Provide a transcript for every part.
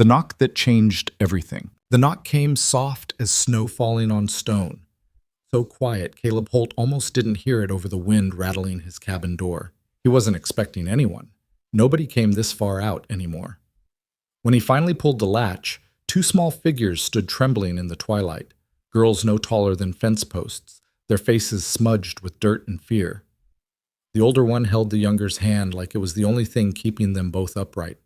The knock that changed everything. The knock came soft as snow falling on stone. So quiet, Caleb Holt almost didn't hear it over the wind rattling his cabin door. He wasn't expecting anyone. Nobody came this far out anymore. When he finally pulled the latch, two small figures stood trembling in the twilight, girls no taller than fence posts, their faces smudged with dirt and fear. The older one held the younger's hand like it was the only thing keeping them both upright.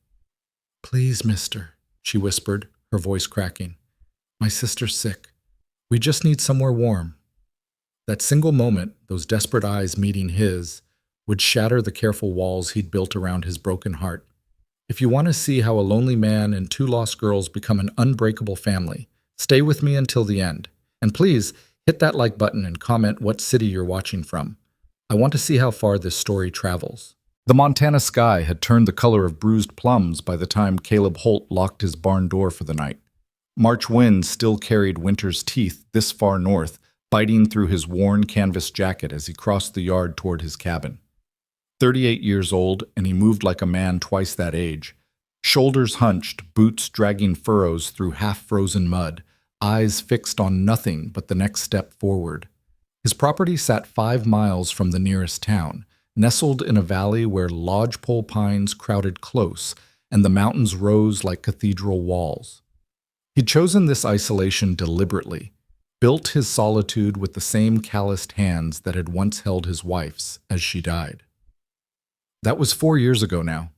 "Please, mister," she whispered, her voice cracking. "My sister's sick. We just need somewhere warm." That single moment, those desperate eyes meeting his, would shatter the careful walls he'd built around his broken heart. If you want to see how a lonely man and two lost girls become an unbreakable family, stay with me until the end. And please, hit that like button and comment what city you're watching from. I want to see how far this story travels. The Montana sky had turned the color of bruised plums by the time Caleb Holt locked his barn door for the night. March winds still carried winter's teeth this far north, biting through his worn canvas jacket as he crossed the yard toward his cabin. 38 years old, and he moved like a man twice that age. Shoulders hunched, boots dragging furrows through half-frozen mud, eyes fixed on nothing but the next step forward. His property sat 5 miles from the nearest town, nestled in a valley where lodgepole pines crowded close and the mountains rose like cathedral walls. He'd chosen this isolation deliberately, built his solitude with the same calloused hands that had once held his wife's as she died. That was 4 years ago now.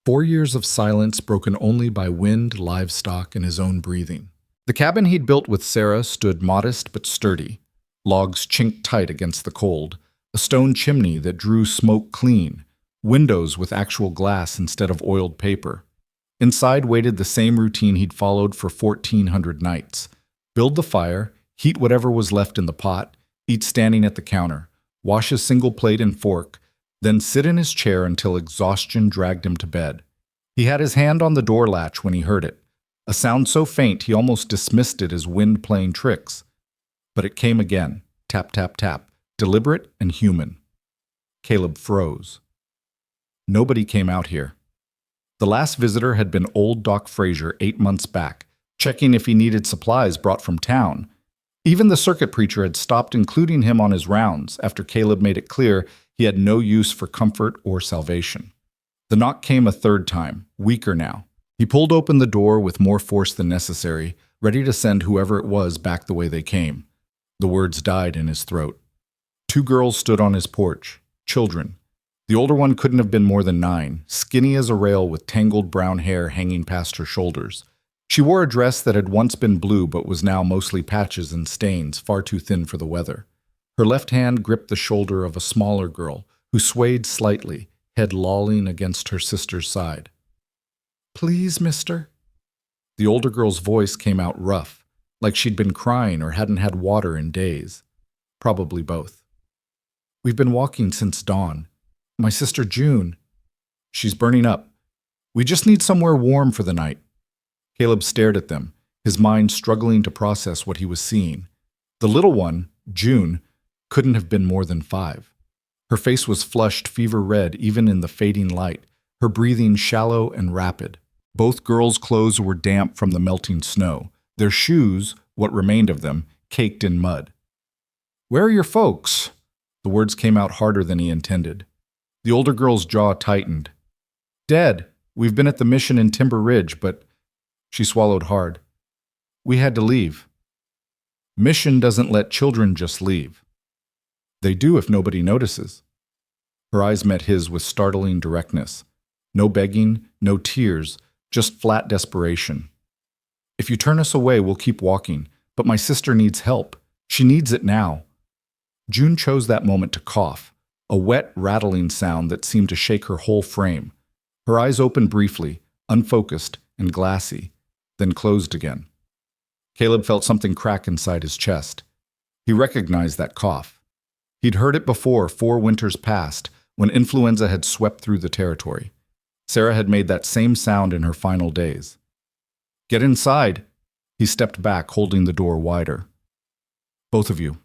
4 years of silence broken only by wind, livestock, and his own breathing. The cabin he'd built with Sarah stood modest but sturdy, logs chinked tight against the cold, a stone chimney that drew smoke clean, windows with actual glass instead of oiled paper. Inside waited the same routine he'd followed for 1,400 nights. Build the fire, heat whatever was left in the pot, eat standing at the counter, wash a single plate and fork, then sit in his chair until exhaustion dragged him to bed. He had his hand on the door latch when he heard it, a sound so faint he almost dismissed it as wind playing tricks. But it came again, tap, tap, tap, deliberate and human. Caleb froze. Nobody came out here. The last visitor had been old Doc Frazier 8 months back, checking if he needed supplies brought from town. Even the circuit preacher had stopped including him on his rounds after Caleb made it clear he had no use for comfort or salvation. The knock came a third time, weaker now. He pulled open the door with more force than necessary, ready to send whoever it was back the way they came. The words died in his throat. 2 girls stood on his porch, children. The older one couldn't have been more than 9, skinny as a rail with tangled brown hair hanging past her shoulders. She wore a dress that had once been blue but was now mostly patches and stains, far too thin for the weather. Her left hand gripped the shoulder of a smaller girl who swayed slightly, head lolling against her sister's side. "Please, mister." The older girl's voice came out rough, like she'd been crying or hadn't had water in days. Probably both. "We've been walking since dawn. My sister June. She's burning up. We just need somewhere warm for the night." Caleb stared at them, his mind struggling to process what he was seeing. The little one, June, couldn't have been more than 5. Her face was flushed fever red even in the fading light, her breathing shallow and rapid. Both girls' clothes were damp from the melting snow, their shoes, what remained of them, caked in mud. "Where are your folks?" The words came out harder than he intended. The older girl's jaw tightened. "Dead. We've been at the mission in Timber Ridge, but..." She swallowed hard. "We had to leave." "Mission doesn't let children just leave." "They do if nobody notices." Her eyes met his with startling directness. No begging, no tears, just flat desperation. "If you turn us away, we'll keep walking, but my sister needs help. She needs it now." June chose that moment to cough, a wet, rattling sound that seemed to shake her whole frame. Her eyes opened briefly, unfocused and glassy, then closed again. Caleb felt something crack inside his chest. He recognized that cough. He'd heard it before 4 winters past, when influenza had swept through the territory. Sarah had made that same sound in her final days. "Get inside." He stepped back, holding the door wider. "Both of you."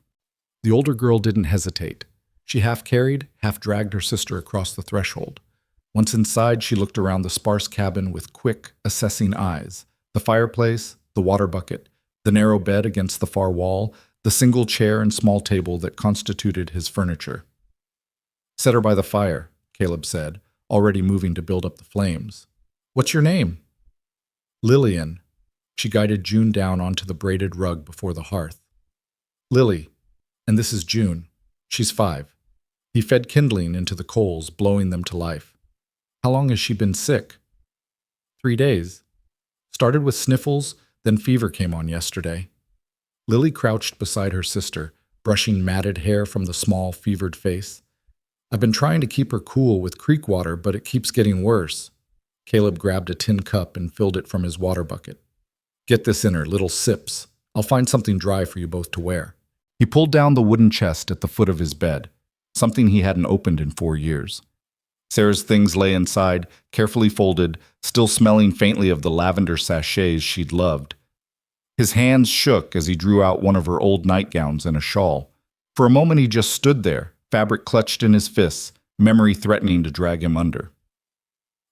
The older girl didn't hesitate. She half carried, half dragged her sister across the threshold. Once inside, she looked around the sparse cabin with quick, assessing eyes. The fireplace, the water bucket, the narrow bed against the far wall, the single chair and small table that constituted his furniture. "Set her by the fire," Caleb said, already moving to build up the flames. "What's your name?" "Lillian." She guided June down onto the braided rug before the hearth. "Lily, and this is June. She's 5. He fed kindling into the coals, blowing them to life. "How long has she been sick?" 3 days. Started with sniffles, then fever came on yesterday." Lily crouched beside her sister, brushing matted hair from the small, fevered face. "I've been trying to keep her cool with creek water, but it keeps getting worse." Caleb grabbed a tin cup and filled it from his water bucket. "Get this in her, little sips. I'll find something dry for you both to wear." He pulled down the wooden chest at the foot of his bed, something he hadn't opened in 4 years. Sarah's things lay inside, carefully folded, still smelling faintly of the lavender sachets she'd loved. His hands shook as he drew out one of her old nightgowns and a shawl. For a moment he just stood there, fabric clutched in his fists, memory threatening to drag him under.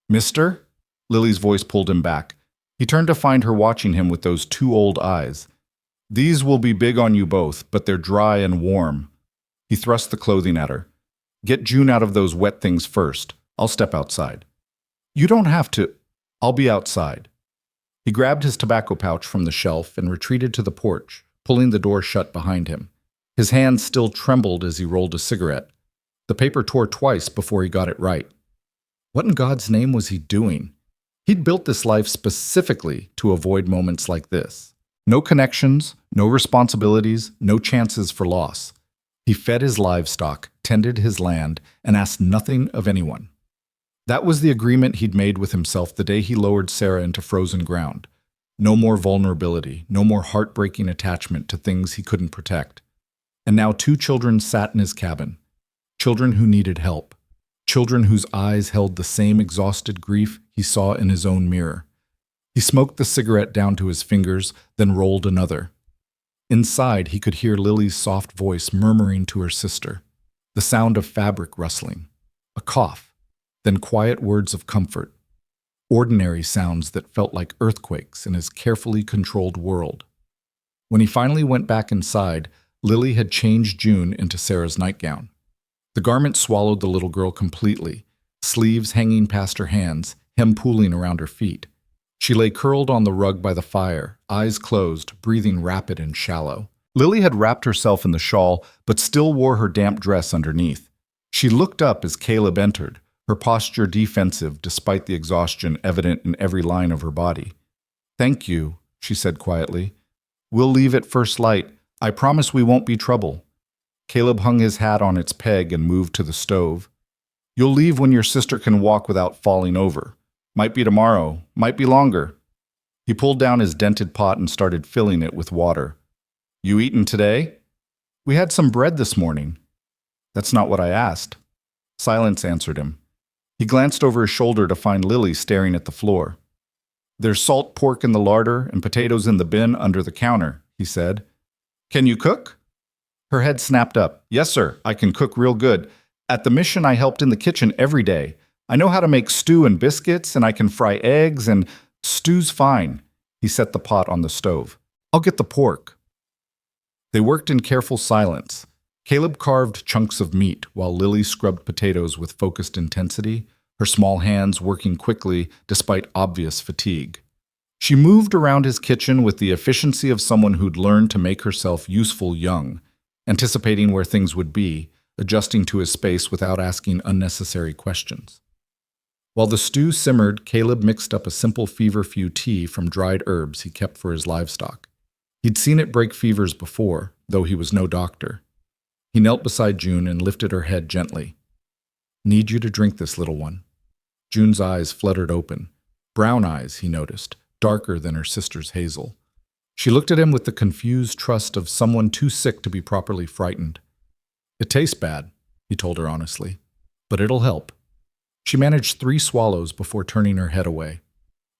"Mister?" Lily's voice pulled him back. He turned to find her watching him with those 2 old eyes. "These will be big on you both, but they're dry and warm." He thrust the clothing at her. "Get June out of those wet things first. I'll step outside." "You don't have to." "I'll be outside." He grabbed his tobacco pouch from the shelf and retreated to the porch, pulling the door shut behind him. His hands still trembled as he rolled a cigarette. The paper tore twice before he got it right. What in God's name was he doing? He'd built this life specifically to avoid moments like this. No connections, no responsibilities, no chances for loss. He fed his livestock, tended his land, and asked nothing of anyone. That was the agreement he'd made with himself the day he lowered Sarah into frozen ground. No more vulnerability, no more heartbreaking attachment to things he couldn't protect. And now 2 children sat in his cabin. Children who needed help. Children whose eyes held the same exhausted grief he saw in his own mirror. He smoked the cigarette down to his fingers, then rolled another. Inside, he could hear Lily's soft voice murmuring to her sister, the sound of fabric rustling, a cough, then quiet words of comfort, ordinary sounds that felt like earthquakes in his carefully controlled world. When he finally went back inside, Lily had changed June into Sarah's nightgown. The garment swallowed the little girl completely, sleeves hanging past her hands, hem pooling around her feet. She lay curled on the rug by the fire, eyes closed, breathing rapid and shallow. Lily had wrapped herself in the shawl, but still wore her damp dress underneath. She looked up as Caleb entered, her posture defensive despite the exhaustion evident in every line of her body. "Thank you," she said quietly. "We'll leave at first light. I promise we won't be trouble." Caleb hung his hat on its peg and moved to the stove. "You'll leave when your sister can walk without falling over. Might be tomorrow, might be longer." He pulled down his dented pot and started filling it with water. "You eaten today?" "We had some bread this morning." "That's not what I asked." Silence answered him. He glanced over his shoulder to find Lily staring at the floor. "There's salt pork in the larder and potatoes in the bin under the counter," he said. "Can you cook?" Her head snapped up. "Yes, sir, I can cook real good. At the mission, I helped in the kitchen every day. I know how to make stew and biscuits, and I can fry eggs, and stew's fine." He set the pot on the stove. "I'll get the pork." They worked in careful silence. Caleb carved chunks of meat while Lily scrubbed potatoes with focused intensity, her small hands working quickly despite obvious fatigue. She moved around his kitchen with the efficiency of someone who'd learned to make herself useful young, anticipating where things would be, adjusting to his space without asking unnecessary questions. While the stew simmered, Caleb mixed up a simple feverfew tea from dried herbs he kept for his livestock. He'd seen it break fevers before, though he was no doctor. He knelt beside June and lifted her head gently. "Need you to drink this, little one." June's eyes fluttered open. Brown eyes, he noticed, darker than her sister's hazel. She looked at him with the confused trust of someone too sick to be properly frightened. "It tastes bad," he told her honestly, "but it'll help." She managed 3 swallows before turning her head away.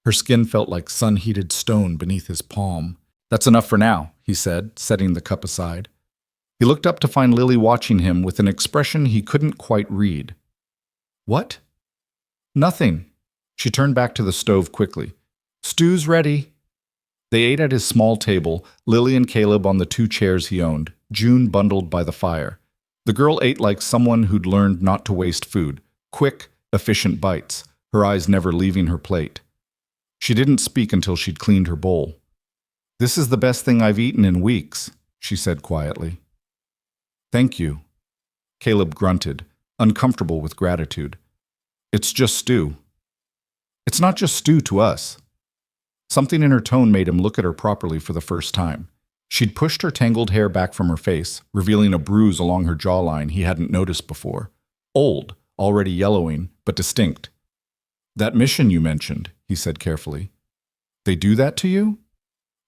Her skin felt like sun-heated stone beneath his palm. "That's enough for now," he said, setting the cup aside. He looked up to find Lily watching him with an expression he couldn't quite read. "What?" Nothing. She turned back to the stove quickly. Stew's ready. They ate at his small table, Lily and Caleb on the two chairs he owned, June bundled by the fire. The girl ate like someone who'd learned not to waste food. Quick, efficient bites, her eyes never leaving her plate. She didn't speak until she'd cleaned her bowl. This is the best thing I've eaten in weeks, she said quietly. Thank you. Caleb grunted, uncomfortable with gratitude. It's just stew. It's not just stew to us. Something in her tone made him look at her properly for the first time. She'd pushed her tangled hair back from her face, revealing a bruise along her jawline he hadn't noticed before. Old, already yellowing, but distinct. That mission you mentioned, he said carefully. They do that to you?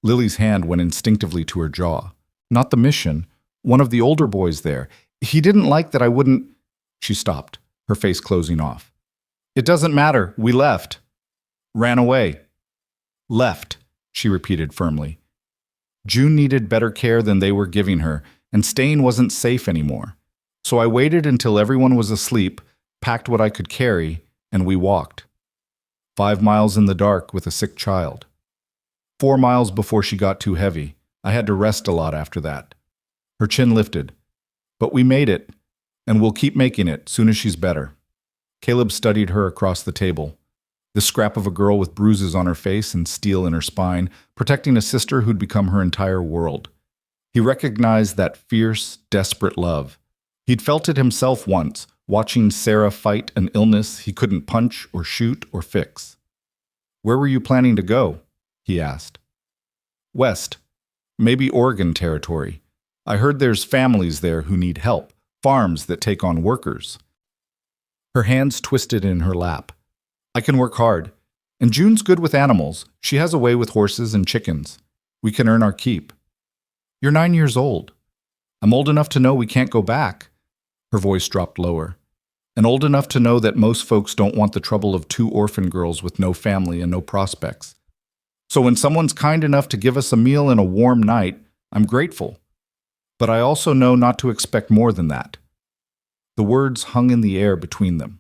Lily's hand went instinctively to her jaw. Not the mission. One of the older boys there. He didn't like that I wouldn't... She stopped, her face closing off. It doesn't matter. We left. Ran away. Left, she repeated firmly. June needed better care than they were giving her, and staying wasn't safe anymore. So I waited until everyone was asleep, packed what I could carry, and we walked. 5 miles in the dark with a sick child. 4 miles before she got too heavy. I had to rest a lot after that. Her chin lifted. But we made it, and we'll keep making it soon as she's better. Caleb studied her across the table. The scrap of a girl with bruises on her face and steel in her spine, protecting a sister who'd become her entire world. He recognized that fierce, desperate love. He'd felt it himself once, watching Sarah fight an illness he couldn't punch or shoot or fix. Where were you planning to go? He asked. West. Maybe Oregon territory. I heard there's families there who need help, farms that take on workers. Her hands twisted in her lap. I can work hard. And June's good with animals. She has a way with horses and chickens. We can earn our keep. You're 9 years old. I'm old enough to know we can't go back. Her voice dropped lower. And old enough to know that most folks don't want the trouble of 2 orphan girls with no family and no prospects. So when someone's kind enough to give us a meal and a warm night, I'm grateful. But I also know not to expect more than that. The words hung in the air between them.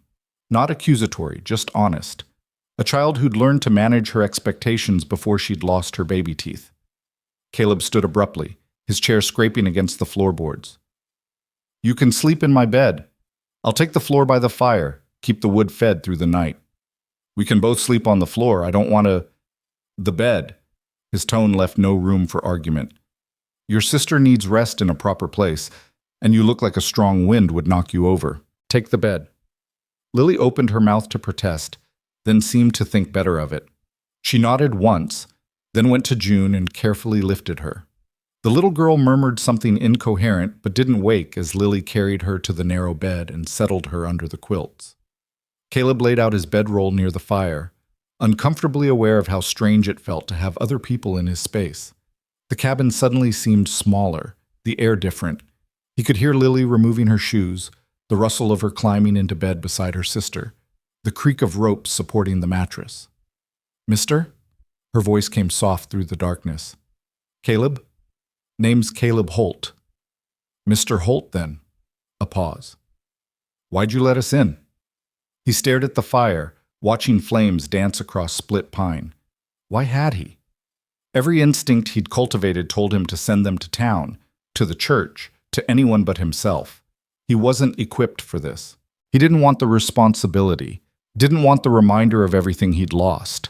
Not accusatory, just honest. A child who'd learned to manage her expectations before she'd lost her baby teeth. Caleb stood abruptly, his chair scraping against the floorboards. You can sleep in my bed. I'll take the floor by the fire, keep the wood fed through the night. We can both sleep on the floor. I don't want to... The bed. His tone left no room for argument. Your sister needs rest in a proper place, and you look like a strong wind would knock you over. Take the bed. Lily opened her mouth to protest, then seemed to think better of it. She nodded once, then went to June and carefully lifted her. The little girl murmured something incoherent but didn't wake as Lily carried her to the narrow bed and settled her under the quilts. Caleb laid out his bedroll near the fire, uncomfortably aware of how strange it felt to have other people in his space. The cabin suddenly seemed smaller, the air different. He could hear Lily removing her shoes, the rustle of her climbing into bed beside her sister, the creak of ropes supporting the mattress. Mister? Her voice came soft through the darkness. Caleb? Name's Caleb Holt. Mr. Holt, then. A pause. Why'd you let us in? He stared at the fire, watching flames dance across split pine. Why had he? Every instinct he'd cultivated told him to send them to town, to the church, to anyone but himself. He wasn't equipped for this. He didn't want the responsibility, didn't want the reminder of everything he'd lost.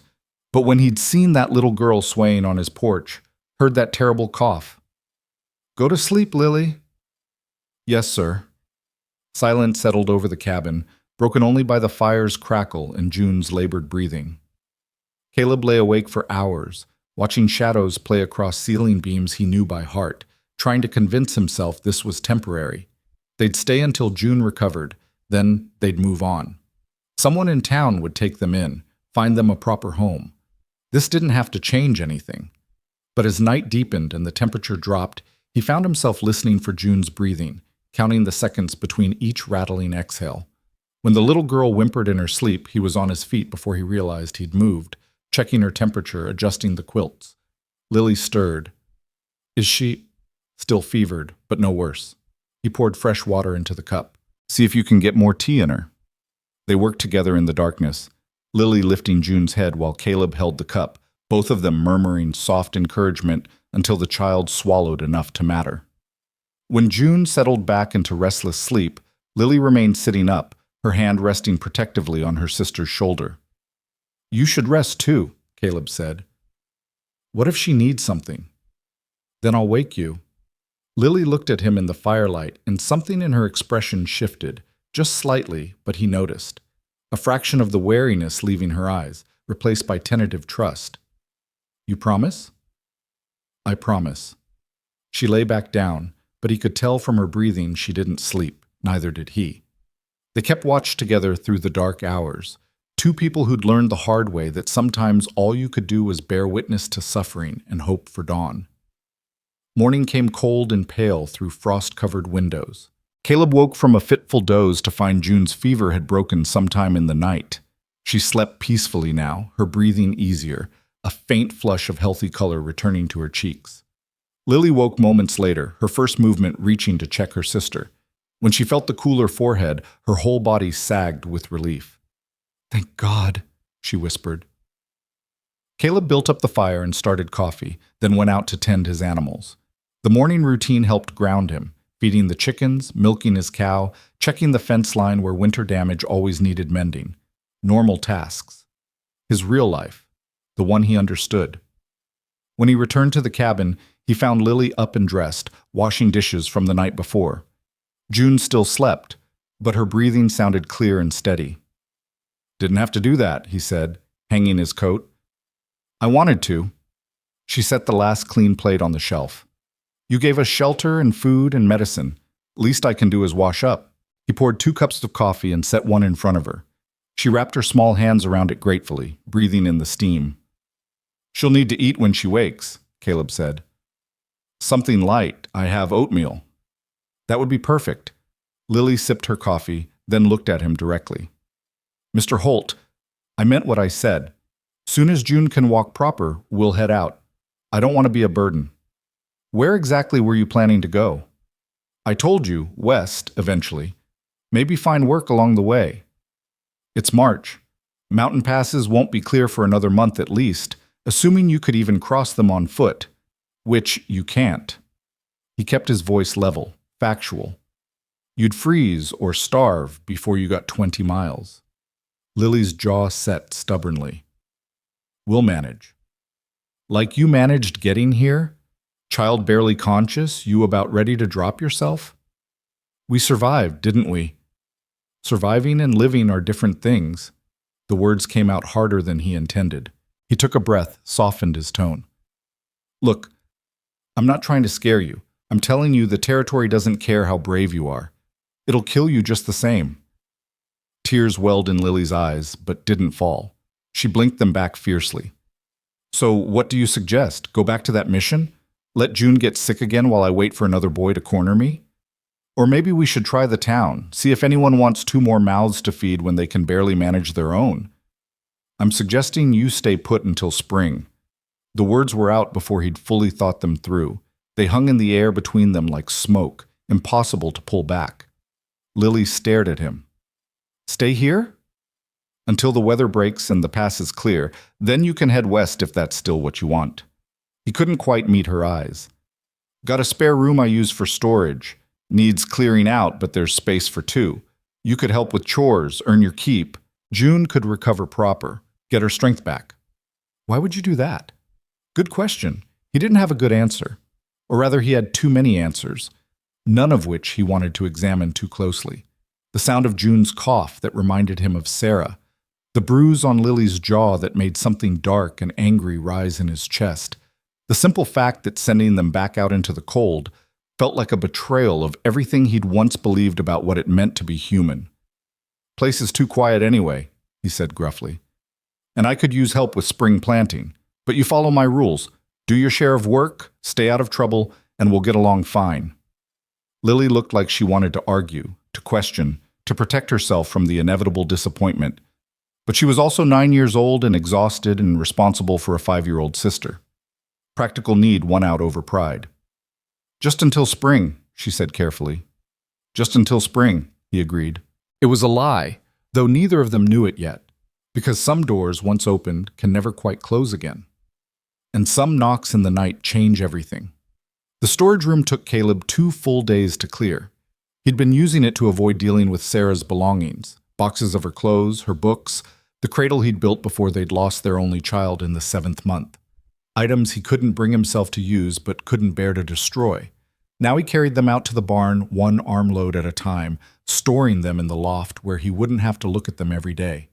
But when he'd seen that little girl swaying on his porch, heard that terrible cough. Go to sleep, Lily. Yes, sir. Silence settled over the cabin, broken only by the fire's crackle and June's labored breathing. Caleb lay awake for hours, watching shadows play across ceiling beams he knew by heart, trying to convince himself this was temporary. They'd stay until June recovered, then they'd move on. Someone in town would take them in, find them a proper home. This didn't have to change anything. But as night deepened and the temperature dropped, he found himself listening for June's breathing, counting the seconds between each rattling exhale. When the little girl whimpered in her sleep, he was on his feet before he realized he'd moved, checking her temperature, adjusting the quilts. Lily stirred. Is she... Still fevered, but no worse. He poured fresh water into the cup. See if you can get more tea in her. They worked together in the darkness, Lily lifting June's head while Caleb held the cup, both of them murmuring soft encouragement until the child swallowed enough to matter. When June settled back into restless sleep, Lily remained sitting up, her hand resting protectively on her sister's shoulder. "You should rest too," Caleb said. "What if she needs something?" "Then I'll wake you." Lily looked at him in the firelight, and something in her expression shifted, just slightly, but he noticed. A fraction of the wariness leaving her eyes, replaced by tentative trust. "You promise?" "I promise." She lay back down, but he could tell from her breathing she didn't sleep, neither did he. They kept watch together through the dark hours, two people who'd learned the hard way that sometimes all you could do was bear witness to suffering and hope for dawn. Morning came cold and pale through frost-covered windows. Caleb woke from a fitful doze to find June's fever had broken sometime in the night. She slept peacefully now, her breathing easier, a faint flush of healthy color returning to her cheeks. Lily woke moments later, her first movement reaching to check her sister. When she felt the cooler forehead, her whole body sagged with relief. "Thank God," she whispered. Caleb built up the fire and started coffee, then went out to tend his animals. The morning routine helped ground him, feeding the chickens, milking his cow, checking the fence line where winter damage always needed mending. Normal tasks. His real life, the one he understood. When he returned to the cabin, he found Lily up and dressed, washing dishes from the night before. June still slept, but her breathing sounded clear and steady. "Didn't have to do that," he said, hanging his coat. "I wanted to." She set the last clean plate on the shelf. "You gave us shelter and food and medicine. Least I can do is wash up." He poured 2 cups of coffee and set one in front of her. She wrapped her small hands around it gratefully, breathing in the steam. "She'll need to eat when she wakes," Caleb said. "Something light. I have oatmeal." "That would be perfect." Lily sipped her coffee, then looked at him directly. "Mr. Holt, I meant what I said. Soon as June can walk proper, we'll head out. I don't want to be a burden." "Where exactly were you planning to go?" "I told you, west, eventually. Maybe find work along the way." "It's March. Mountain passes won't be clear for another month at least, assuming you could even cross them on foot, which you can't." He kept his voice level, factual. "You'd freeze or starve before you got 20 miles. Lily's jaw set stubbornly. "We'll manage." "Like you managed getting here? Child barely conscious, you about ready to drop yourself?" "We survived, didn't we?" "Surviving and living are different things." The words came out harder than he intended. He took a breath, softened his tone. "Look, I'm not trying to scare you. I'm telling you the territory doesn't care how brave you are. It'll kill you just the same." Tears welled in Lily's eyes, but didn't fall. She blinked them back fiercely. "So what do you suggest? Go back to that mission? Let June get sick again while I wait for another boy to corner me? Or maybe we should try the town, see if anyone wants 2 more mouths to feed when they can barely manage their own. I'm suggesting you stay put until spring." The words were out before he'd fully thought them through. They hung in the air between them like smoke, impossible to pull back. Lily stared at him. "Stay here?" "Until the weather breaks and the pass is clear, then you can head west if that's still what you want." He couldn't quite meet her eyes. "Got a spare room I use for storage. Needs clearing out, but there's space for 2. You could help with chores, earn your keep. June could recover proper, get her strength back." "Why would you do that?" Good question. He didn't have a good answer. Or rather, he had too many answers, none of which he wanted to examine too closely. The sound of June's cough that reminded him of Sarah. The bruise on Lily's jaw that made something dark and angry rise in his chest. The simple fact that sending them back out into the cold felt like a betrayal of everything he'd once believed about what it meant to be human. "Place is too quiet anyway," he said gruffly. "And I could use help with spring planting. But you follow my rules. Do your share of work, stay out of trouble, and we'll get along fine." Lily looked like she wanted to argue, to question, to protect herself from the inevitable disappointment. But she was also 9 years old and exhausted and responsible for a 5-year-old sister. Practical need won out over pride. "Just until spring," she said carefully. "Just until spring," he agreed. It was a lie. though neither of them knew it yet, because some doors, once opened, can never quite close again. And some knocks in the night change everything. The storage room took Caleb 2 full days to clear. He'd been using it to avoid dealing with Sarah's belongings, boxes of her clothes, her books, the cradle he'd built before they'd lost their only child in the 7th month. Items he couldn't bring himself to use but couldn't bear to destroy. Now he carried them out to the barn 1 armload at a time, storing them in the loft where he wouldn't have to look at them every day.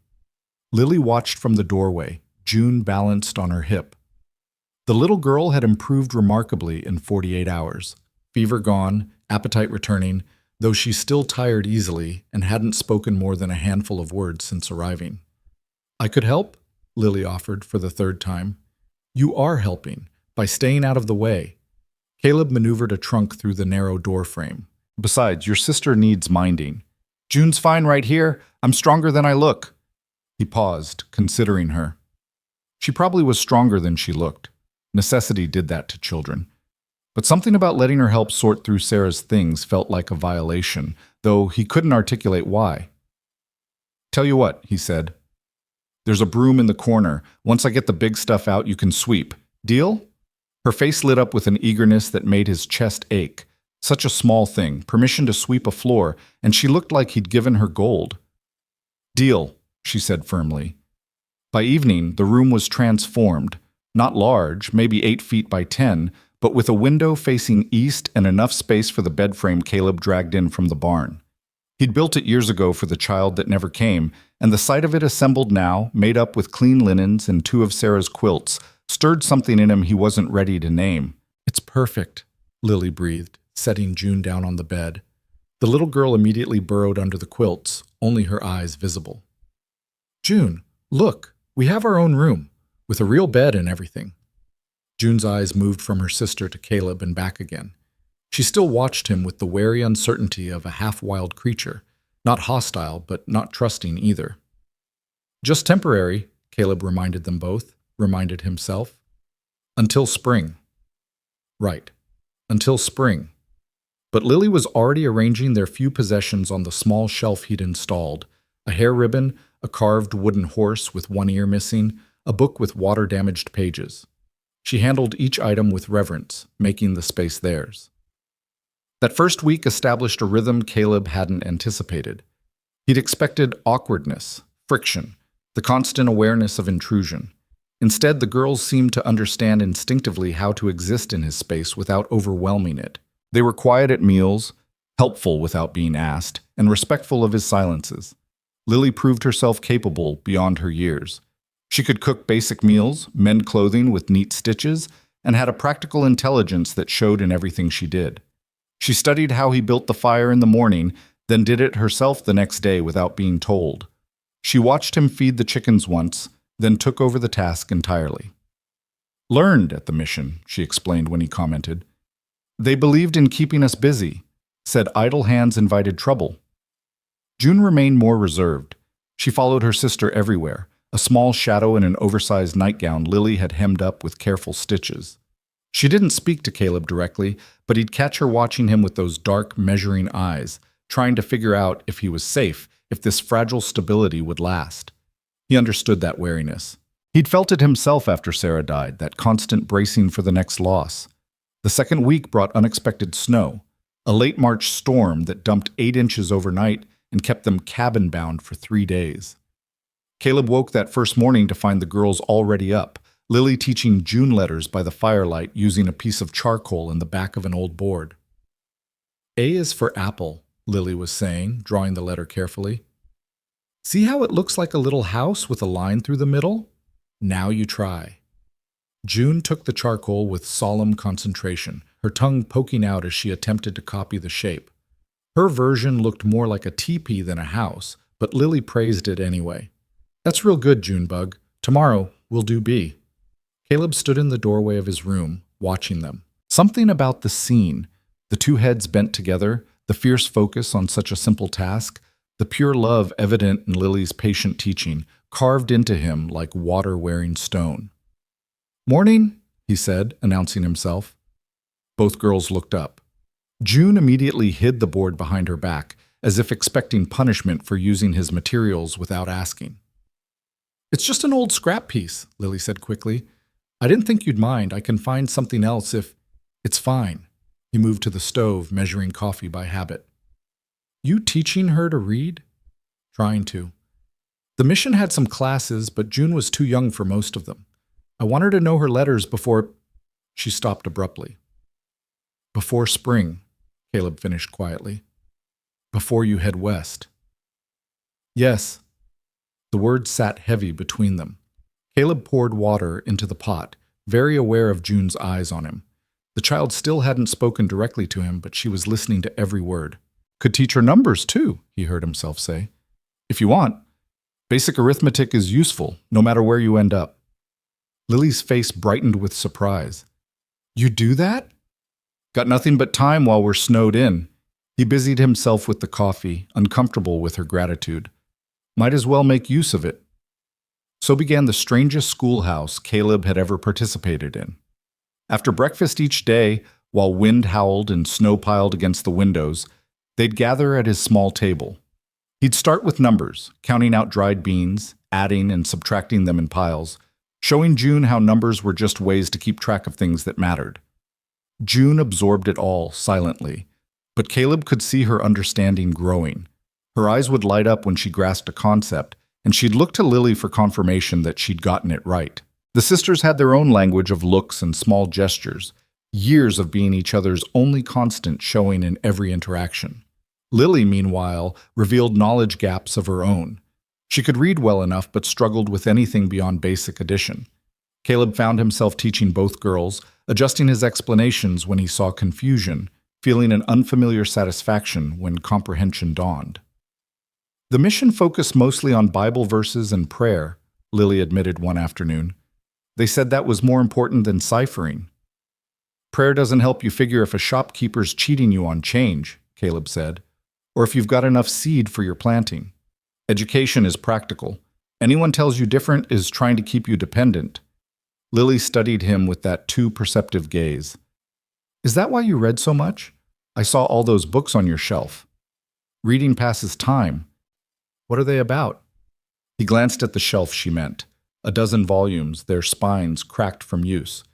Lily watched from the doorway, June balanced on her hip. The little girl had improved remarkably in 48 hours. Fever gone, appetite returning, though she still tired easily and hadn't spoken more than a handful of words since arriving. "I could help?" Lily offered for the 3rd time. "You are helping, by staying out of the way." Caleb maneuvered a trunk through the narrow door frame. "Besides, your sister needs minding." "June's fine right here. I'm stronger than I look." He paused, considering her. She probably was stronger than she looked. Necessity did that to children. But something about letting her help sort through Sarah's things felt like a violation, though he couldn't articulate why. "Tell you what," he said. "There's a broom in the corner. Once I get the big stuff out, you can sweep. Deal?" Her face lit up with an eagerness that made his chest ache. Such a small thing, permission to sweep a floor, and she looked like he'd given her gold. "Deal," she said firmly. By evening, the room was transformed. Not large, maybe 8 feet by 10, but with a window facing east and enough space for the bed frame Caleb dragged in from the barn. He'd built it years ago for the child that never came, and the sight of it assembled now, made up with clean linens and 2 of Sarah's quilts, stirred something in him he wasn't ready to name. "It's perfect," Lily breathed, setting June down on the bed. The little girl immediately burrowed under the quilts, only her eyes visible. "June, look, we have our own room, with a real bed and everything." June's eyes moved from her sister to Caleb and back again. She still watched him with the wary uncertainty of a half-wild creature, not hostile, but not trusting either. "Just temporary," Caleb reminded them both, reminded himself. "Until spring." Right, until spring. But Lily was already arranging their few possessions on the small shelf he'd installed: a hair ribbon, a carved wooden horse with 1 ear missing, a book with water-damaged pages. She handled each item with reverence, making the space theirs. That first week established a rhythm Caleb hadn't anticipated. He'd expected awkwardness, friction, the constant awareness of intrusion. Instead, the girls seemed to understand instinctively how to exist in his space without overwhelming it. They were quiet at meals, helpful without being asked, and respectful of his silences. Lily proved herself capable beyond her years. She could cook basic meals, mend clothing with neat stitches, and had a practical intelligence that showed in everything she did. She studied how he built the fire in the morning, then did it herself the next day without being told. She watched him feed the chickens once, then took over the task entirely. "Learned at the mission," she explained when he commented. "They believed in keeping us busy, said idle hands invited trouble." June remained more reserved. She followed her sister everywhere, a small shadow in an oversized nightgown Lily had hemmed up with careful stitches. She didn't speak to Caleb directly, but he'd catch her watching him with those dark, measuring eyes, trying to figure out if he was safe, if this fragile stability would last. He understood that wariness. He'd felt it himself after Sarah died, that constant bracing for the next loss. The second week brought unexpected snow, a late March storm that dumped 8 inches overnight and kept them cabin-bound for 3 days. Caleb woke that first morning to find the girls already up, Lily teaching June letters by the firelight using a piece of charcoal in the back of an old board. "A is for apple," Lily was saying, drawing the letter carefully. "See how it looks like a little house with a line through the middle? Now you try." June took the charcoal with solemn concentration, her tongue poking out as she attempted to copy the shape. Her version looked more like a teepee than a house, but Lily praised it anyway. "That's real good, Junebug. Tomorrow we'll do B." Caleb stood in the doorway of his room, watching them. Something about the scene, the 2 heads bent together, the fierce focus on such a simple task, the pure love evident in Lily's patient teaching, carved into him like water-wearing stone. "Morning," he said, announcing himself. Both girls looked up. June immediately hid the board behind her back, as if expecting punishment for using his materials without asking. "It's just an old scrap piece," Lily said quickly. "I didn't think you'd mind. I can find something else if—" "It's fine." He moved to the stove, measuring coffee by habit. "You teaching her to read?" "Trying to. The mission had some classes, but June was too young for most of them. I want her to know her letters before—" She stopped abruptly. "Before spring," Caleb finished quietly. "Before you head west." "Yes." The words sat heavy between them. Caleb poured water into the pot, very aware of June's eyes on him. The child still hadn't spoken directly to him, but she was listening to every word. "Could teach her numbers, too," he heard himself say. "If you want. Basic arithmetic is useful, no matter where you end up." Lily's face brightened with surprise. "You do that?" "Got nothing but time while we're snowed in." He busied himself with the coffee, uncomfortable with her gratitude. Might as well make use of it. So began the strangest schoolhouse Caleb had ever participated in. After breakfast each day, while wind howled and snow piled against the windows, they'd gather at his small table. He'd start with numbers, counting out dried beans, adding and subtracting them in piles, showing June how numbers were just ways to keep track of things that mattered. June absorbed it all silently, but Caleb could see her understanding growing. Her eyes would light up when she grasped a concept, and she'd look to Lily for confirmation that she'd gotten it right. The sisters had their own language of looks and small gestures, years of being each other's only constant showing in every interaction. Lily, meanwhile, revealed knowledge gaps of her own. She could read well enough but struggled with anything beyond basic addition. Caleb found himself teaching both girls, adjusting his explanations when he saw confusion, feeling an unfamiliar satisfaction when comprehension dawned. The mission focused mostly on Bible verses and prayer, Lily admitted one afternoon. They said that was more important than ciphering. "Prayer doesn't help you figure if a shopkeeper's cheating you on change," Caleb said, "or if you've got enough seed for your planting. Education is practical. Anyone tells you different is trying to keep you dependent." Lily studied him with that too perceptive gaze. "Is that why you read so much? I saw all those books on your shelf." "Reading passes time." "What are they about?" He glanced at the shelf she meant. A dozen volumes, their spines cracked from use.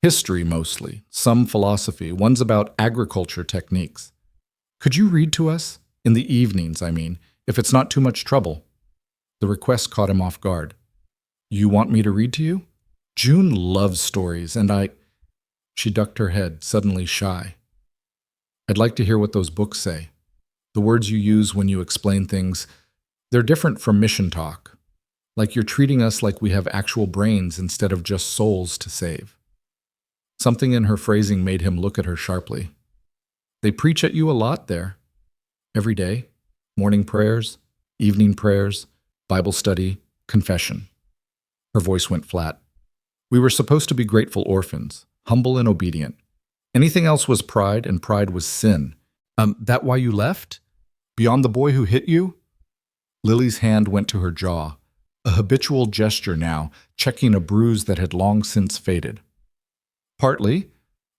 History mostly, some philosophy, one's about agriculture techniques. "Could you read to us? In the evenings, I mean, if it's not too much trouble." The request caught him off guard. "You want me to read to you? June loves stories, and I—" She ducked her head, suddenly shy. "I'd like to hear what those books say. The words you use when you explain things, they're different from mission talk. Like you're treating us like we have actual brains instead of just souls to save." Something in her phrasing made him look at her sharply. "They preach at you a lot there. Every day. Morning prayers, evening prayers, Bible study, confession." Her voice went flat. "We were supposed to be grateful orphans, humble and obedient. Anything else was pride, and pride was sin. That why you left? Beyond the boy who hit you?" Lily's hand went to her jaw, a habitual gesture now, checking a bruise that had long since faded. "Partly,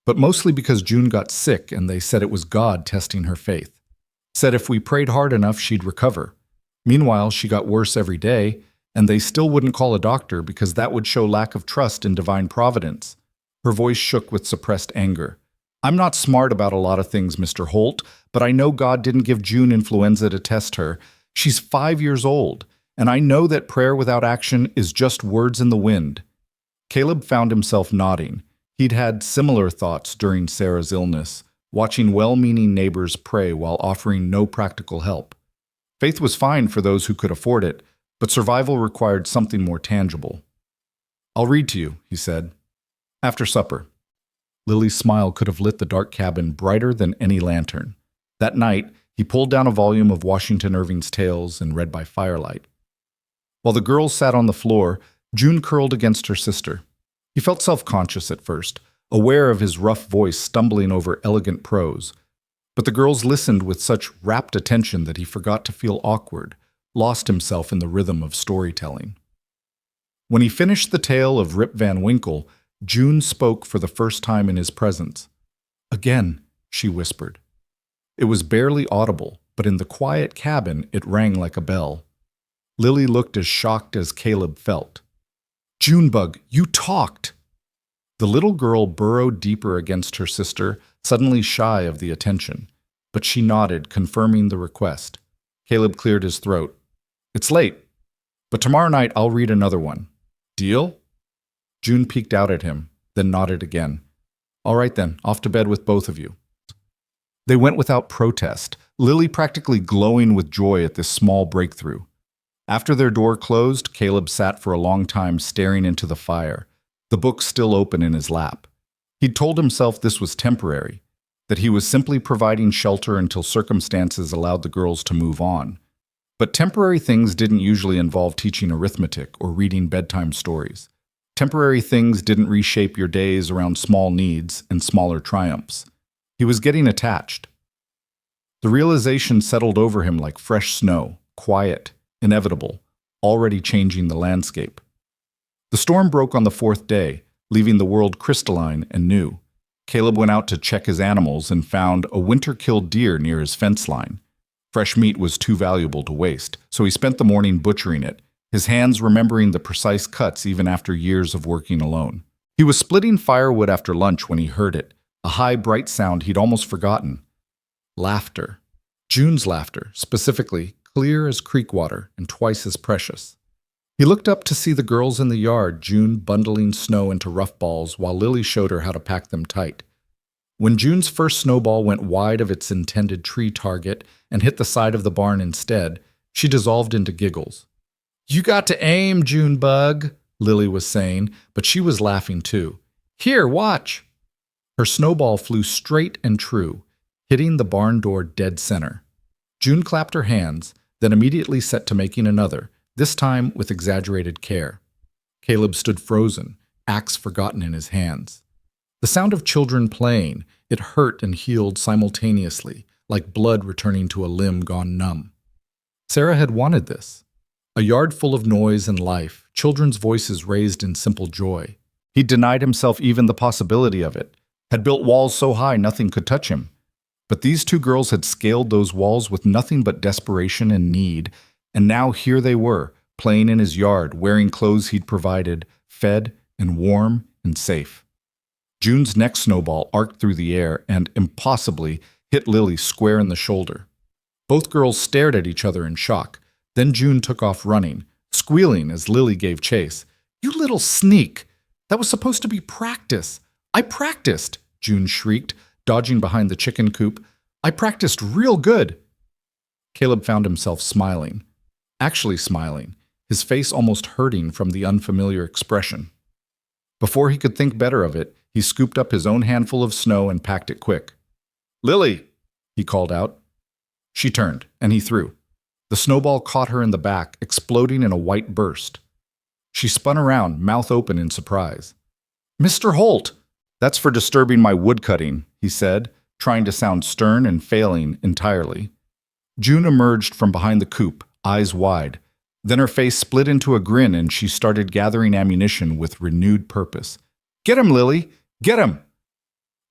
but mostly because June got sick and they said it was God testing her faith. Said if we prayed hard enough, she'd recover. Meanwhile, she got worse every day, and they still wouldn't call a doctor because that would show lack of trust in divine providence." Her voice shook with suppressed anger. "I'm not smart about a lot of things, Mr. Holt, but I know God didn't give June influenza to test her. She's 5 years old, and I know that prayer without action is just words in the wind." Caleb found himself nodding. He'd had similar thoughts during Sarah's illness, watching well-meaning neighbors pray while offering no practical help. Faith was fine for those who could afford it, but survival required something more tangible. "I'll read to you," he said. "After supper." Lily's smile could have lit the dark cabin brighter than any lantern. That night, he pulled down a volume of Washington Irving's Tales and read by firelight. While the girls sat on the floor, June curled against her sister. He felt self-conscious at first, aware of his rough voice stumbling over elegant prose. But the girls listened with such rapt attention that he forgot to feel awkward, lost himself in the rhythm of storytelling. When he finished the tale of Rip Van Winkle, June spoke for the first time in his presence. "Again," she whispered. It was barely audible, but in the quiet cabin it rang like a bell. Lily looked as shocked as Caleb felt. "Junebug, you talked!" The little girl burrowed deeper against her sister, suddenly shy of the attention, but she nodded, confirming the request. Caleb cleared his throat. "It's late, but tomorrow night I'll read another one. Deal?" June peeked out at him, then nodded again. "All right then, off to bed with both of you." They went without protest, Lily practically glowing with joy at this small breakthrough. After their door closed, Caleb sat for a long time staring into the fire, the book still open in his lap. He'd told himself this was temporary, that he was simply providing shelter until circumstances allowed the girls to move on. But temporary things didn't usually involve teaching arithmetic or reading bedtime stories. Temporary things didn't reshape your days around small needs and smaller triumphs. He was getting attached. The realization settled over him like fresh snow, quiet, inevitable, already changing the landscape. The storm broke on the fourth day, leaving the world crystalline and new. Caleb went out to check his animals and found a winter-killed deer near his fence line. Fresh meat was too valuable to waste, so he spent the morning butchering it, his hands remembering the precise cuts even after years of working alone. He was splitting firewood after lunch when he heard it, a high, bright sound he'd almost forgotten. Laughter. June's laughter, specifically, clear as creek water and twice as precious. He looked up to see the girls in the yard, June bundling snow into rough balls while Lily showed her how to pack them tight. When June's first snowball went wide of its intended tree target and hit the side of the barn instead, she dissolved into giggles. "You got to aim, Junebug," Lily was saying, but she was laughing too. "Here, watch." Her snowball flew straight and true, hitting the barn door dead center. June clapped her hands, then immediately set to making another, this time with exaggerated care. Caleb stood frozen, axe forgotten in his hands. The sound of children playing, it hurt and healed simultaneously, like blood returning to a limb gone numb. Sarah had wanted this. A yard full of noise and life, children's voices raised in simple joy. He denied himself even the possibility of it, had built walls so high nothing could touch him. But these two girls had scaled those walls with nothing but desperation and need, and now here they were, playing in his yard, wearing clothes he'd provided, fed and warm and safe. June's next snowball arced through the air and, impossibly, hit Lily square in the shoulder. Both girls stared at each other in shock. Then June took off running, squealing as Lily gave chase. "You little sneak! That was supposed to be practice! I practiced!" June shrieked, dodging behind the chicken coop. "I practiced real good!" Caleb found himself smiling. Actually smiling, his face almost hurting from the unfamiliar expression. Before he could think better of it, he scooped up his own handful of snow and packed it quick. "Lily!" he called out. She turned, and he threw. The snowball caught her in the back, exploding in a white burst. She spun around, mouth open in surprise. "Mr. Holt!" "That's for disturbing my woodcutting," he said, trying to sound stern and failing entirely. June emerged from behind the coop, eyes wide. Then her face split into a grin and she started gathering ammunition with renewed purpose. "Get him, Lily! Get him!"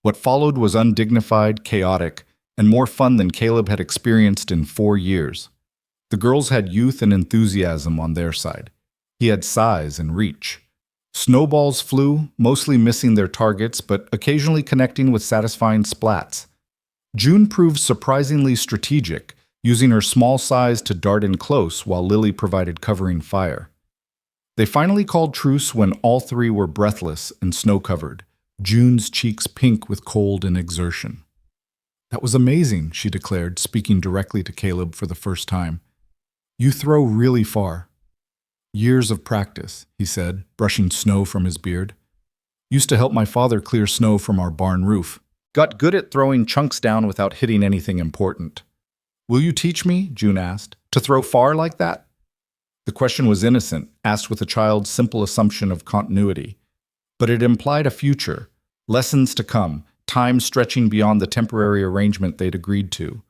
What followed was undignified, chaotic, and more fun than Caleb had experienced in 4 years. The girls had youth and enthusiasm on their side. He had size and reach. Snowballs flew, mostly missing their targets, but occasionally connecting with satisfying splats. June proved surprisingly strategic, using her small size to dart in close while Lily provided covering fire. They finally called truce when all three were breathless and snow-covered, June's cheeks pink with cold and exertion. "That was amazing," she declared, speaking directly to Caleb for the first time. "You throw really far." "Years of practice," he said, brushing snow from his beard. "Used to help my father clear snow from our barn roof. Got good at throwing chunks down without hitting anything important." "Will you teach me," June asked, "to throw far like that?" The question was innocent, asked with a child's simple assumption of continuity. But it implied a future, lessons to come, time stretching beyond the temporary arrangement they'd agreed to.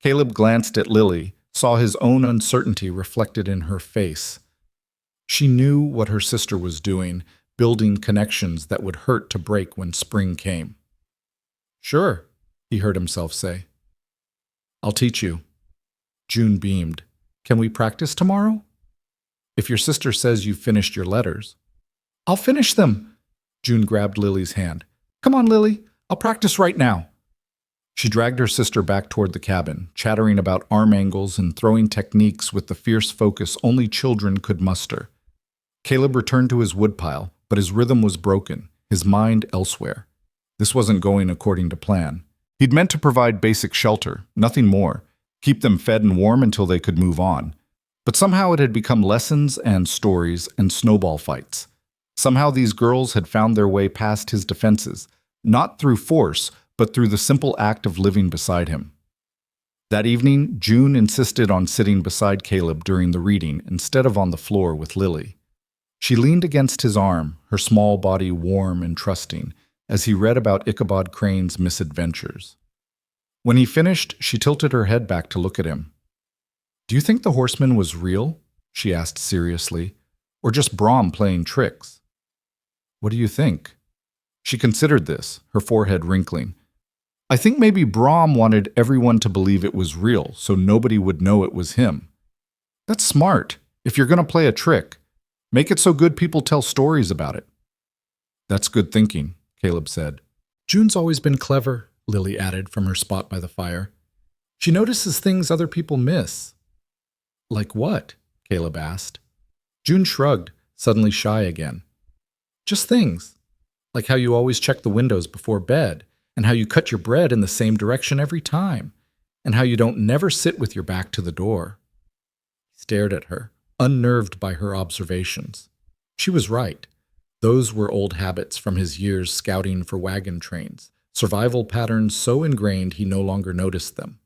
Caleb glanced at Lily, saw his own uncertainty reflected in her face. She knew what her sister was doing, building connections that would hurt to break when spring came. "Sure," he heard himself say. "I'll teach you." June beamed. Can we practice tomorrow? If your sister says you've finished your letters. I'll finish them. June grabbed Lily's hand. Come on, Lily. I'll practice right now. She dragged her sister back toward the cabin, chattering about arm angles and throwing techniques with the fierce focus only children could muster. Caleb returned to his woodpile, but his rhythm was broken, his mind elsewhere. This wasn't going according to plan. He'd meant to provide basic shelter, nothing more, keep them fed and warm until they could move on. But somehow it had become lessons and stories and snowball fights. Somehow these girls had found their way past his defenses, not through force, but through the simple act of living beside him. That evening, June insisted on sitting beside Caleb during the reading instead of on the floor with Lily. She leaned against his arm, her small body warm and trusting, as he read about Ichabod Crane's misadventures. When he finished, she tilted her head back to look at him. Do you think the horseman was real? She asked seriously. Or just Brom playing tricks? What do you think? She considered this, her forehead wrinkling. I think maybe Brom wanted everyone to believe it was real, so nobody would know it was him. That's smart. If you're going to play a trick, make it so good people tell stories about it. That's good thinking, Caleb said. June's always been clever, Lily added from her spot by the fire. She notices things other people miss. Like what? Caleb asked. June shrugged, suddenly shy again. Just things. Like how you always check the windows before bed, and how you cut your bread in the same direction every time, and how you don't never sit with your back to the door. He stared at her, unnerved by her observations. She was right. Those were old habits from his years scouting for wagon trains, survival patterns so ingrained he no longer noticed them.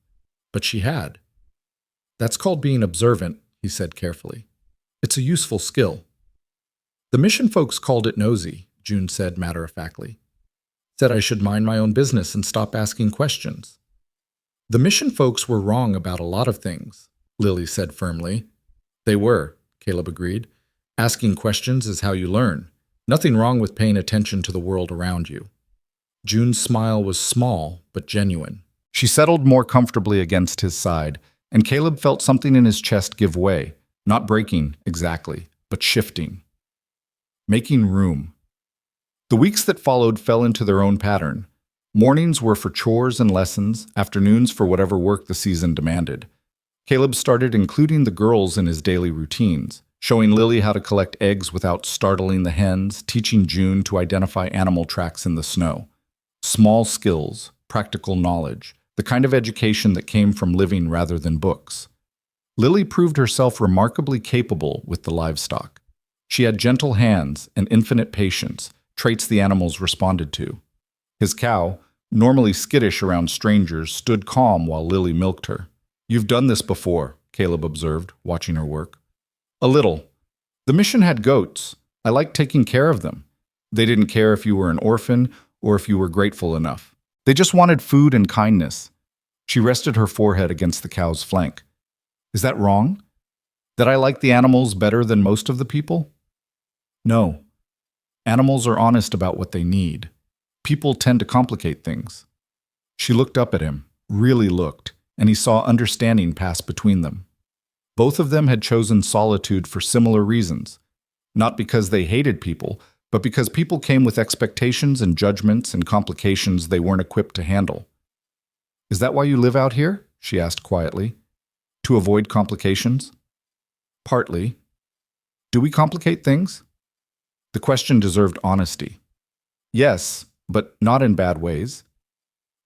But she had. That's called being observant, he said carefully. It's a useful skill. The mission folks called it nosy, June said matter-of-factly. Said I should mind my own business and stop asking questions. The mission folks were wrong about a lot of things, Lily said firmly. They were, Caleb agreed. Asking questions is how you learn. Nothing wrong with paying attention to the world around you. June's smile was small but genuine. She settled more comfortably against his side, and Caleb felt something in his chest give way, not breaking exactly, but shifting. Making room. The weeks that followed fell into their own pattern. Mornings were for chores and lessons, afternoons for whatever work the season demanded. Caleb started including the girls in his daily routines, showing Lily how to collect eggs without startling the hens, teaching June to identify animal tracks in the snow. Small skills, practical knowledge, the kind of education that came from living rather than books. Lily proved herself remarkably capable with the livestock. She had gentle hands and infinite patience, traits the animals responded to. His cow, normally skittish around strangers, stood calm while Lily milked her. You've done this before, Caleb observed, watching her work. A little. The mission had goats. I liked taking care of them. They didn't care if you were an orphan or if you were grateful enough. They just wanted food and kindness. She rested her forehead against the cow's flank. Is that wrong? That I like the animals better than most of the people? No. Animals are honest about what they need. People tend to complicate things. She looked up at him, really looked, and he saw understanding pass between them. Both of them had chosen solitude for similar reasons, not because they hated people, but because people came with expectations and judgments and complications they weren't equipped to handle. Is that why you live out here? She asked quietly. To avoid complications? Partly. Do we complicate things? The question deserved honesty. Yes, but not in bad ways.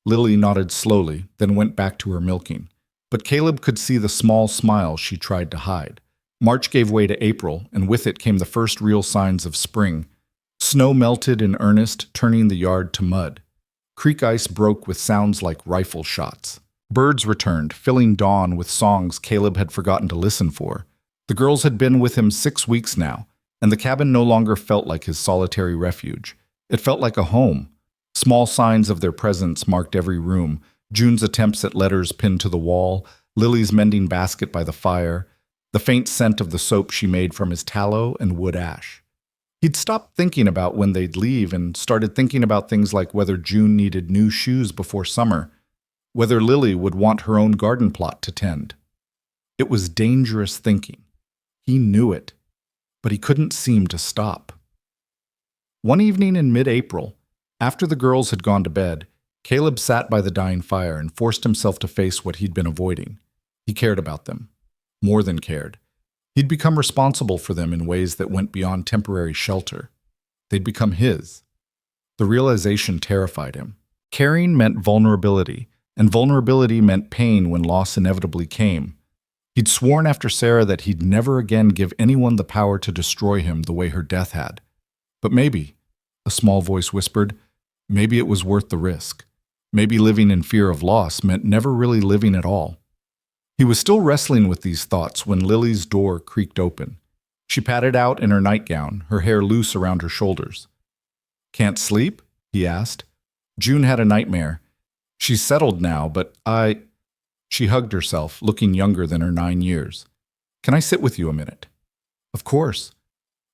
Lily nodded slowly, then went back to her milking. But Caleb could see the small smile she tried to hide. March gave way to April, and with it came the first real signs of spring. Snow melted in earnest, turning the yard to mud. Creek ice broke with sounds like rifle shots. Birds returned, filling dawn with songs Caleb had forgotten to listen for. The girls had been with him 6 weeks now, and the cabin no longer felt like his solitary refuge. It felt like a home. Small signs of their presence marked every room. June's attempts at letters pinned to the wall, Lily's mending basket by the fire, the faint scent of the soap she made from his tallow and wood ash. He'd stopped thinking about when they'd leave and started thinking about things like whether June needed new shoes before summer, whether Lily would want her own garden plot to tend. It was dangerous thinking. He knew it, but he couldn't seem to stop. One evening in mid-April, after the girls had gone to bed, Caleb sat by the dying fire and forced himself to face what he'd been avoiding. He cared about them. More than cared. He'd become responsible for them in ways that went beyond temporary shelter. They'd become his. The realization terrified him. Caring meant vulnerability, and vulnerability meant pain when loss inevitably came. He'd sworn after Sarah that he'd never again give anyone the power to destroy him the way her death had. But maybe, a small voice whispered, maybe it was worth the risk. Maybe living in fear of loss meant never really living at all. He was still wrestling with these thoughts when Lily's door creaked open. She padded out in her nightgown, her hair loose around her shoulders. "Can't sleep?" he asked. "June had a nightmare. She's settled now, but She hugged herself, looking younger than her 9 years. "Can I sit with you a minute?" "Of course."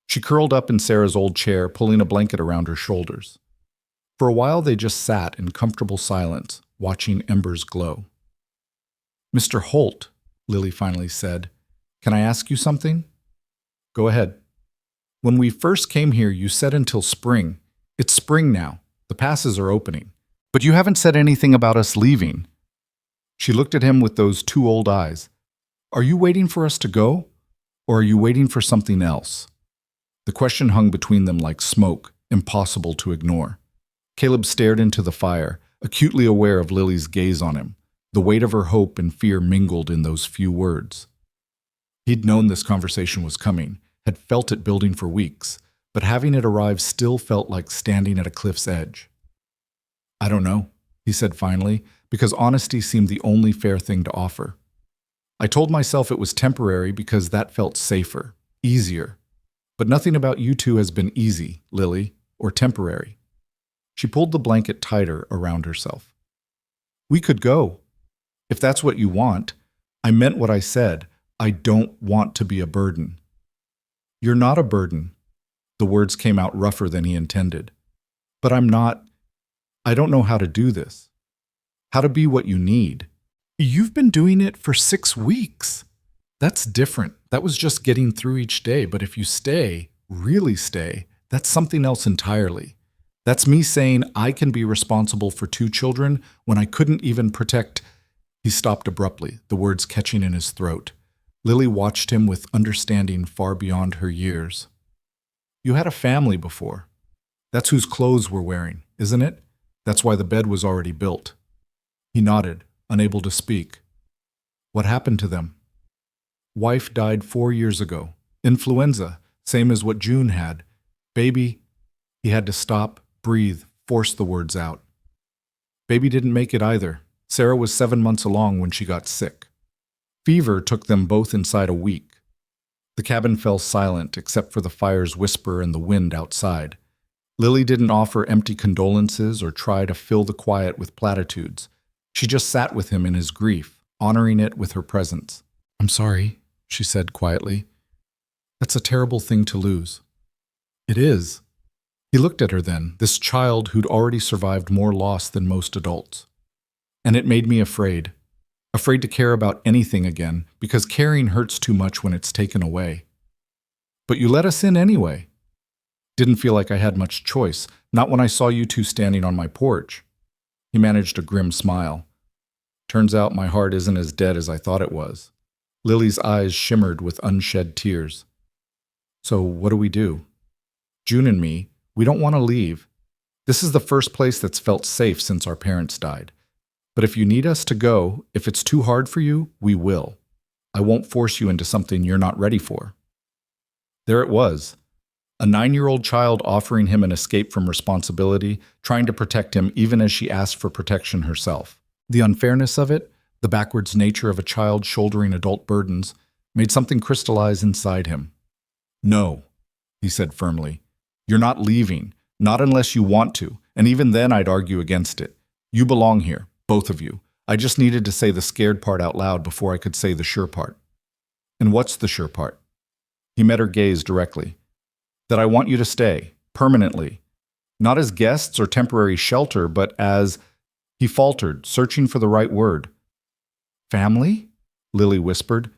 She curled up in Sarah's old chair, pulling a blanket around her shoulders. For a while they just sat in comfortable silence, watching embers glow. "Mr. Holt," Lily finally said, "can I ask you something?" "Go ahead." "When we first came here, you said until spring. It's spring now. The passes are opening. But you haven't said anything about us leaving." She looked at him with those two old eyes. "Are you waiting for us to go? Or are you waiting for something else?" The question hung between them like smoke, impossible to ignore. Caleb stared into the fire, acutely aware of Lily's gaze on him. The weight of her hope and fear mingled in those few words. He'd known this conversation was coming, had felt it building for weeks, but having it arrive still felt like standing at a cliff's edge. "I don't know," he said finally, because honesty seemed the only fair thing to offer. "I told myself it was temporary because that felt safer, easier. But nothing about you two has been easy, Lily, or temporary." She pulled the blanket tighter around herself. "We could go. If that's what you want. I meant what I said. I don't want to be a burden." "You're not a burden." The words came out rougher than he intended. "But I'm not. I don't know how to do this. How to be what you need." "You've been doing it for 6 weeks. That's different. That was just getting through each day. But if you stay, really stay, that's something else entirely. That's me saying I can be responsible for 2 children when I couldn't even protect—" He stopped abruptly, the words catching in his throat. Lily watched him with understanding far beyond her years. "You had a family before. That's whose clothes we're wearing, isn't it? That's why the bed was already built." He nodded, unable to speak. "What happened to them?" "Wife died 4 years ago. Influenza, same as what June had. Baby—" He had to stop, breathe, force the words out. "Baby didn't make it either. Sarah was 7 months along when she got sick. Fever took them both inside a week." The cabin fell silent except for the fire's whisper and the wind outside. Lily didn't offer empty condolences or try to fill the quiet with platitudes. She just sat with him in his grief, honoring it with her presence. "I'm sorry," she said quietly. "That's a terrible thing to lose." "It is." He looked at her then, this child who'd already survived more loss than most adults. "And it made me afraid. Afraid to care about anything again, because caring hurts too much when it's taken away." "But you let us in anyway." "Didn't feel like I had much choice, not when I saw you two standing on my porch." He managed a grim smile. "Turns out my heart isn't as dead as I thought it was." Lily's eyes shimmered with unshed tears. "So what do we do? June and me, we don't want to leave. This is the first place that's felt safe since our parents died. But if you need us to go, if it's too hard for you, we will. I won't force you into something you're not ready for." There it was. A 9-year-old child offering him an escape from responsibility, trying to protect him even as she asked for protection herself. The unfairness of it, the backwards nature of a child shouldering adult burdens, made something crystallize inside him. "No," he said firmly. "You're not leaving, not unless you want to, and even then I'd argue against it. You belong here, both of you. I just needed to say the scared part out loud before I could say the sure part." "And what's the sure part?" He met her gaze directly. "That I want you to stay, permanently. Not as guests or temporary shelter, but as—" He faltered, searching for the right word. "Family?" Lily whispered.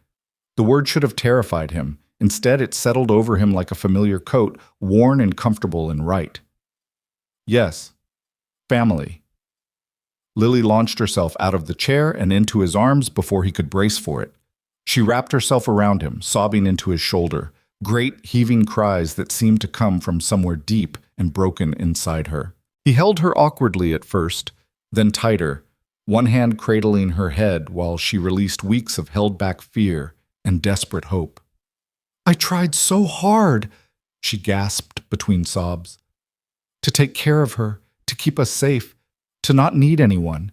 The word should have terrified him. Instead, it settled over him like a familiar coat, worn and comfortable and right. Yes, family. Lily launched herself out of the chair and into his arms before he could brace for it. She wrapped herself around him, sobbing into his shoulder, great heaving cries that seemed to come from somewhere deep and broken inside her. He held her awkwardly at first, then tighter, one hand cradling her head while she released weeks of held-back fear and desperate hope. "I tried so hard," she gasped between sobs, "to take care of her, to keep us safe, to not need anyone.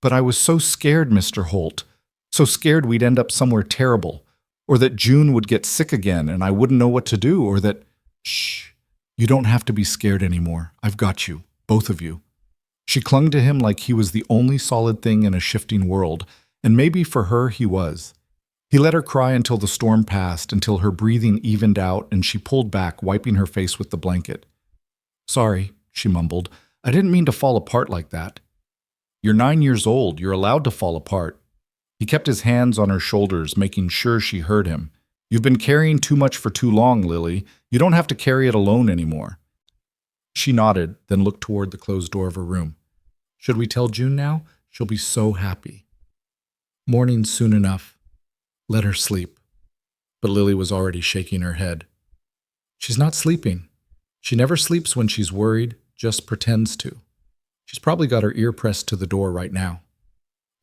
But I was so scared, Mr. Holt, so scared we'd end up somewhere terrible, or that June would get sick again and I wouldn't know what to do, or that—" "Shh, you don't have to be scared anymore. I've got you, both of you." She clung to him like he was the only solid thing in a shifting world, and maybe for her he was. He let her cry until the storm passed, until her breathing evened out and she pulled back, wiping her face with the blanket. "Sorry," she mumbled. "I didn't mean to fall apart like that." "You're 9 years old. You're allowed to fall apart." He kept his hands on her shoulders, making sure she heard him. "You've been carrying too much for too long, Lily. You don't have to carry it alone anymore." She nodded, then looked toward the closed door of her room. "Should we tell June now? She'll be so happy." "Morning soon enough. Let her sleep." But Lily was already shaking her head. "She's not sleeping. She never sleeps when she's worried, just pretends to. She's probably got her ear pressed to the door right now."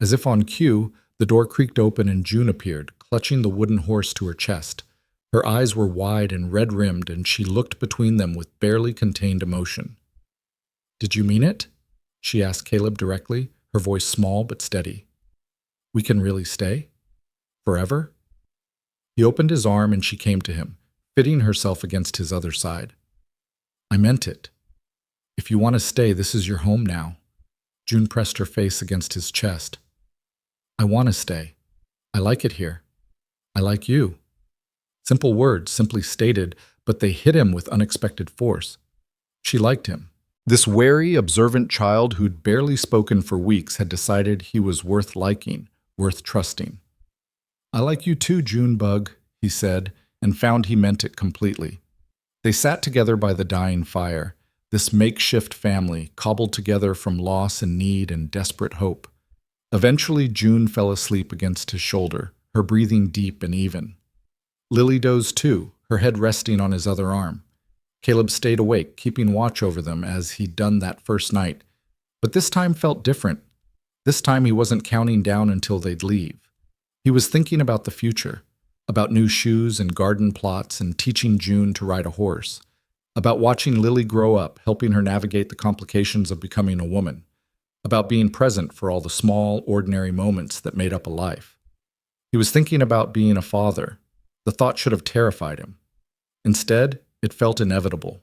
As if on cue, the door creaked open and June appeared, clutching the wooden horse to her chest. Her eyes were wide and red-rimmed, and she looked between them with barely contained emotion. "Did you mean it?" she asked Caleb directly, her voice small but steady. "We can really stay? Forever?" He opened his arm and she came to him, fitting herself against his other side. "I meant it. If you want to stay, this is your home now." June pressed her face against his chest. "I want to stay. I like it here. I like you." Simple words, simply stated, but they hit him with unexpected force. She liked him. This wary, observant child who'd barely spoken for weeks had decided he was worth liking, worth trusting. "I like you too, Junebug," he said, and found he meant it completely. They sat together by the dying fire, this makeshift family, cobbled together from loss and need and desperate hope. Eventually, June fell asleep against his shoulder, her breathing deep and even. Lily dozed too, her head resting on his other arm. Caleb stayed awake, keeping watch over them as he'd done that first night. But this time felt different. This time he wasn't counting down until they'd leave. He was thinking about the future, about new shoes and garden plots and teaching June to ride a horse, about watching Lily grow up, helping her navigate the complications of becoming a woman, about being present for all the small, ordinary moments that made up a life. He was thinking about being a father. The thought should have terrified him. Instead, it felt inevitable.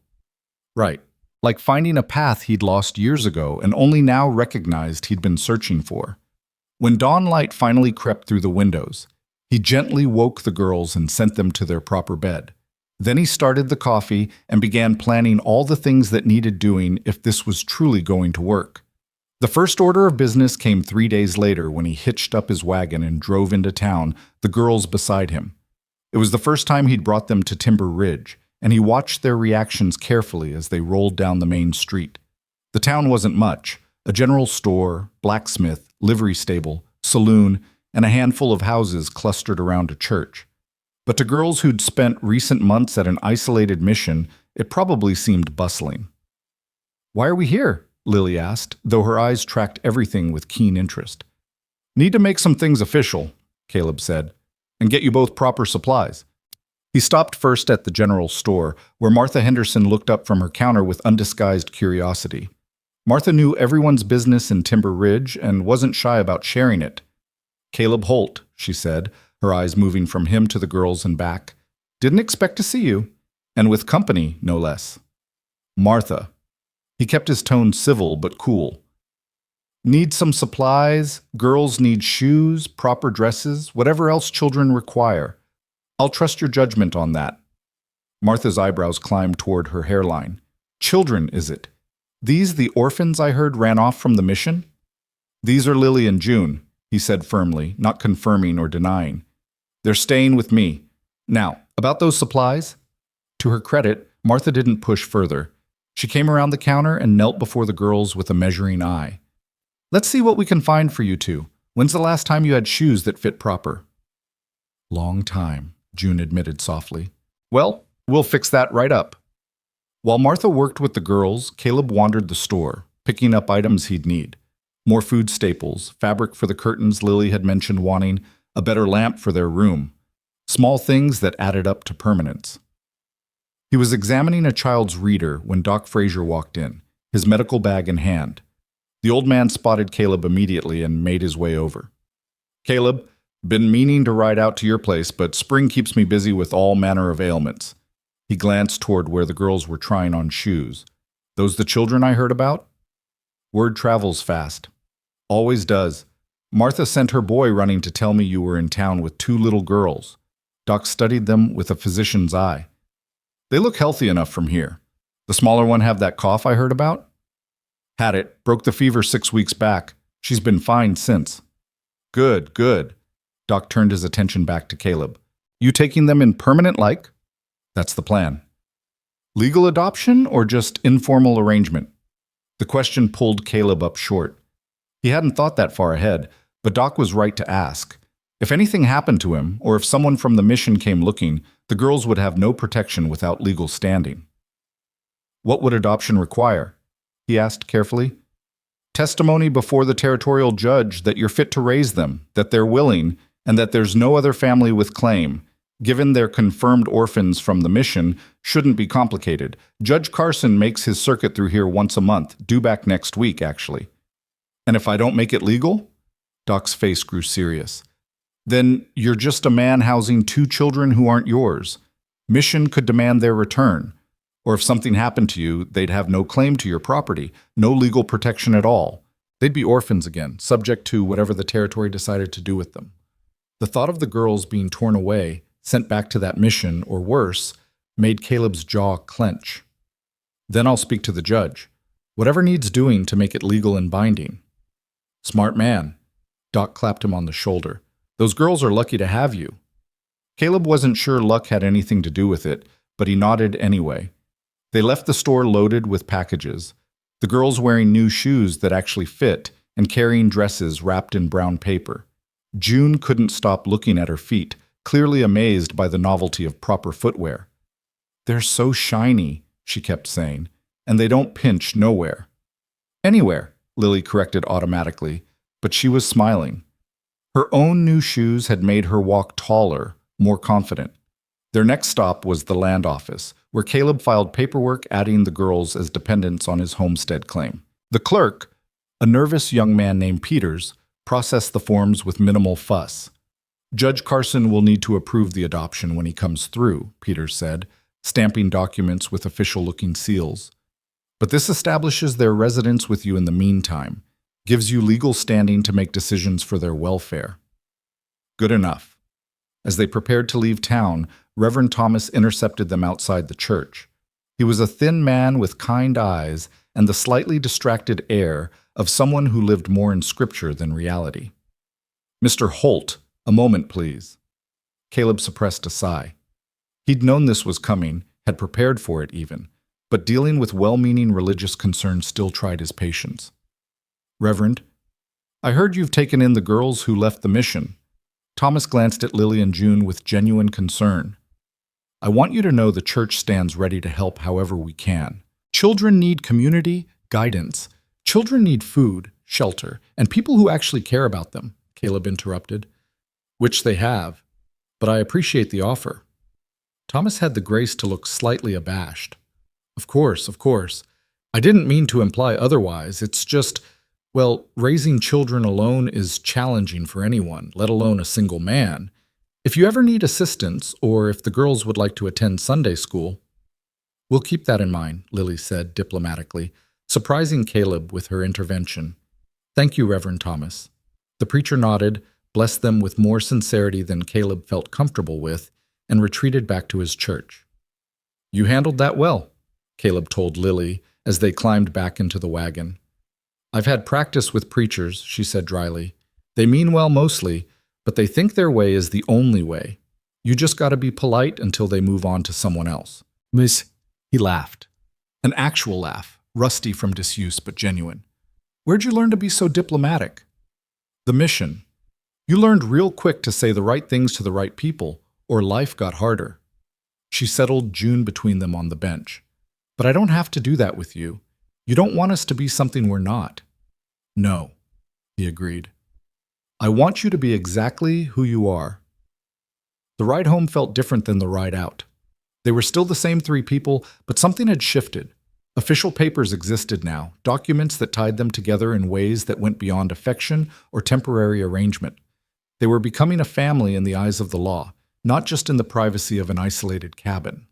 Right, like finding a path he'd lost years ago and only now recognized he'd been searching for. When dawnlight finally crept through the windows, he gently woke the girls and sent them to their proper bed. Then he started the coffee and began planning all the things that needed doing if this was truly going to work. The first order of business came 3 days later when he hitched up his wagon and drove into town, the girls beside him. It was the first time he'd brought them to Timber Ridge, and he watched their reactions carefully as they rolled down the main street. The town wasn't much: a general store, blacksmith, livery stable, saloon, and a handful of houses clustered around a church. But to girls who'd spent recent months at an isolated mission, it probably seemed bustling. "Why are we here?" Lily asked, though her eyes tracked everything with keen interest. "Need to make some things official," Caleb said, "and get you both proper supplies." He stopped first at the general store, where Martha Henderson looked up from her counter with undisguised curiosity. Martha knew everyone's business in Timber Ridge and wasn't shy about sharing it. "Caleb Holt," she said, her eyes moving from him to the girls and back. "Didn't expect to see you. And with company, no less." "Martha." He kept his tone civil but cool. "Need some supplies. Girls need shoes, proper dresses, whatever else children require. I'll trust your judgment on that." Martha's eyebrows climbed toward her hairline. "Children, is it? These the orphans I heard ran off from the mission?" "These are Lily and June," he said firmly, not confirming or denying. They're staying with me. Now, about those supplies? To her credit, Martha didn't push further. She came around the counter and knelt before the girls with a measuring eye. Let's see what we can find for you two. When's the last time you had shoes that fit proper? Long time, June admitted softly. Well, we'll fix that right up. While Martha worked with the girls, Caleb wandered the store, picking up items he'd need. More food staples, fabric for the curtains Lily had mentioned wanting, a better lamp for their room. Small things that added up to permanence. He was examining a child's reader when Doc Frazier walked in, his medical bag in hand. The old man spotted Caleb immediately and made his way over. Caleb, been meaning to ride out to your place, but spring keeps me busy with all manner of ailments. He glanced toward where the girls were trying on shoes. Those the children I heard about? Word travels fast. Always does. Martha sent her boy running to tell me you were in town with 2 little girls. Doc studied them with a physician's eye. They look healthy enough from here. The smaller one have that cough I heard about? Had it. Broke the fever 6 weeks back. She's been fine since. Good, good. Doc turned his attention back to Caleb. You taking them in permanent like? That's the plan. Legal adoption or just informal arrangement? The question pulled Caleb up short. He hadn't thought that far ahead, but Doc was right to ask. If anything happened to him, or if someone from the mission came looking, the girls would have no protection without legal standing. What would adoption require? He asked carefully. Testimony before the territorial judge that you're fit to raise them, that they're willing, and that there's no other family with claim. Given they're confirmed orphans from the mission, shouldn't be complicated. Judge Carson makes his circuit through here once a month, due back next week, actually. And if I don't make it legal? Doc's face grew serious. Then you're just a man housing 2 children who aren't yours. Mission could demand their return. Or if something happened to you, they'd have no claim to your property, no legal protection at all. They'd be orphans again, subject to whatever the territory decided to do with them. The thought of the girls being torn away, sent back to that mission, or worse, made Caleb's jaw clench. Then I'll speak to the judge. Whatever needs doing to make it legal and binding. Smart man. Doc clapped him on the shoulder. Those girls are lucky to have you. Caleb wasn't sure luck had anything to do with it, but he nodded anyway. They left the store loaded with packages, the girls wearing new shoes that actually fit and carrying dresses wrapped in brown paper. June couldn't stop looking at her feet, clearly amazed by the novelty of proper footwear. They're so shiny, she kept saying, and they don't pinch nowhere. Anywhere, Lily corrected automatically, but she was smiling. Her own new shoes had made her walk taller, more confident. Their next stop was the land office, where Caleb filed paperwork adding the girls as dependents on his homestead claim. The clerk, a nervous young man named Peters, processed the forms with minimal fuss. Judge Carson will need to approve the adoption when he comes through, Peters said, stamping documents with official-looking seals. But this establishes their residence with you in the meantime, gives you legal standing to make decisions for their welfare. Good enough. As they prepared to leave town, Reverend Thomas intercepted them outside the church. He was a thin man with kind eyes and the slightly distracted air of someone who lived more in scripture than reality. Mr. Holt, a moment, please. Caleb suppressed a sigh. He'd known this was coming, had prepared for it even, but dealing with well-meaning religious concerns still tried his patience. Reverend, I heard you've taken in the girls who left the mission. Thomas glanced at Lily and June with genuine concern. I want you to know the church stands ready to help however we can. Children need community, guidance. Children need food, shelter, and people who actually care about them, Caleb interrupted. Which they have, but I appreciate the offer. Thomas had the grace to look slightly abashed. Of course, of course. I didn't mean to imply otherwise. It's just, well, raising children alone is challenging for anyone, let alone a single man. If you ever need assistance, or if the girls would like to attend Sunday school, we'll keep that in mind, Lily said diplomatically, surprising Caleb with her intervention. Thank you, Reverend Thomas. The preacher nodded, blessed them with more sincerity than Caleb felt comfortable with, and retreated back to his church. You handled that well, Caleb told Lily as they climbed back into the wagon. I've had practice with preachers, she said dryly. They mean well mostly, but they think their way is the only way. You just gotta be polite until they move on to someone else. Miss, he laughed. An actual laugh, rusty from disuse but genuine. Where'd you learn to be so diplomatic? The mission. You learned real quick to say the right things to the right people, or life got harder. She settled June between them on the bench. But I don't have to do that with you. You don't want us to be something we're not. No, he agreed. I want you to be exactly who you are. The ride home felt different than the ride out. They were still the same three people, but something had shifted. Official papers existed now, documents that tied them together in ways that went beyond affection or temporary arrangement. They were becoming a family in the eyes of the law, not just in the privacy of an isolated cabin.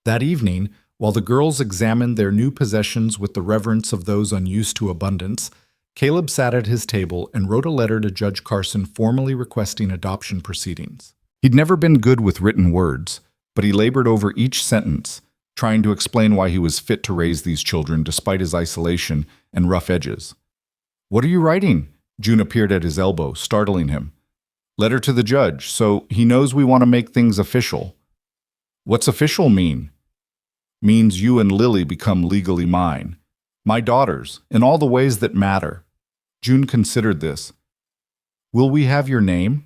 That evening, while the girls examined their new possessions with the reverence of those unused to abundance, Caleb sat at his table and wrote a letter to Judge Carson formally requesting adoption proceedings. He'd never been good with written words, but he labored over each sentence, trying to explain why he was fit to raise these children despite his isolation and rough edges. What are you writing? June appeared at his elbow, startling him. Letter to the judge, so he knows we want to make things official. What's official mean? Means you and Lily become legally mine. My daughters, in all the ways that matter. June considered this. Will we have your name?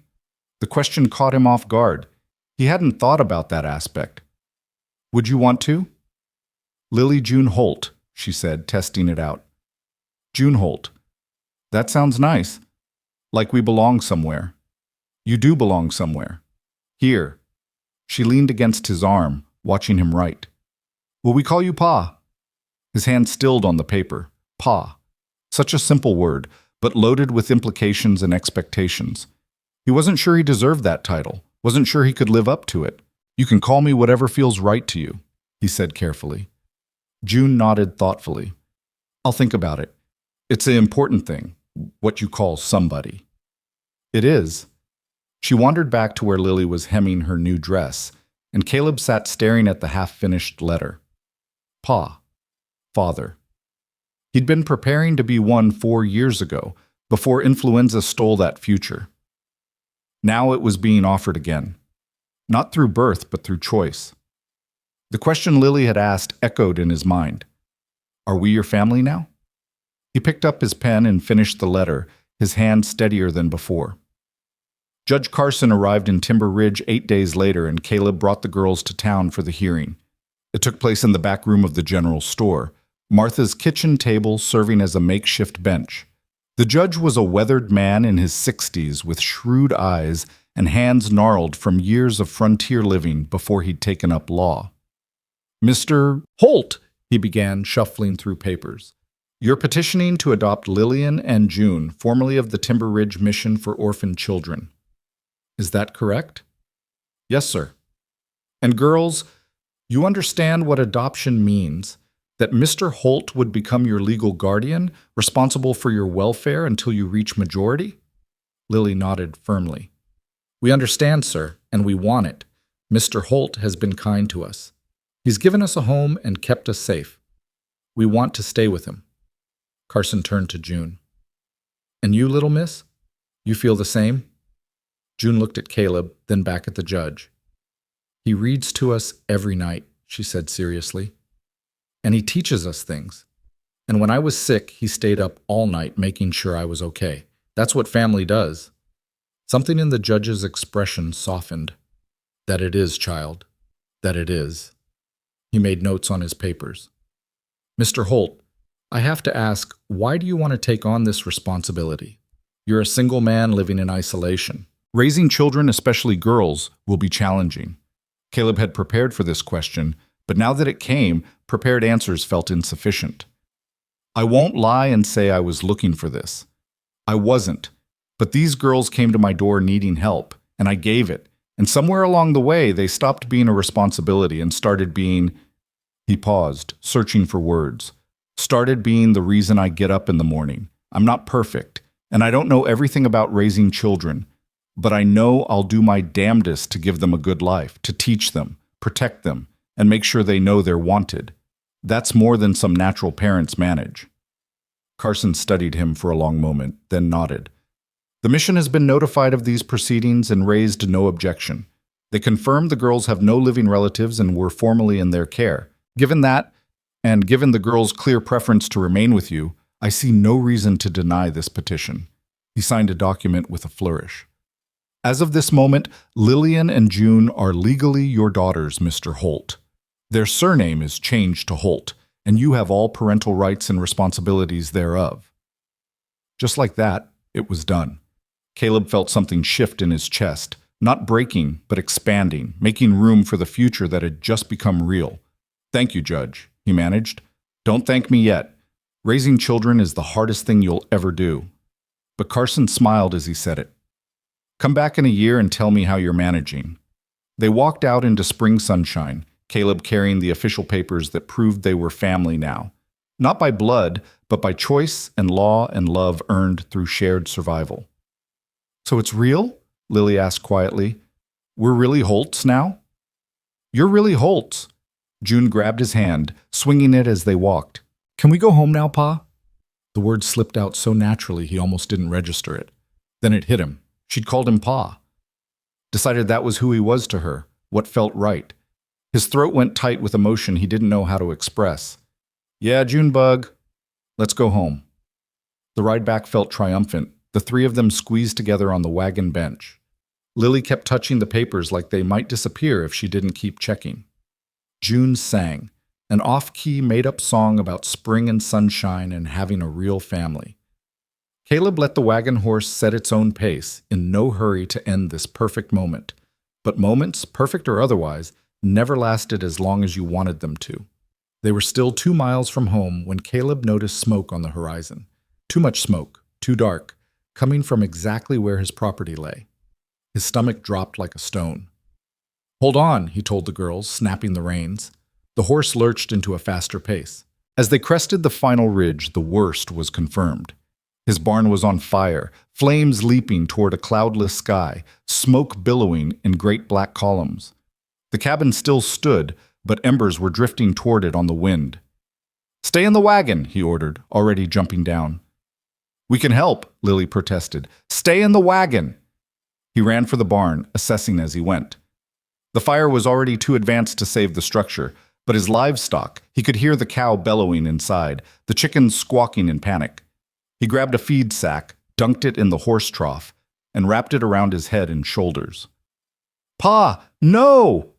The question caught him off guard. He hadn't thought about that aspect. Would you want to? Lily June Holt, she said, testing it out. June Holt. That sounds nice. Like we belong somewhere. You do belong somewhere. Here. She leaned against his arm, watching him write. Will we call you Pa? His hand stilled on the paper. Pa. Such a simple word, but loaded with implications and expectations. He wasn't sure he deserved that title, wasn't sure he could live up to it. You can call me whatever feels right to you, he said carefully. June nodded thoughtfully. I'll think about it. It's an important thing, what you call somebody. It is. She wandered back to where Lily was hemming her new dress, and Caleb sat staring at the half-finished letter. Pa. Father. He'd been preparing to be one 4 years ago, before influenza stole that future. Now it was being offered again. Not through birth, but through choice. The question Lily had asked echoed in his mind. Are we your family now? He picked up his pen and finished the letter, his hand steadier than before. Judge Carson arrived in Timber Ridge 8 days later, and Caleb brought the girls to town for the hearing. It took place in the back room of the general store, Martha's kitchen table serving as a makeshift bench. The judge was a weathered man in his 60s with shrewd eyes and hands gnarled from years of frontier living before he'd taken up law. Mr. Holt, he began, shuffling through papers. You're petitioning to adopt Lillian and June, formerly of the Timber Ridge Mission for Orphan Children. Is that correct? Yes, sir. And girls, you understand what adoption means, that Mr. Holt would become your legal guardian, responsible for your welfare until you reach majority? Lily nodded firmly. We understand, sir, and we want it. Mr. Holt has been kind to us. He's given us a home and kept us safe. We want to stay with him. Carson turned to June. And you, little miss? You feel the same? June looked at Caleb, then back at the judge. He reads to us every night, she said seriously. And he teaches us things. And when I was sick, he stayed up all night making sure I was okay. That's what family does. Something in the judge's expression softened. That it is, child. That it is. He made notes on his papers. Mr. Holt, I have to ask, why do you want to take on this responsibility? You're a single man living in isolation. Raising children, especially girls, will be challenging. Caleb had prepared for this question, but now that it came, prepared answers felt insufficient. I won't lie and say I was looking for this. I wasn't. But these girls came to my door needing help, and I gave it. And somewhere along the way, they stopped being a responsibility and started being... He paused, searching for words. Started being the reason I get up in the morning. I'm not perfect, and I don't know everything about raising children, but I know I'll do my damnedest to give them a good life, to teach them, protect them, and make sure they know they're wanted. That's more than some natural parents manage. Carson studied him for a long moment, then nodded. The mission has been notified of these proceedings and raised no objection. They confirmed the girls have no living relatives and were formally in their care. Given that, and given the girls' clear preference to remain with you, I see no reason to deny this petition. He signed a document with a flourish. As of this moment, Lillian and June are legally your daughters, Mr. Holt. Their surname is changed to Holt, and you have all parental rights and responsibilities thereof. Just like that, it was done. Caleb felt something shift in his chest, not breaking, but expanding, making room for the future that had just become real. Thank you, Judge, he managed. Don't thank me yet. Raising children is the hardest thing you'll ever do. But Carson smiled as he said it. Come back in a year and tell me how you're managing. They walked out into spring sunshine, Caleb carrying the official papers that proved they were family now. Not by blood, but by choice and law and love earned through shared survival. So it's real? Lily asked quietly. We're really Holts now? You're really Holts. June grabbed his hand, swinging it as they walked. Can we go home now, Pa? The word slipped out so naturally he almost didn't register it. Then it hit him. She'd called him Pa. Decided that was who he was to her, what felt right. His throat went tight with emotion he didn't know how to express. Yeah, Junebug. Let's go home. The ride back felt triumphant, the three of them squeezed together on the wagon bench. Lily kept touching the papers like they might disappear if she didn't keep checking. June sang, an off-key, made-up song about spring and sunshine and having a real family. Caleb let the wagon horse set its own pace, in no hurry to end this perfect moment. But moments, perfect or otherwise, never lasted as long as you wanted them to. They were still 2 miles from home when Caleb noticed smoke on the horizon. Too much smoke, too dark, coming from exactly where his property lay. His stomach dropped like a stone. Hold on, he told the girls, snapping the reins. The horse lurched into a faster pace. As they crested the final ridge, the worst was confirmed. His barn was on fire, flames leaping toward a cloudless sky, smoke billowing in great black columns. The cabin still stood, but embers were drifting toward it on the wind. Stay in the wagon, he ordered, already jumping down. We can help, Lily protested. Stay in the wagon. He ran for the barn, assessing as he went. The fire was already too advanced to save the structure, but his livestock, he could hear the cow bellowing inside, the chickens squawking in panic. He grabbed a feed sack, dunked it in the horse trough, and wrapped it around his head and shoulders. Pa, no!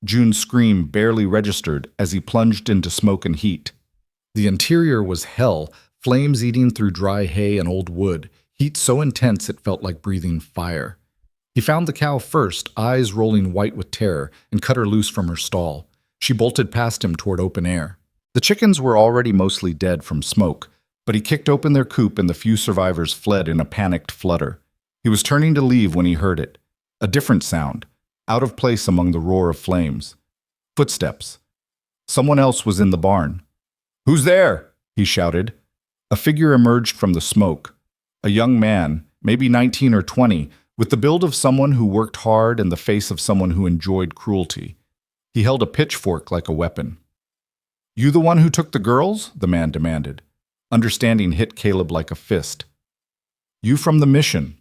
June's scream barely registered as he plunged into smoke and heat. The interior was hell, flames eating through dry hay and old wood, heat so intense it felt like breathing fire. He found the cow first, eyes rolling white with terror, and cut her loose from her stall. She bolted past him toward open air. The chickens were already mostly dead from smoke, but he kicked open their coop and the few survivors fled in a panicked flutter. He was turning to leave when he heard it. A different sound, out of place among the roar of flames. Footsteps. Someone else was in the barn. Who's there? He shouted. A figure emerged from the smoke. A young man, maybe 19 or 20, with the build of someone who worked hard and the face of someone who enjoyed cruelty. He held a pitchfork like a weapon. You the one who took the girls? The man demanded. Understanding hit Caleb like a fist. You from the mission.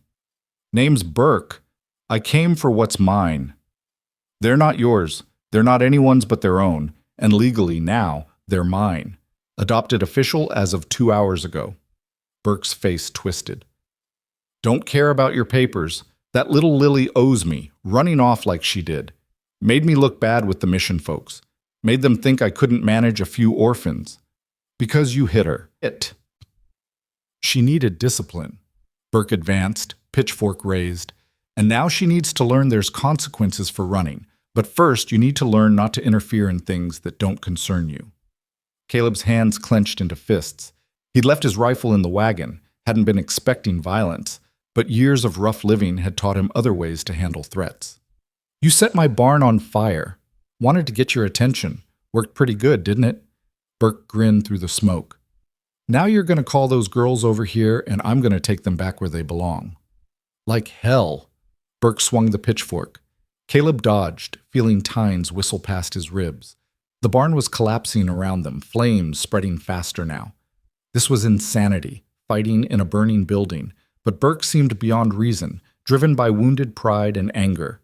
Name's Burke. I came for what's mine. They're not yours. They're not anyone's but their own, and legally now, they're mine. Adopted official as of 2 hours ago. Burke's face twisted. Don't care about your papers. That little Lily owes me, running off like she did. Made me look bad with the mission folks. Made them think I couldn't manage a few orphans. Because you hit her. She needed discipline. Burke advanced, pitchfork raised. And now she needs to learn there's consequences for running. But first, you need to learn not to interfere in things that don't concern you. Caleb's hands clenched into fists. He'd left his rifle in the wagon, hadn't been expecting violence, but years of rough living had taught him other ways to handle threats. You set my barn on fire. Wanted to get your attention. Worked pretty good, didn't it? Burke grinned through the smoke. Now you're going to call those girls over here, and I'm going to take them back where they belong. Like hell. Burke swung the pitchfork. Caleb dodged, feeling tines whistle past his ribs. The barn was collapsing around them, flames spreading faster now. This was insanity, fighting in a burning building, but Burke seemed beyond reason, driven by wounded pride and anger.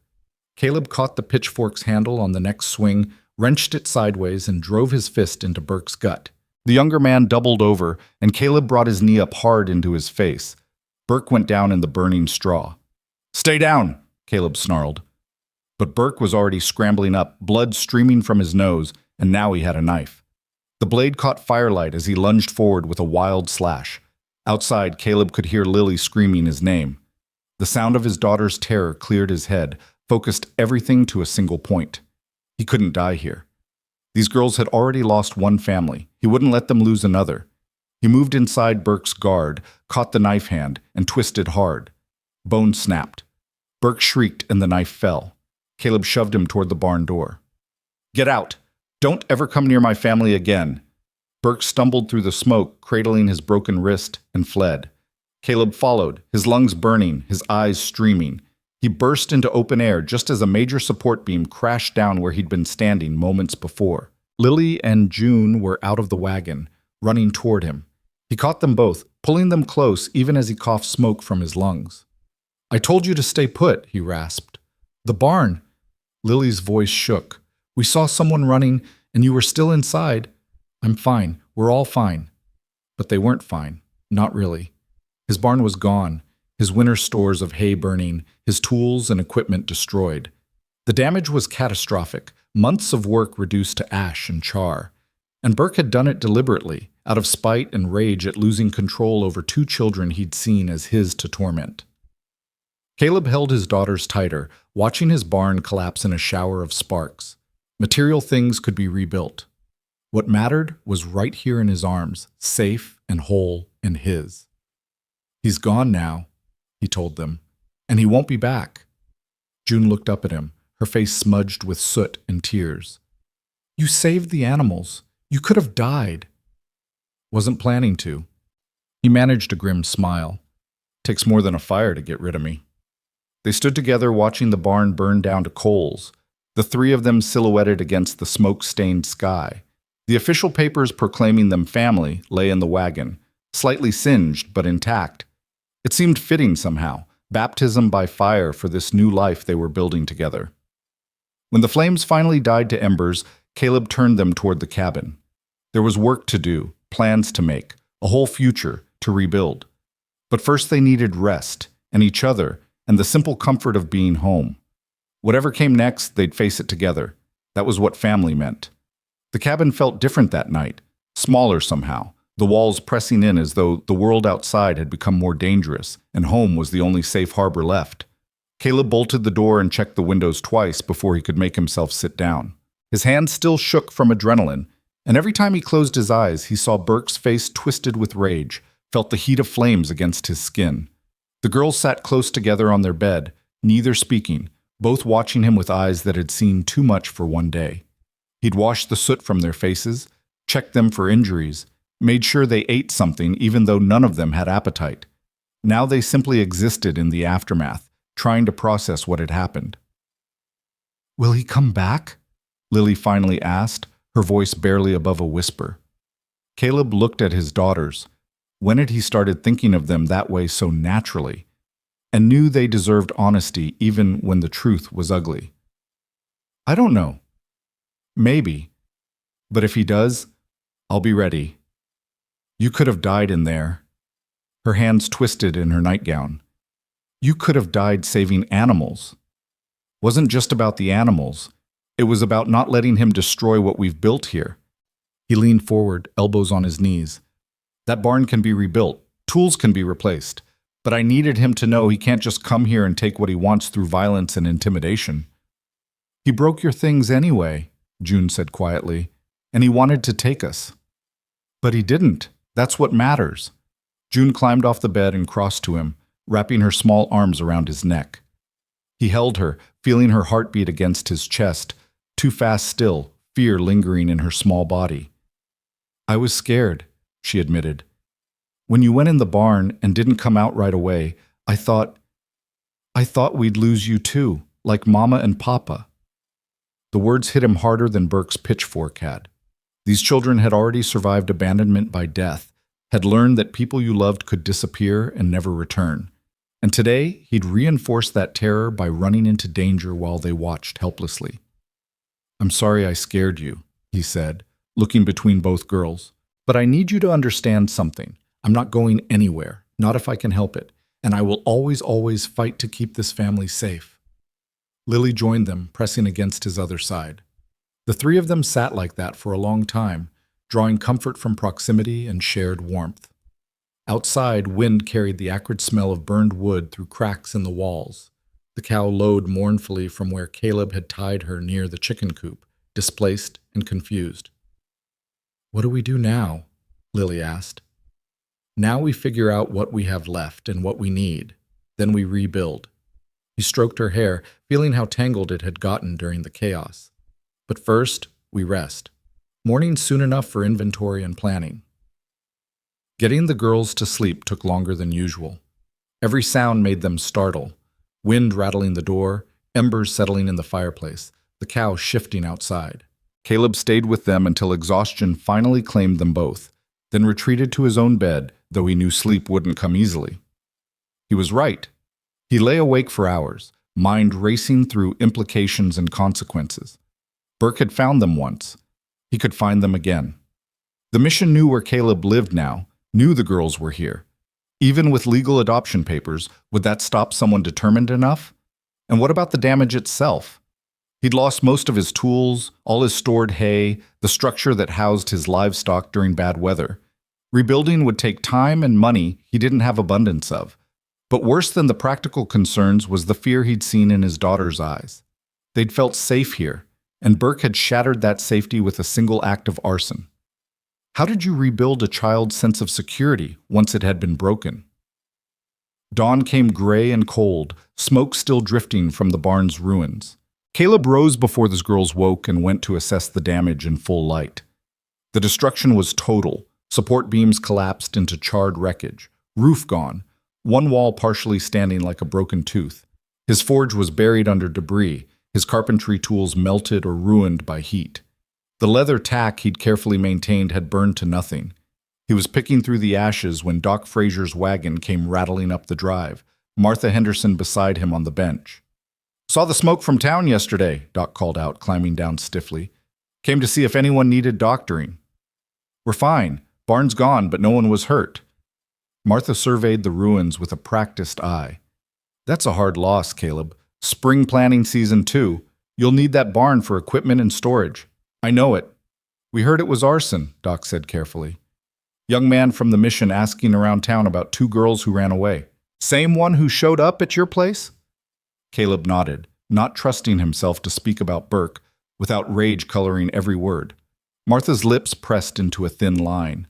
Caleb caught the pitchfork's handle on the next swing, wrenched it sideways, and drove his fist into Burke's gut. The younger man doubled over, and Caleb brought his knee up hard into his face. Burke went down in the burning straw. "Stay down," Caleb snarled. But Burke was already scrambling up, blood streaming from his nose, and now he had a knife. The blade caught firelight as he lunged forward with a wild slash. Outside, Caleb could hear Lily screaming his name. The sound of his daughter's terror cleared his head, focused everything to a single point. He couldn't die here. These girls had already lost one family. He wouldn't let them lose another. He moved inside Burke's guard, caught the knife hand, and twisted hard. Bone snapped. Burke shrieked and the knife fell. Caleb shoved him toward the barn door. "Get out! Don't ever come near my family again!" Burke stumbled through the smoke, cradling his broken wrist, and fled. Caleb followed, his lungs burning, his eyes streaming. He burst into open air just as a major support beam crashed down where he'd been standing moments before. Lily and June were out of the wagon, running toward him. He caught them both, pulling them close even as he coughed smoke from his lungs. "I told you to stay put," he rasped. "The barn." Lily's voice shook. "We saw someone running, and you were still inside." "I'm fine. We're all fine." But they weren't fine. Not really. His barn was gone, his winter stores of hay burning, his tools and equipment destroyed. The damage was catastrophic, months of work reduced to ash and char. And Burke had done it deliberately, out of spite and rage at losing control over two children he'd seen as his to torment. Caleb held his daughters tighter, watching his barn collapse in a shower of sparks. Material things could be rebuilt. What mattered was right here in his arms, safe and whole and his. "He's gone now," he told them, "and he won't be back." June looked up at him, her face smudged with soot and tears. "You saved the animals. You could have died." "Wasn't planning to." He managed a grim smile. "Takes more than a fire to get rid of me." They stood together watching the barn burn down to coals, the three of them silhouetted against the smoke-stained sky. The official papers proclaiming them family lay in the wagon, slightly singed but intact. It seemed fitting somehow, baptism by fire for this new life they were building together. When the flames finally died to embers, Caleb turned them toward the cabin. There was work to do, plans to make, a whole future to rebuild. But first they needed rest, and each other, and the simple comfort of being home. Whatever came next, they'd face it together. That was what family meant. The cabin felt different that night, smaller somehow, the walls pressing in as though the world outside had become more dangerous, and home was the only safe harbor left. Caleb bolted the door and checked the windows twice before he could make himself sit down. His hands still shook from adrenaline, and every time he closed his eyes, he saw Burke's face twisted with rage, felt the heat of flames against his skin. The girls sat close together on their bed, neither speaking, both watching him with eyes that had seen too much for one day. He'd washed the soot from their faces, checked them for injuries, made sure they ate something even though none of them had appetite. Now they simply existed in the aftermath, trying to process what had happened. "Will he come back?" Lily finally asked, her voice barely above a whisper. Caleb looked at his daughters. When had he started thinking of them that way so naturally, and knew they deserved honesty even when the truth was ugly? "I don't know. Maybe. But if he does, I'll be ready. You could have died in there." Her hands twisted in her nightgown. "You could have died saving animals. Wasn't just about the animals. It was about not letting him destroy what we've built here." He leaned forward, elbows on his knees. "That barn can be rebuilt. Tools can be replaced. But I needed him to know he can't just come here and take what he wants through violence and intimidation." "He broke your things anyway," June said quietly, "and he wanted to take us." "But he didn't. That's what matters." June climbed off the bed and crossed to him, wrapping her small arms around his neck. He held her, feeling her heartbeat against his chest, too fast still, fear lingering in her small body. "I was scared," she admitted. "When you went in the barn and didn't come out right away, I thought we'd lose you too, like Mama and Papa." The words hit him harder than Burke's pitchfork had. These children had already survived abandonment by death, had learned that people you loved could disappear and never return. And today, he'd reinforced that terror by running into danger while they watched helplessly. "I'm sorry I scared you," he said, looking between both girls. "But I need you to understand something. I'm not going anywhere, not if I can help it, and I will always, always fight to keep this family safe." Lily joined them, pressing against his other side. The three of them sat like that for a long time, drawing comfort from proximity and shared warmth. Outside, wind carried the acrid smell of burned wood through cracks in the walls. The cow lowed mournfully from where Caleb had tied her near the chicken coop, displaced and confused. "What do we do now?" Lily asked. "Now we figure out what we have left and what we need. Then we rebuild." He stroked her hair, feeling how tangled it had gotten during the chaos. "But first, we rest. Morning's soon enough for inventory and planning." Getting the girls to sleep took longer than usual. Every sound made them startle. Wind rattling the door, embers settling in the fireplace, the cow shifting outside. Caleb stayed with them until exhaustion finally claimed them both, then retreated to his own bed, though he knew sleep wouldn't come easily. He was right. He lay awake for hours, mind racing through implications and consequences. Burke had found them once. He could find them again. The mission knew where Caleb lived now, knew the girls were here. Even with legal adoption papers, would that stop someone determined enough? And what about the damage itself? He'd lost most of his tools, all his stored hay, the structure that housed his livestock during bad weather. Rebuilding would take time and money he didn't have abundance of. But worse than the practical concerns was the fear he'd seen in his daughter's eyes. They'd felt safe here, and Burke had shattered that safety with a single act of arson. How did you rebuild a child's sense of security once it had been broken? Dawn came gray and cold, smoke still drifting from the barn's ruins. Caleb rose before the girls woke and went to assess the damage in full light. The destruction was total. Support beams collapsed into charred wreckage, roof gone, one wall partially standing like a broken tooth. His forge was buried under debris, his carpentry tools melted or ruined by heat. The leather tack he'd carefully maintained had burned to nothing. He was picking through the ashes when Doc Frazier's wagon came rattling up the drive, Martha Henderson beside him on the bench. "Saw the smoke from town yesterday," Doc called out, climbing down stiffly. "Came to see if anyone needed doctoring." "We're fine. Barn's gone, but no one was hurt." Martha surveyed the ruins with a practiced eye. "That's a hard loss, Caleb. Spring planting season too. You'll need that barn for equipment and storage." "I know it." "We heard it was arson," Doc said carefully. "Young man from the mission asking around town about 2 girls who ran away. Same one who showed up at your place?" Caleb nodded, not trusting himself to speak about Burke, without rage coloring every word. Martha's lips pressed into a thin line.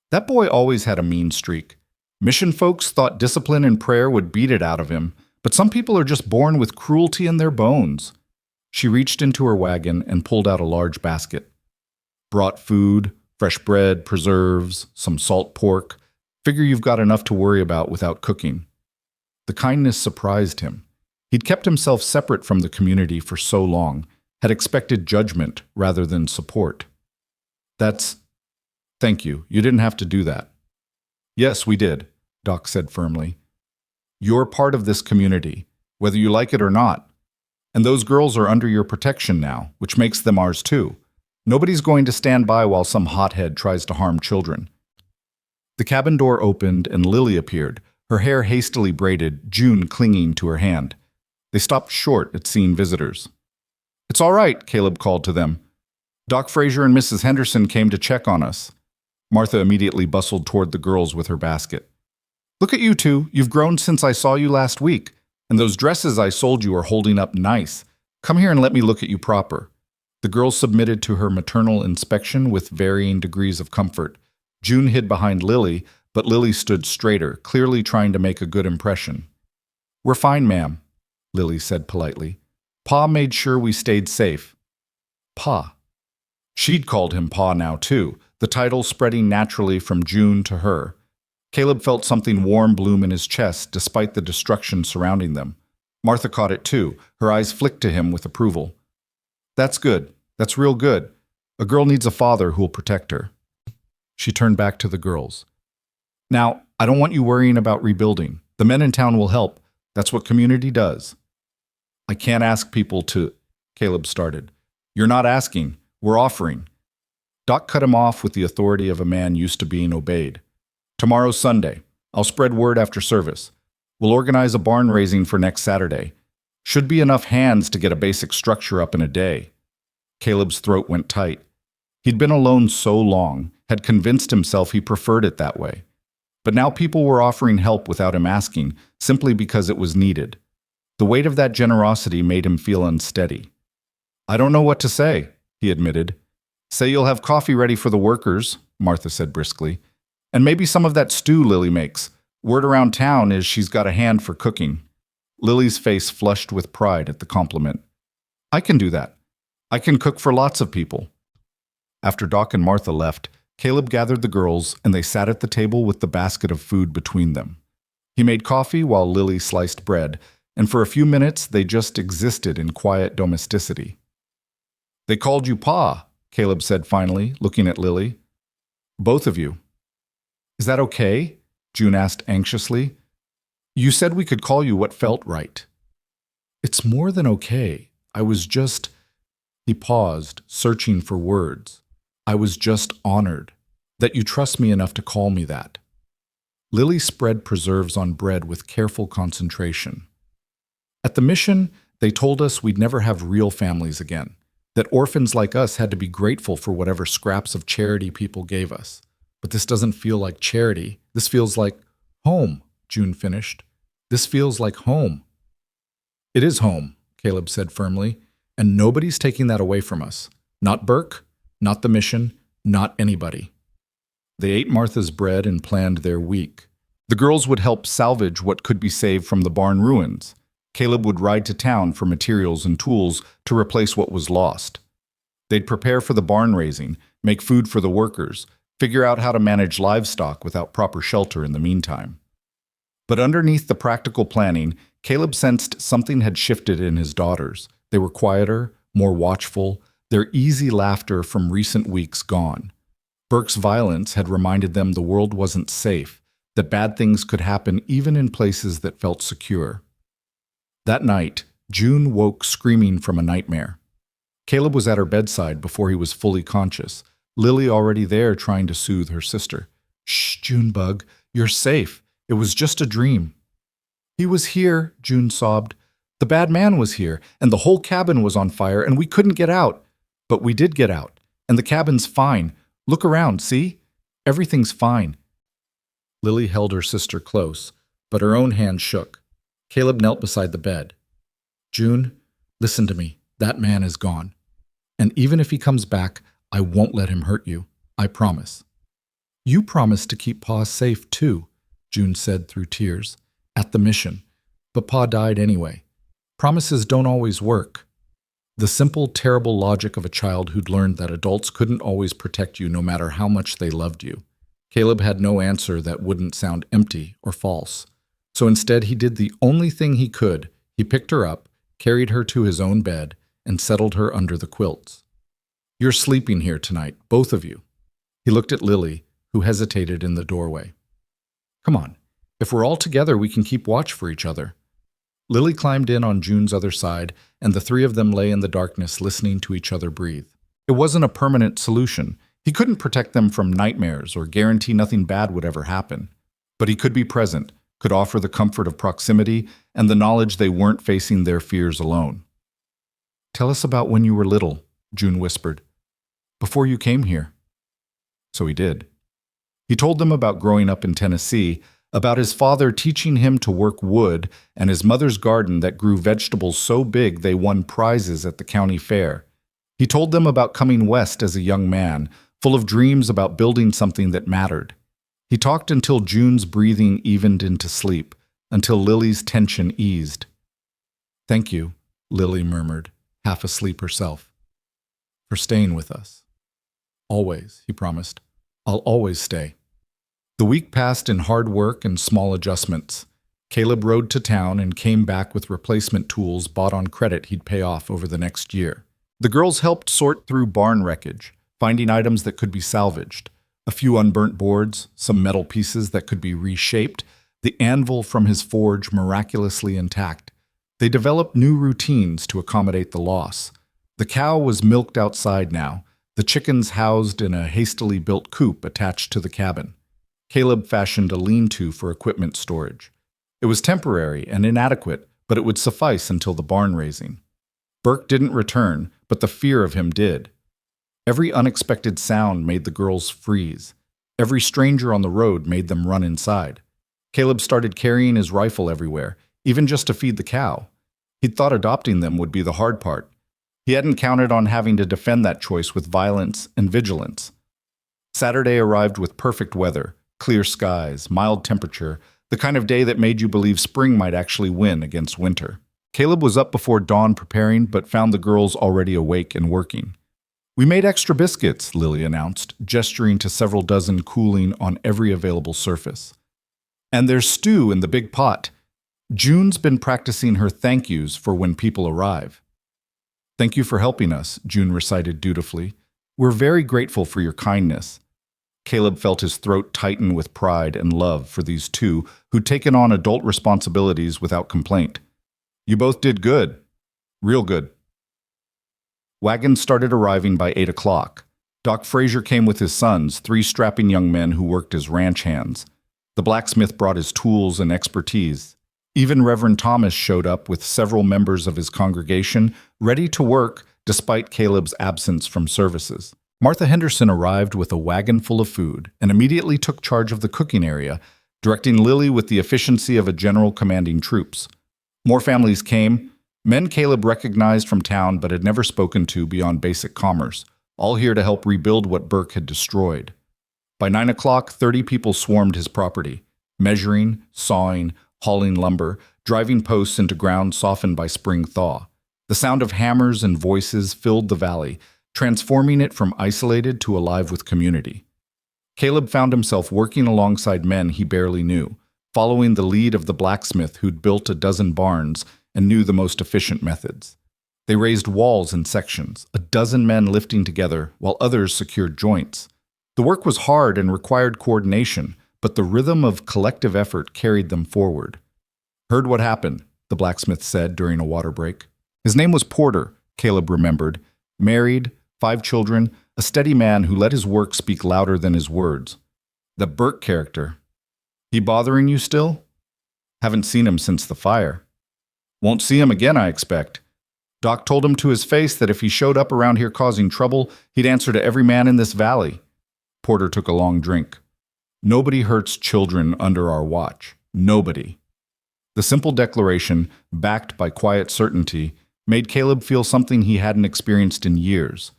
"That boy always had a mean streak. Mission folks thought discipline and prayer would beat it out of him, but some people are just born with cruelty in their bones." She reached into her wagon and pulled out a large basket. "Brought food, fresh bread, preserves, some salt pork. Figure you've got enough to worry about without cooking." The kindness surprised him. He'd kept himself separate from the community for so long, had expected judgment rather than support. Thank you. You didn't have to do that." "Yes, we did," Doc said firmly. "You're part of this community, whether you like it or not. And those girls are under your protection now, which makes them ours too. Nobody's going to stand by while some hothead tries to harm children." The cabin door opened and Lily appeared, her hair hastily braided, June clinging to her hand. They stopped short at seeing visitors. "It's all right," Caleb called to them. "Doc Frazier and Mrs. Henderson came to check on us." Martha immediately bustled toward the girls with her basket. "Look at you two. You've grown since I saw you last week. And those dresses I sold you are holding up nice. Come here and let me look at you proper." The girls submitted to her maternal inspection with varying degrees of comfort. June hid behind Lily, but Lily stood straighter, clearly trying to make a good impression. "We're fine, ma'am," Lily said politely. "Pa made sure we stayed safe." Pa. She'd called him Pa now too, the title spreading naturally from June to her. Caleb felt something warm bloom in his chest despite the destruction surrounding them. Martha caught it too, her eyes flicked to him with approval. "That's good. That's real good. A girl needs a father who'll protect her." She turned back to the girls. Now, I don't want you worrying about rebuilding. The men in town will help. That's what community does. I can't ask people to, Caleb started. You're not asking, we're offering. Doc cut him off with the authority of a man used to being obeyed. Tomorrow's Sunday. I'll spread word after service. We'll organize a barn raising for next Saturday. Should be enough hands to get a basic structure up in a day. Caleb's throat went tight. He'd been alone so long, had convinced himself he preferred it that way. But now people were offering help without him asking, simply because it was needed. The weight of that generosity made him feel unsteady. I don't know what to say, he admitted. Say you'll have coffee ready for the workers, Martha said briskly. And maybe some of that stew Lily makes. Word around town is she's got a hand for cooking. Lily's face flushed with pride at the compliment. I can do that. I can cook for lots of people. After Doc and Martha left, Caleb gathered the girls and they sat at the table with the basket of food between them. He made coffee while Lily sliced bread, and for a few minutes they just existed in quiet domesticity. They called you Pa, Caleb said finally, looking at Lily. Both of you. Is that okay? June asked anxiously. You said we could call you what felt right. It's more than okay. I was just... He paused, searching for words. I was just honored that you trust me enough to call me that. Lily spread preserves on bread with careful concentration. At the mission, they told us we'd never have real families again, that orphans like us had to be grateful for whatever scraps of charity people gave us. But this doesn't feel like charity. This feels like home, June finished. This feels like home. It is home, Caleb said firmly, and nobody's taking that away from us. Not Burke, not the mission, not anybody. They ate Martha's bread and planned their week. The girls would help salvage what could be saved from the barn ruins. Caleb would ride to town for materials and tools to replace what was lost. They'd prepare for the barn raising, make food for the workers, figure out how to manage livestock without proper shelter in the meantime. But underneath the practical planning, Caleb sensed something had shifted in his daughters. They were quieter, more watchful, their easy laughter from recent weeks gone. Burke's violence had reminded them the world wasn't safe, that bad things could happen even in places that felt secure. That night, June woke screaming from a nightmare. Caleb was at her bedside before he was fully conscious, Lily already there trying to soothe her sister. Shh, Junebug, you're safe. It was just a dream. He was here, June sobbed. The bad man was here, and the whole cabin was on fire, and we couldn't get out. But we did get out, and the cabin's fine. Look around, see? Everything's fine. Lily held her sister close, but her own hand shook. Caleb knelt beside the bed. June, listen to me. That man is gone. And even if he comes back, I won't let him hurt you. I promise. You promised to keep Pa safe, too, June said through tears, at the mission. But Pa died anyway. Promises don't always work. The simple, terrible logic of a child who'd learned that adults couldn't always protect you no matter how much they loved you. Caleb had no answer that wouldn't sound empty or false. So instead he did the only thing he could. He picked her up, carried her to his own bed, and settled her under the quilts. You're sleeping here tonight, both of you. He looked at Lily, who hesitated in the doorway. Come on. If we're all together, we can keep watch for each other. Lily climbed in on June's other side, and the three of them lay in the darkness listening to each other breathe. It wasn't a permanent solution. He couldn't protect them from nightmares or guarantee nothing bad would ever happen. But he could be present, could offer the comfort of proximity and the knowledge they weren't facing their fears alone. Tell us about when you were little, June whispered. Before you came here. So he did. He told them about growing up in Tennessee, about his father teaching him to work wood and his mother's garden that grew vegetables so big they won prizes at the county fair. He told them about coming west as a young man, full of dreams about building something that mattered. He talked until June's breathing evened into sleep, until Lily's tension eased. Thank you, Lily murmured, half asleep herself, for staying with us. Always, he promised. I'll always stay. The week passed in hard work and small adjustments. Caleb rode to town and came back with replacement tools bought on credit he'd pay off over the next year. The girls helped sort through barn wreckage, finding items that could be salvaged. A few unburnt boards, some metal pieces that could be reshaped, the anvil from his forge miraculously intact. They developed new routines to accommodate the loss. The cow was milked outside now, the chickens housed in a hastily built coop attached to the cabin. Caleb fashioned a lean-to for equipment storage. It was temporary and inadequate, but it would suffice until the barn raising. Burke didn't return, but the fear of him did. Every unexpected sound made the girls freeze. Every stranger on the road made them run inside. Caleb started carrying his rifle everywhere, even just to feed the cow. He'd thought adopting them would be the hard part. He hadn't counted on having to defend that choice with violence and vigilance. Saturday arrived with perfect weather, clear skies, mild temperature, the kind of day that made you believe spring might actually win against winter. Caleb was up before dawn preparing, but found the girls already awake and working. "We made extra biscuits," Lily announced, gesturing to several dozen cooling on every available surface. "And there's stew in the big pot. June's been practicing her thank yous for when people arrive." "Thank you for helping us," June recited dutifully. "We're very grateful for your kindness." Caleb felt his throat tighten with pride and love for these two who'd taken on adult responsibilities without complaint. "You both did good. Real good." Wagons started arriving by 8 o'clock. Doc Frazier came with his sons, 3 strapping young men who worked as ranch hands. The blacksmith brought his tools and expertise. Even Reverend Thomas showed up with several members of his congregation, ready to work despite Caleb's absence from services. Martha Henderson arrived with a wagon full of food and immediately took charge of the cooking area, directing Lily with the efficiency of a general commanding troops. More families came, men Caleb recognized from town but had never spoken to beyond basic commerce, all here to help rebuild what Burke had destroyed. By 9 o'clock, 30 people swarmed his property, measuring, sawing, hauling lumber, driving posts into ground softened by spring thaw. The sound of hammers and voices filled the valley, transforming it from isolated to alive with community. Caleb found himself working alongside men he barely knew, following the lead of the blacksmith who'd built a dozen barns and knew the most efficient methods. They raised walls in sections, a dozen men lifting together while others secured joints. The work was hard and required coordination, but the rhythm of collective effort carried them forward. "Heard what happened," the blacksmith said during a water break. His name was Porter, Caleb remembered. Married, 5 children, a steady man who let his work speak louder than his words. "The Burke character. He bothering you still?" "Haven't seen him since the fire." "Won't see him again, I expect. Doc told him to his face that if he showed up around here causing trouble, he'd answer to every man in this valley." Porter took a long drink. "Nobody hurts children under our watch. Nobody." The simple declaration, backed by quiet certainty, made Caleb feel something he hadn't experienced in years.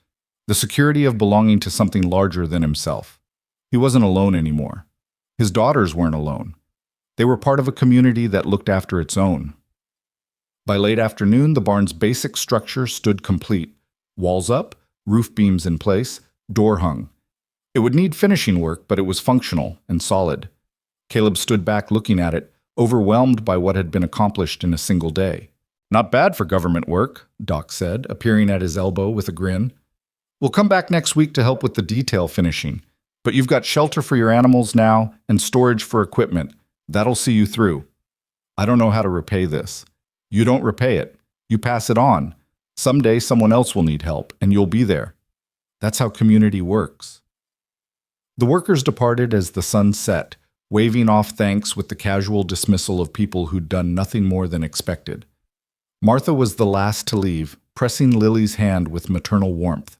The security of belonging to something larger than himself. He wasn't alone anymore. His daughters weren't alone. They were part of a community that looked after its own. By late afternoon, the barn's basic structure stood complete. Walls up, roof beams in place, door hung. It would need finishing work, but it was functional and solid. Caleb stood back looking at it, overwhelmed by what had been accomplished in a single day. "Not bad for government work," Doc said, appearing at his elbow with a grin. "We'll come back next week to help with the detail finishing. But you've got shelter for your animals now and storage for equipment. That'll see you through. I don't know how to repay this. You don't repay it. You pass it on. Someday someone else will need help, and you'll be there. That's how community works." The workers departed as the sun set, waving off thanks with the casual dismissal of people who'd done nothing more than expected. Martha was the last to leave, pressing Lily's hand with maternal warmth.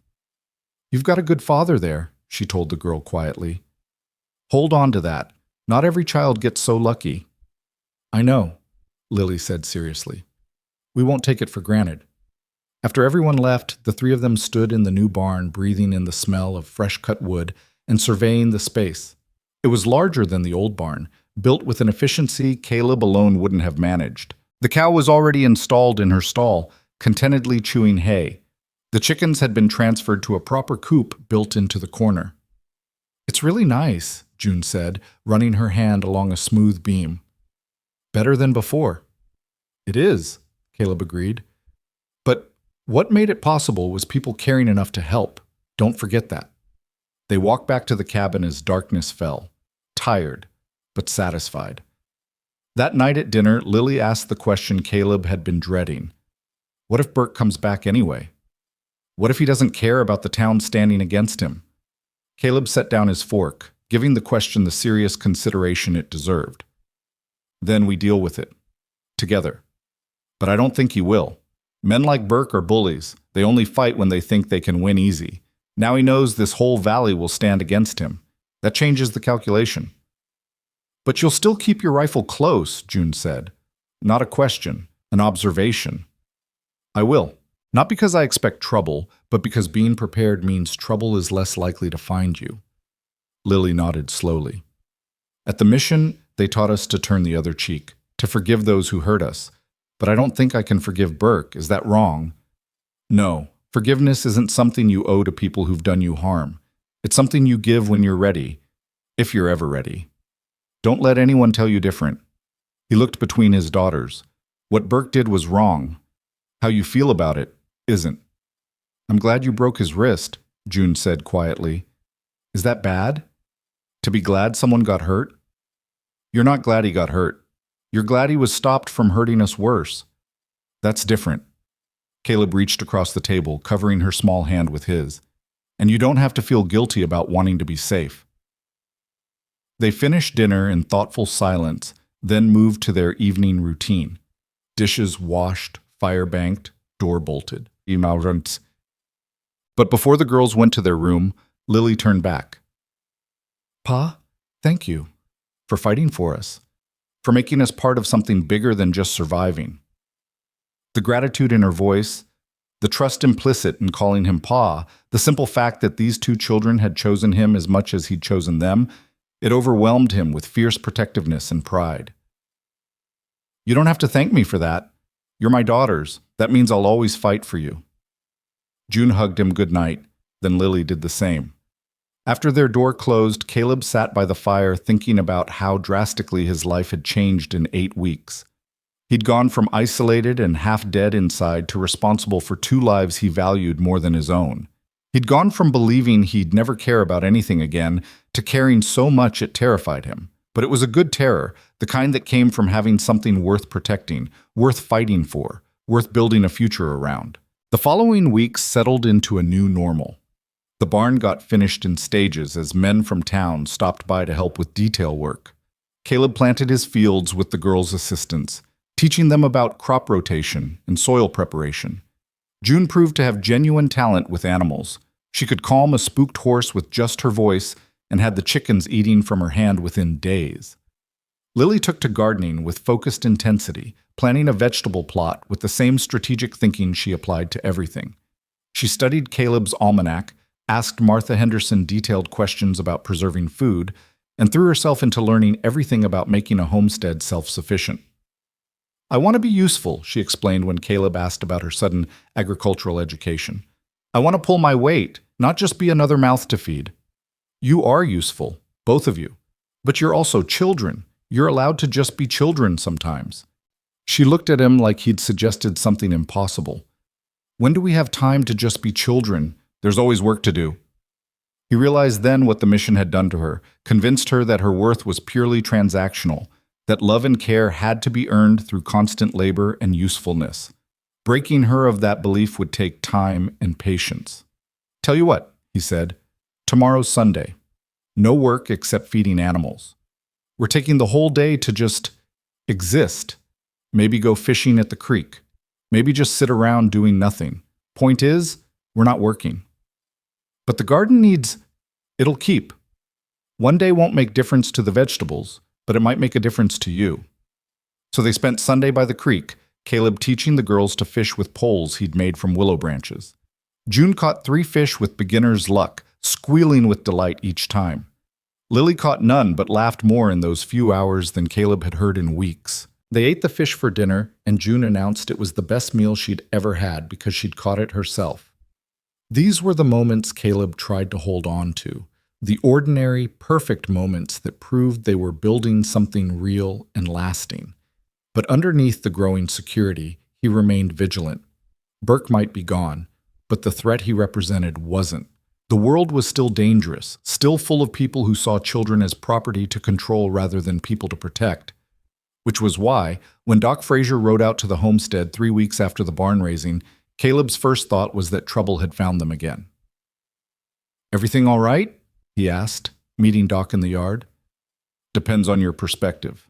"You've got a good father there," she told the girl quietly. "Hold on to that. Not every child gets so lucky." "I know," Lily said seriously. "We won't take it for granted." After everyone left, the 3 of them stood in the new barn, breathing in the smell of fresh-cut wood and surveying the space. It was larger than the old barn, built with an efficiency Caleb alone wouldn't have managed. The cow was already installed in her stall, contentedly chewing hay. The chickens had been transferred to a proper coop built into the corner. "It's really nice," June said, running her hand along a smooth beam. "Better than before." "It is," Caleb agreed. "But what made it possible was people caring enough to help. Don't forget that." They walked back to the cabin as darkness fell, tired, but satisfied. That night at dinner, Lily asked the question Caleb had been dreading. What if Burke comes back anyway? What if he doesn't care about the town standing against him? Caleb set down his fork, giving the question the serious consideration it deserved. Then we deal with it. Together. But I don't think he will. Men like Burke are bullies. They only fight when they think they can win easy. Now he knows this whole valley will stand against him. That changes the calculation. But you'll still keep your rifle close, June said. Not a question, an observation. I will. Not because I expect trouble, but because being prepared means trouble is less likely to find you. Lily nodded slowly. At the mission, they taught us to turn the other cheek, to forgive those who hurt us. But I don't think I can forgive Burke. Is that wrong? No, forgiveness isn't something you owe to people who've done you harm. It's something you give when you're ready, if you're ever ready. Don't let anyone tell you different. He looked between his daughters. What Burke did was wrong. How you feel about it isn't. I'm glad you broke his wrist, June said quietly. Is that bad? To be glad someone got hurt? You're not glad he got hurt. You're glad he was stopped from hurting us worse. That's different. Caleb reached across the table, covering her small hand with his. And you don't have to feel guilty about wanting to be safe. They finished dinner in thoughtful silence, then moved to their evening routine. Dishes washed, fire banked, door bolted. But before the girls went to their room, Lily turned back. Pa, thank you for fighting for us, for making us part of something bigger than just surviving. The gratitude in her voice, the trust implicit in calling him Pa, the simple fact that these two children had chosen him as much as he'd chosen them, it overwhelmed him with fierce protectiveness and pride. You don't have to thank me for that. You're my daughters. That means I'll always fight for you. June hugged him good night, then Lily did the same. After their door closed, Caleb sat by the fire thinking about how drastically his life had changed in 8 weeks. He'd gone from isolated and half dead inside to responsible for 2 lives he valued more than his own. He'd gone from believing he'd never care about anything again to caring so much it terrified him. But it was a good terror, the kind that came from having something worth protecting, worth fighting for, worth building a future around. The following weeks settled into a new normal. The barn got finished in stages as men from town stopped by to help with detail work. Caleb planted his fields with the girls' assistants, teaching them about crop rotation and soil preparation. June proved to have genuine talent with animals. She could calm a spooked horse with just her voice and had the chickens eating from her hand within days. Lily took to gardening with focused intensity, planning a vegetable plot with the same strategic thinking she applied to everything. She studied Caleb's almanac, asked Martha Henderson detailed questions about preserving food, and threw herself into learning everything about making a homestead self-sufficient. I want to be useful, she explained when Caleb asked about her sudden agricultural education. I want to pull my weight, not just be another mouth to feed. You are useful, both of you. But you're also children. You're allowed to just be children sometimes. She looked at him like he'd suggested something impossible. When do we have time to just be children? There's always work to do. He realized then what the mission had done to her, convinced her that her worth was purely transactional, that love and care had to be earned through constant labor and usefulness. Breaking her of that belief would take time and patience. Tell you what, he said, tomorrow's Sunday. No work except feeding animals. We're taking the whole day to just exist. Maybe go fishing at the creek. Maybe just sit around doing nothing. Point is, we're not working. But the garden it'll keep. One day won't make difference to the vegetables, but it might make a difference to you. So they spent Sunday by the creek, Caleb teaching the girls to fish with poles he'd made from willow branches. June caught 3 fish with beginner's luck, squealing with delight each time. Lily caught none but laughed more in those few hours than Caleb had heard in weeks. They ate the fish for dinner, and June announced it was the best meal she'd ever had because she'd caught it herself. These were the moments Caleb tried to hold on to, the ordinary, perfect moments that proved they were building something real and lasting. But underneath the growing security, he remained vigilant. Burke might be gone, but the threat he represented wasn't. The world was still dangerous, still full of people who saw children as property to control rather than people to protect. Which was why, when Doc Frazier rode out to the homestead 3 weeks after the barn raising, Caleb's first thought was that trouble had found them again. "Everything all right?" he asked, meeting Doc in the yard. "Depends on your perspective."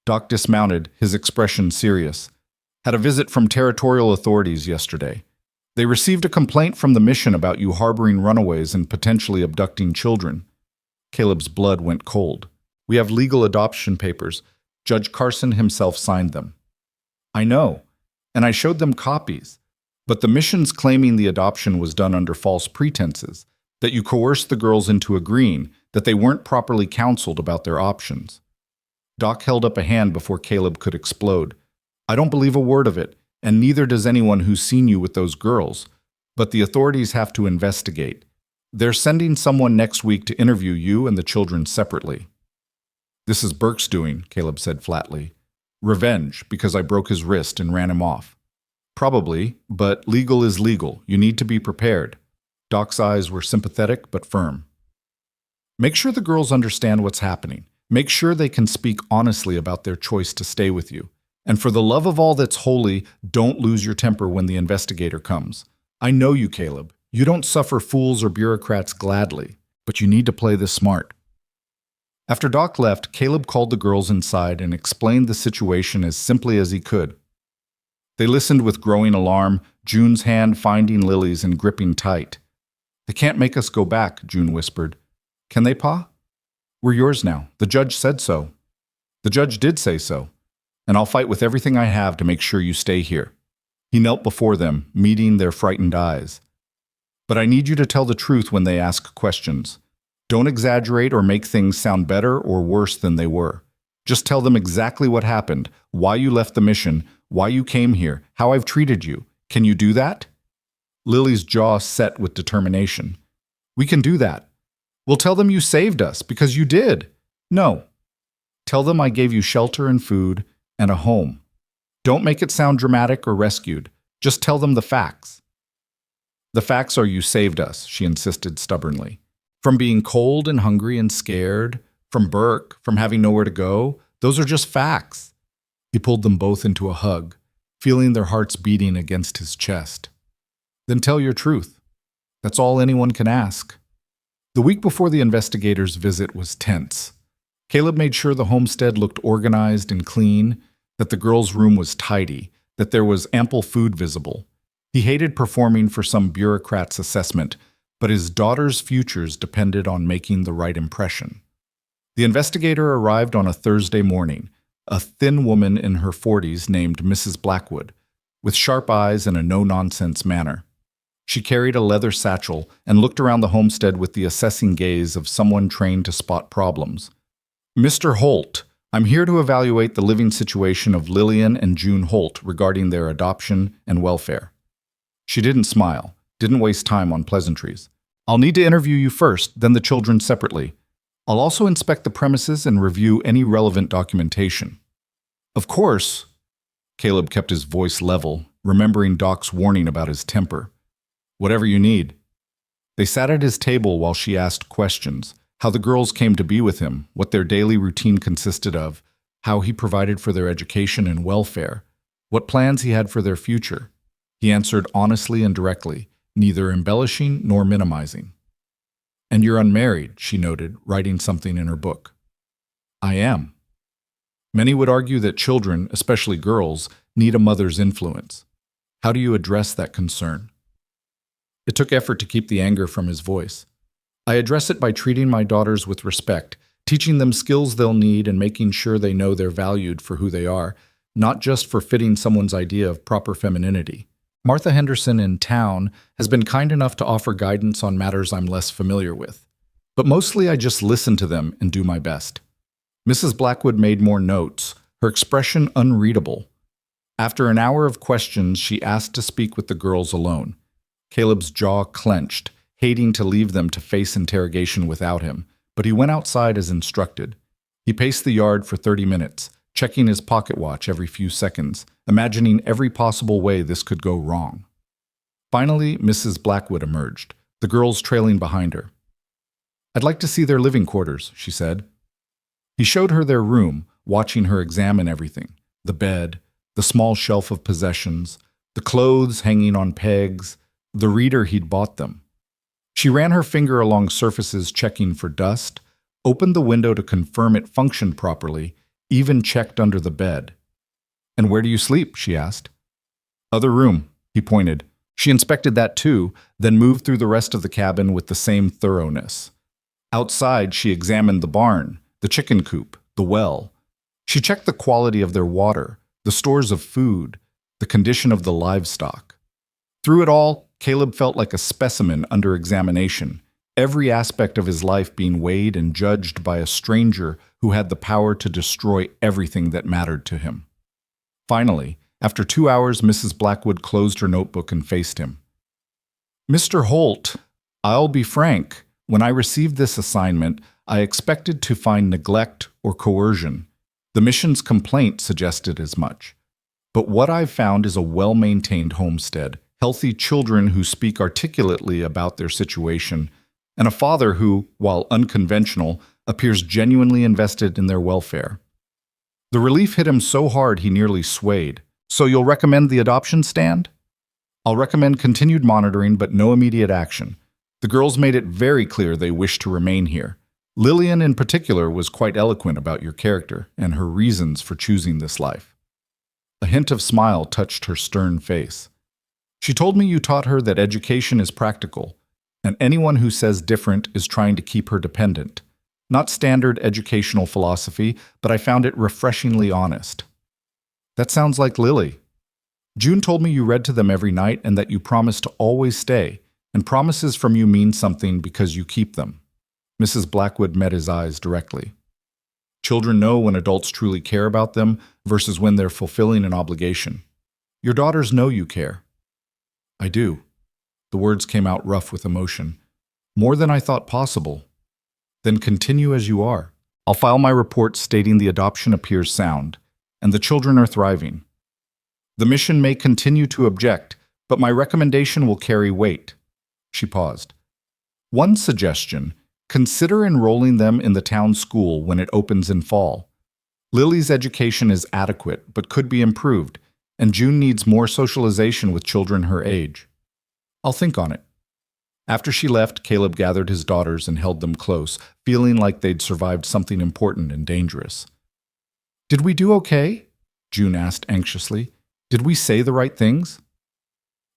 Doc dismounted, his expression serious. "Had a visit from territorial authorities yesterday. They received a complaint from the mission about you harboring runaways and potentially abducting children." Caleb's blood went cold. "We have legal adoption papers. Judge Carson himself signed them." "I know, and I showed them copies. But the mission's claiming the adoption was done under false pretenses, that you coerced the girls into agreeing, that they weren't properly counseled about their options." Doc held up a hand before Caleb could explode. "I don't believe a word of it, and neither does anyone who's seen you with those girls. But the authorities have to investigate. They're sending someone next week to interview you and the children separately." "This is Burke's doing," Caleb said flatly. "Revenge, because I broke his wrist and ran him off." "Probably, but legal is legal. You need to be prepared." Doc's eyes were sympathetic but firm. "Make sure the girls understand what's happening. Make sure they can speak honestly about their choice to stay with you. And for the love of all that's holy, don't lose your temper when the investigator comes. I know you, Caleb. You don't suffer fools or bureaucrats gladly, but you need to play this smart." After Doc left, Caleb called the girls inside and explained the situation as simply as he could. They listened with growing alarm, June's hand finding Lily's and gripping tight. "They can't make us go back," June whispered. "Can they, Pa?" "We're yours now. The judge said so." "The judge did say so. And I'll fight with everything I have to make sure you stay here." He knelt before them, meeting their frightened eyes. "But I need you to tell the truth when they ask questions. Don't exaggerate or make things sound better or worse than they were. Just tell them exactly what happened, why you left the mission, why you came here, how I've treated you. Can you do that?" Lily's jaw set with determination. "We can do that. We'll tell them you saved us, because you did." "No. Tell them I gave you shelter and food and a home. Don't make it sound dramatic or rescued. Just tell them the facts." "The facts are you saved us," she insisted stubbornly. "From being cold and hungry and scared, from Burke, from having nowhere to go. Those are just facts." He pulled them both into a hug, feeling their hearts beating against his chest. "Then tell your truth. That's all anyone can ask." The week before the investigators' visit was tense. Caleb made sure the homestead looked organized and clean, that the girls' room was tidy, that there was ample food visible. He hated performing for some bureaucrat's assessment, but his daughter's futures depended on making the right impression. The investigator arrived on a Thursday morning, a thin woman in her 40s named Mrs. Blackwood, with sharp eyes and a no-nonsense manner. She carried a leather satchel and looked around the homestead with the assessing gaze of someone trained to spot problems. "Mr. Holt, I'm here to evaluate the living situation of Lillian and June Holt regarding their adoption and welfare." She didn't smile, didn't waste time on pleasantries. "I'll need to interview you first, then the children separately. I'll also inspect the premises and review any relevant documentation." "Of course." Caleb kept his voice level, remembering Doc's warning about his temper. "Whatever you need." They sat at his table while she asked questions. How the girls came to be with him, what their daily routine consisted of, how he provided for their education and welfare, what plans he had for their future. He answered honestly and directly, neither embellishing nor minimizing. "And you're unmarried," she noted, writing something in her book. "I am." Many would argue that children, especially girls, need a mother's influence. How do you address that concern? It took effort to keep the anger from his voice. "I address it by treating my daughters with respect, teaching them skills they'll need and making sure they know they're valued for who they are, not just for fitting someone's idea of proper femininity. Martha Henderson in town has been kind enough to offer guidance on matters I'm less familiar with. But mostly I just listen to them and do my best." Mrs. Blackwood made more notes, her expression unreadable. After an hour of questions, she asked to speak with the girls alone. Caleb's jaw clenched, hating to leave them to face interrogation without him, but he went outside as instructed. He paced the yard for 30 minutes, checking his pocket watch every few seconds, imagining every possible way this could go wrong. Finally, Mrs. Blackwood emerged, the girls trailing behind her. "I'd like to see their living quarters," she said. He showed her their room, watching her examine everything: the bed, the small shelf of possessions, the clothes hanging on pegs, the reader he'd bought them. She ran her finger along surfaces, checking for dust, opened the window to confirm it functioned properly, even checked under the bed. "And where do you sleep?" she asked. "Other room," he pointed. She inspected that too, then moved through the rest of the cabin with the same thoroughness. Outside, she examined the barn, the chicken coop, the well. She checked the quality of their water, the stores of food, the condition of the livestock. Through it all, Caleb felt like a specimen under examination, every aspect of his life being weighed and judged by a stranger who had the power to destroy everything that mattered to him. Finally, after 2 hours, Mrs. Blackwood closed her notebook and faced him. "Mr. Holt, I'll be frank. When I received this assignment, I expected to find neglect or coercion. The mission's complaint suggested as much. But what I've found is a well-maintained homestead, healthy children who speak articulately about their situation, and a father who, while unconventional, appears genuinely invested in their welfare." The relief hit him so hard he nearly swayed. "So you'll recommend the adoption stand?" "I'll recommend continued monitoring, but no immediate action. The girls made it very clear they wish to remain here. Lillian in particular was quite eloquent about your character and her reasons for choosing this life." A hint of smile touched her stern face. "She told me you taught her that education is practical, and anyone who says different is trying to keep her dependent. Not standard educational philosophy, but I found it refreshingly honest." "That sounds like Lily. June told me you read to them every night and that you promised to always stay, and promises from you mean something because you keep them." Mrs. Blackwood met his eyes directly. "Children know when adults truly care about them versus when they're fulfilling an obligation. Your daughters know you care." "I do." The words came out rough with emotion. "More than I thought possible." "Then continue as you are. I'll file my report stating the adoption appears sound, and the children are thriving. The mission may continue to object, but my recommendation will carry weight." She paused. "One suggestion: consider enrolling them in the town school when it opens in fall. Lily's education is adequate, but could be improved, and June needs more socialization with children her age." "I'll think on it." After she left, Caleb gathered his daughters and held them close, feeling like they'd survived something important and dangerous. "Did we do okay?" June asked anxiously. "Did we say the right things?"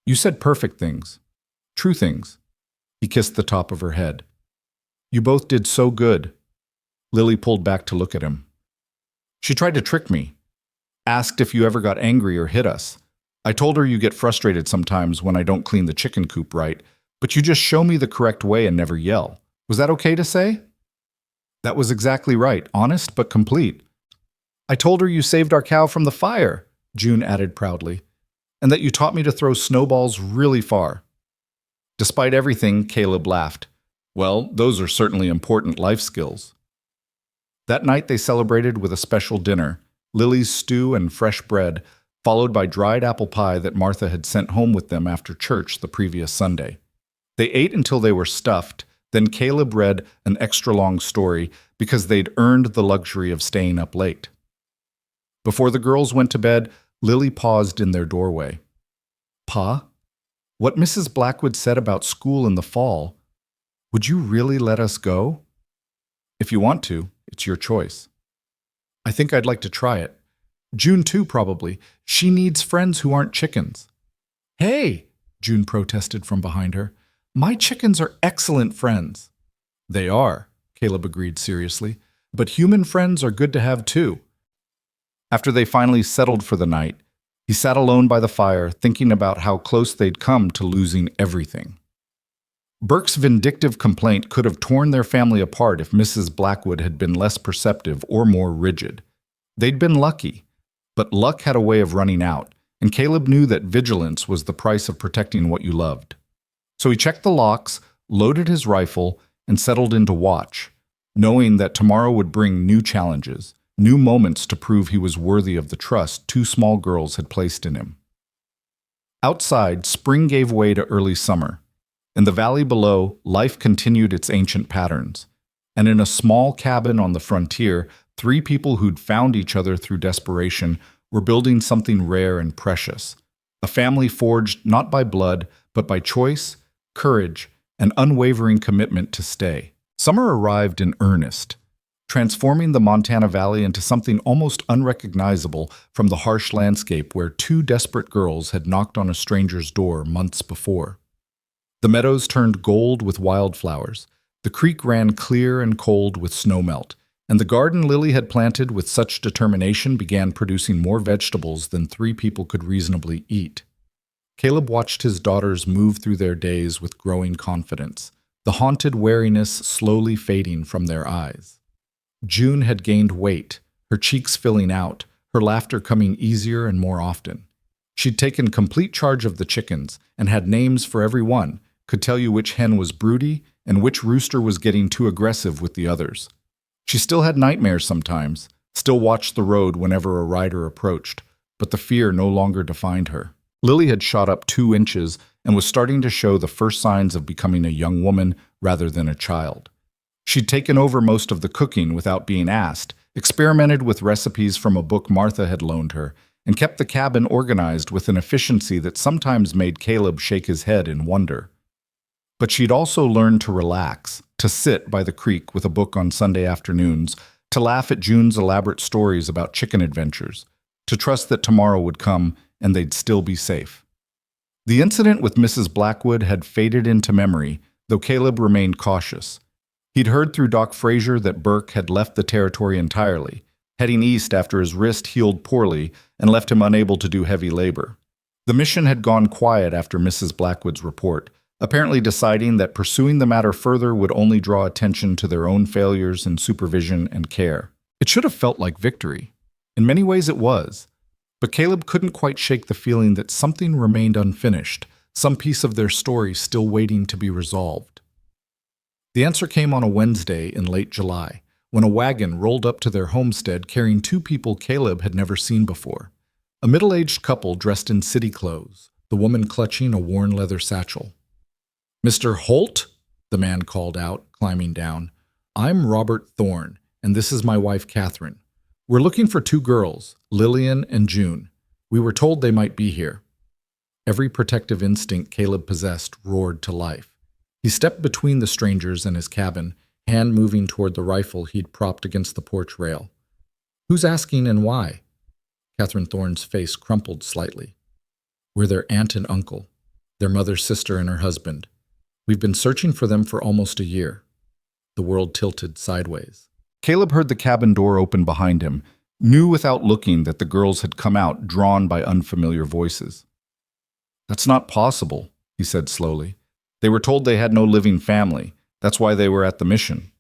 "You said perfect things. True things." He kissed the top of her head. "You both did so good." Lily pulled back to look at him. "She tried to trick me. Asked if you ever got angry or hit us. I told her you get frustrated sometimes when I don't clean the chicken coop right, but you just show me the correct way and never yell. Was that okay to say?" "That was exactly right, honest but complete." "I told her you saved our cow from the fire," June added proudly, "and that you taught me to throw snowballs really far." Despite everything, Caleb laughed. "Well, those are certainly important life skills." That night they celebrated with a special dinner, Lily's stew and fresh bread, followed by dried apple pie that Martha had sent home with them after church the previous Sunday. They ate until they were stuffed, then Caleb read an extra-long story because they'd earned the luxury of staying up late. Before the girls went to bed, Lily paused in their doorway. "Pa, what Mrs. Blackwood said about school in the fall, would you really let us go?" "If you want to, it's your choice." "I think I'd like to try it. June too, probably. She needs friends who aren't chickens." "Hey," June protested from behind her. "My chickens are excellent friends." "They are," Caleb agreed seriously, "but human friends are good to have too." After they finally settled for the night, he sat alone by the fire, thinking about how close they'd come to losing everything. Burke's vindictive complaint could have torn their family apart if Mrs. Blackwood had been less perceptive or more rigid. They'd been lucky, but luck had a way of running out, and Caleb knew that vigilance was the price of protecting what you loved. So he checked the locks, loaded his rifle, and settled in to watch, knowing that tomorrow would bring new challenges, new moments to prove he was worthy of the trust two small girls had placed in him. Outside, spring gave way to early summer. In the valley below, life continued its ancient patterns. And in a small cabin on the frontier, three people who'd found each other through desperation were building something rare and precious. A family forged not by blood, but by choice, courage, and unwavering commitment to stay. Summer arrived in earnest, transforming the Montana Valley into something almost unrecognizable from the harsh landscape where two desperate girls had knocked on a stranger's door months before. The meadows turned gold with wildflowers, the creek ran clear and cold with snowmelt, and the garden Lily had planted with such determination began producing more vegetables than three people could reasonably eat. Caleb watched his daughters move through their days with growing confidence, the haunted wariness slowly fading from their eyes. June had gained weight, her cheeks filling out, her laughter coming easier and more often. She'd taken complete charge of the chickens and had names for every one, could tell you which hen was broody and which rooster was getting too aggressive with the others. She still had nightmares sometimes, still watched the road whenever a rider approached, but the fear no longer defined her. Lily had shot up 2 inches and was starting to show the first signs of becoming a young woman rather than a child. She'd taken over most of the cooking without being asked, experimented with recipes from a book Martha had loaned her, and kept the cabin organized with an efficiency that sometimes made Caleb shake his head in wonder. But she'd also learned to relax, to sit by the creek with a book on Sunday afternoons, to laugh at June's elaborate stories about chicken adventures, to trust that tomorrow would come and they'd still be safe. The incident with Mrs. Blackwood had faded into memory, though Caleb remained cautious. He'd heard through Doc Frazier that Burke had left the territory entirely, heading east after his wrist healed poorly and left him unable to do heavy labor. The mission had gone quiet after Mrs. Blackwood's report, apparently deciding that pursuing the matter further would only draw attention to their own failures in supervision and care. It should have felt like victory. In many ways it was. But Caleb couldn't quite shake the feeling that something remained unfinished, some piece of their story still waiting to be resolved. The answer came on a Wednesday in late July, when a wagon rolled up to their homestead carrying 2 people Caleb had never seen before. A middle-aged couple dressed in city clothes, the woman clutching a worn leather satchel. "Mr. Holt?" the man called out, climbing down. "I'm Robert Thorne, and this is my wife Catherine. We're looking for 2 girls, Lillian and June. We were told they might be here." Every protective instinct Caleb possessed roared to life. He stepped between the strangers and his cabin, hand moving toward the rifle he'd propped against the porch rail. "Who's asking and why?" Catherine Thorne's face crumpled slightly. "We're their aunt and uncle, their mother's sister and her husband. We've been searching for them for almost a year." The world tilted sideways. Caleb heard the cabin door open behind him, knew without looking that the girls had come out, drawn by unfamiliar voices. "That's not possible," he said slowly. "They were told they had no living family. That's why they were at the mission."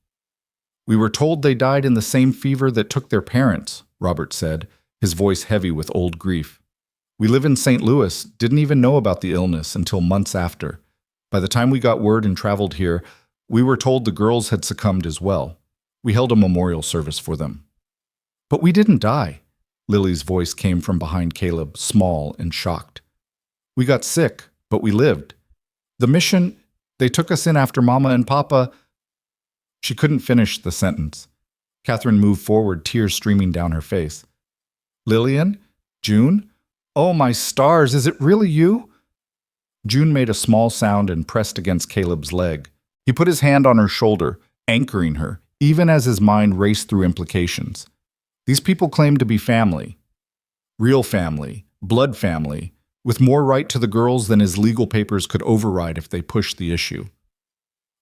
"We were told they died in the same fever that took their parents," Robert said, his voice heavy with old grief. "We live in St. Louis, didn't even know about the illness until months after. By the time we got word and traveled here, we were told the girls had succumbed as well. We held a memorial service for them." "But we didn't die," Lily's voice came from behind Caleb, small and shocked. "We got sick, but we lived. The mission, they took us in after Mama and Papa." She couldn't finish the sentence. Catherine moved forward, tears streaming down her face. "Lillian? June? Oh, my stars, is it really you?" June made a small sound and pressed against Caleb's leg. He put his hand on her shoulder, anchoring her, even as his mind raced through implications. These people claimed to be family. Real family, blood family, with more right to the girls than his legal papers could override if they pushed the issue.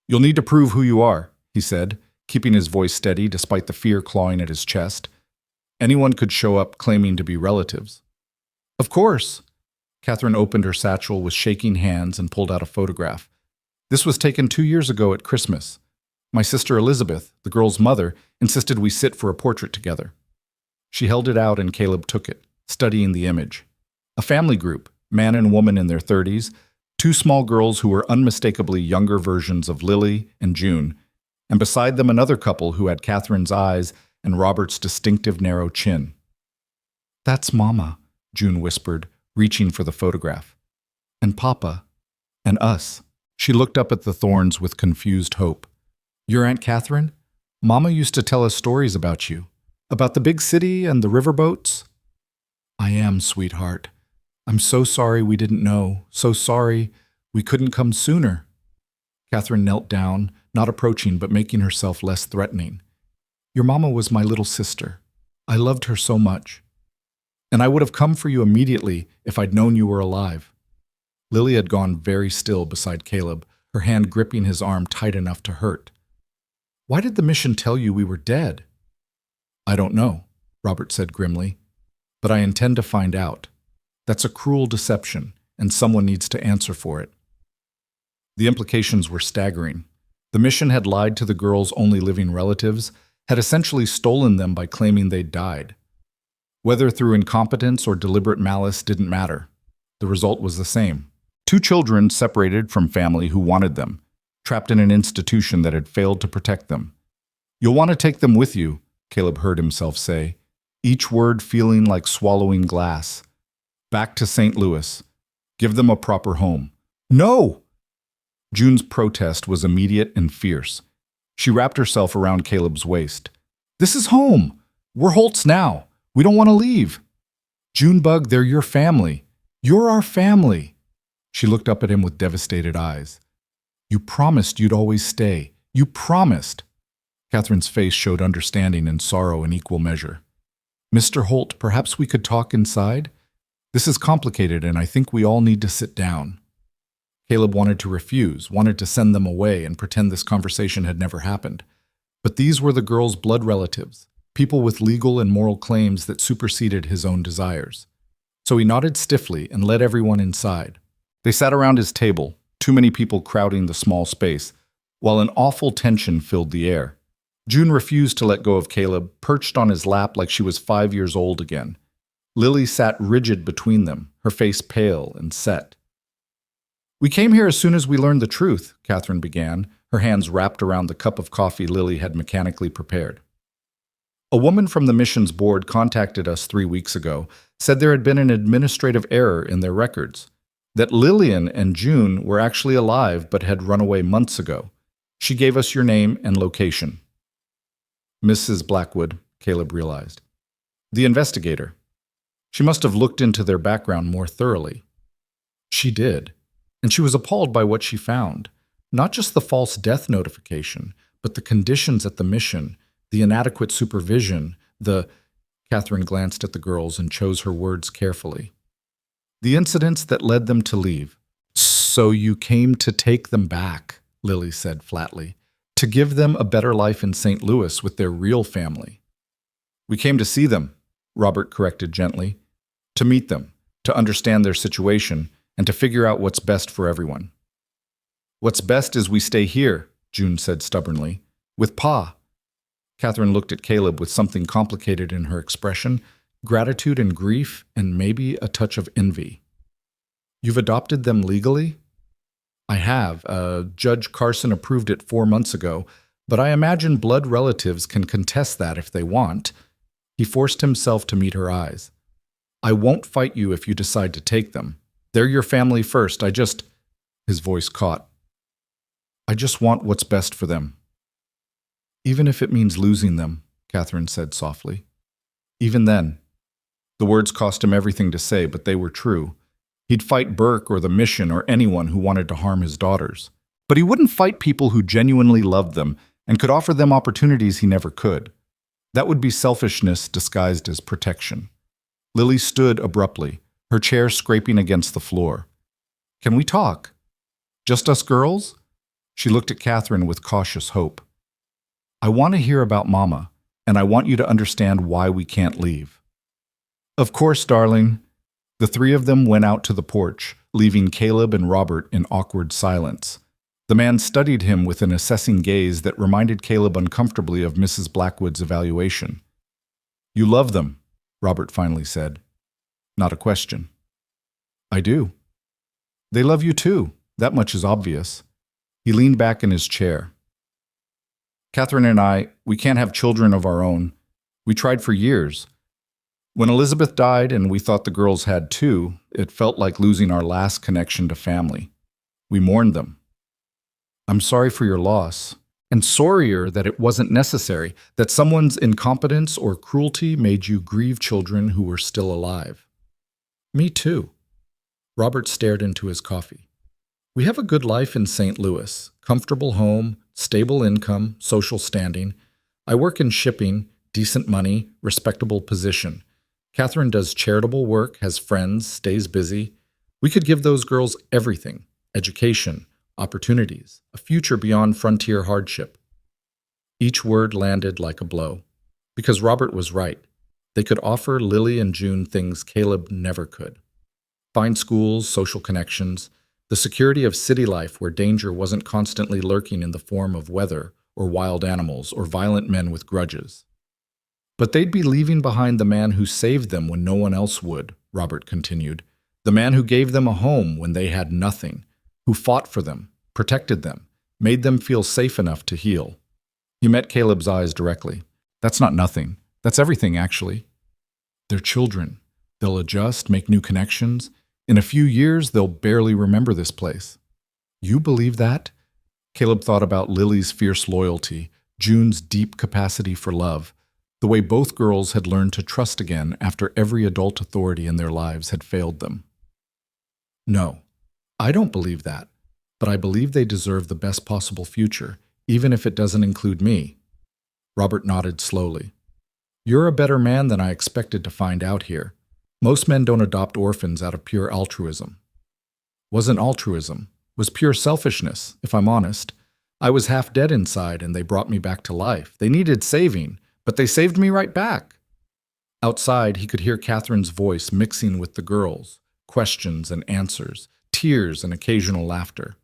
"You'll need to prove who you are," he said, keeping his voice steady despite the fear clawing at his chest. Anyone could show up claiming to be relatives. "Of course." Catherine opened her satchel with shaking hands and pulled out a photograph. "This was taken 2 years ago at Christmas. My sister Elizabeth, the girl's mother, insisted we sit for a portrait together." She held it out and Caleb took it, studying the image. A family group, man and woman in their 30s, 2 small girls who were unmistakably younger versions of Lily and June, and beside them another couple who had Catherine's eyes and Robert's distinctive narrow chin. "That's Mama," June whispered, reaching for the photograph. "And Papa. And us." She looked up at the thorns with confused hope. Your Aunt Catherine? Mama used to tell us stories about you. About the big city and the riverboats? I am, sweetheart. I'm so sorry we didn't know. So sorry we couldn't come sooner. Catherine knelt down, not approaching but making herself less threatening. Your mama was my little sister. I loved her so much. And I would have come for you immediately if I'd known you were alive. Lily had gone very still beside Caleb, her hand gripping his arm tight enough to hurt. Why did the mission tell you we were dead? I don't know, Robert said grimly, but I intend to find out. That's a cruel deception, and someone needs to answer for it. The implications were staggering. The mission had lied to the girls' only living relatives, had essentially stolen them by claiming they'd died. Whether through incompetence or deliberate malice didn't matter. The result was the same. 2 children separated from family who wanted them, trapped in an institution that had failed to protect them. You'll want to take them with you, Caleb heard himself say, each word feeling like swallowing glass. Back to St. Louis. Give them a proper home. No! June's protest was immediate and fierce. She wrapped herself around Caleb's waist. This is home. We're Holt's now. We don't want to leave. Junebug, they're your family. You're our family. She looked up at him with devastated eyes. You promised you'd always stay. You promised. Catherine's face showed understanding and sorrow in equal measure. Mr. Holt, perhaps we could talk inside? This is complicated, and I think we all need to sit down. Caleb wanted to refuse, wanted to send them away and pretend this conversation had never happened. But these were the girls' blood relatives, people with legal and moral claims that superseded his own desires. So he nodded stiffly and led everyone inside. They sat around his table, too many people crowding the small space, while an awful tension filled the air. June refused to let go of Caleb, perched on his lap like she was 5 years old again. Lily sat rigid between them, her face pale and set. We came here as soon as we learned the truth, Catherine began, her hands wrapped around the cup of coffee Lily had mechanically prepared. A woman from the mission's board contacted us 3 weeks ago, said there had been an administrative error in their records, that Lillian and June were actually alive but had run away months ago. She gave us your name and location. Mrs. Blackwood, Caleb realized. The investigator. She must have looked into their background more thoroughly. She did. And she was appalled by what she found. Not just the false death notification, but the conditions at the mission, the inadequate supervision, Catherine glanced at the girls and chose her words carefully. The incidents that led them to leave. So you came to take them back, Lily said flatly, to give them a better life in St. Louis with their real family. We came to see them, Robert corrected gently, to meet them, to understand their situation, and to figure out what's best for everyone. What's best is we stay here, June said stubbornly, with Pa. Catherine looked at Caleb with something complicated in her expression, gratitude and grief, and maybe a touch of envy. You've adopted them legally? I have. Judge Carson approved it 4 months ago, but I imagine blood relatives can contest that if they want. He forced himself to meet her eyes. I won't fight you if you decide to take them. They're your family first. His voice caught. I just want what's best for them. Even if it means losing them, Catherine said softly. Even then. The words cost him everything to say, but they were true. He'd fight Burke or the mission or anyone who wanted to harm his daughters. But he wouldn't fight people who genuinely loved them and could offer them opportunities he never could. That would be selfishness disguised as protection. Lily stood abruptly, her chair scraping against the floor. Can we talk? Just us girls? She looked at Catherine with cautious hope. I want to hear about Mama, and I want you to understand why we can't leave. Of course, darling. The 3 of them went out to the porch, leaving Caleb and Robert in awkward silence. The man studied him with an assessing gaze that reminded Caleb uncomfortably of Mrs. Blackwood's evaluation. You love them, Robert finally said. Not a question. I do. They love you too. That much is obvious. He leaned back in his chair. Catherine and I, we can't have children of our own. We tried for years. When Elizabeth died and we thought the girls had too, it felt like losing our last connection to family. We mourned them. I'm sorry for your loss, and sorrier that it wasn't necessary, that someone's incompetence or cruelty made you grieve children who were still alive. Me too. Robert stared into his coffee. We have a good life in St. Louis, comfortable home, stable income, social standing. I work in shipping, decent money, respectable position. Catherine does charitable work, has friends, stays busy. We could give those girls everything: education, opportunities, a future beyond frontier hardship. Each word landed like a blow, because Robert was right. They could offer Lily and June things Caleb never could. Fine schools, social connections, the security of city life where danger wasn't constantly lurking in the form of weather or wild animals or violent men with grudges. But they'd be leaving behind the man who saved them when no one else would, Robert continued. The man who gave them a home when they had nothing, who fought for them, protected them, made them feel safe enough to heal. He met Caleb's eyes directly. That's not nothing. That's everything, actually. They're children. They'll adjust, make new connections. In a few years, they'll barely remember this place. You believe that? Caleb thought about Lily's fierce loyalty, June's deep capacity for love, the way both girls had learned to trust again after every adult authority in their lives had failed them. No, I don't believe that, but I believe they deserve the best possible future, even if it doesn't include me. Robert nodded slowly. You're a better man than I expected to find out here. Most men don't adopt orphans out of pure altruism. Wasn't altruism, was pure selfishness, if I'm honest. I was half dead inside and they brought me back to life. They needed saving, but they saved me right back. Outside, he could hear Catherine's voice mixing with the girls, questions and answers, tears and occasional laughter.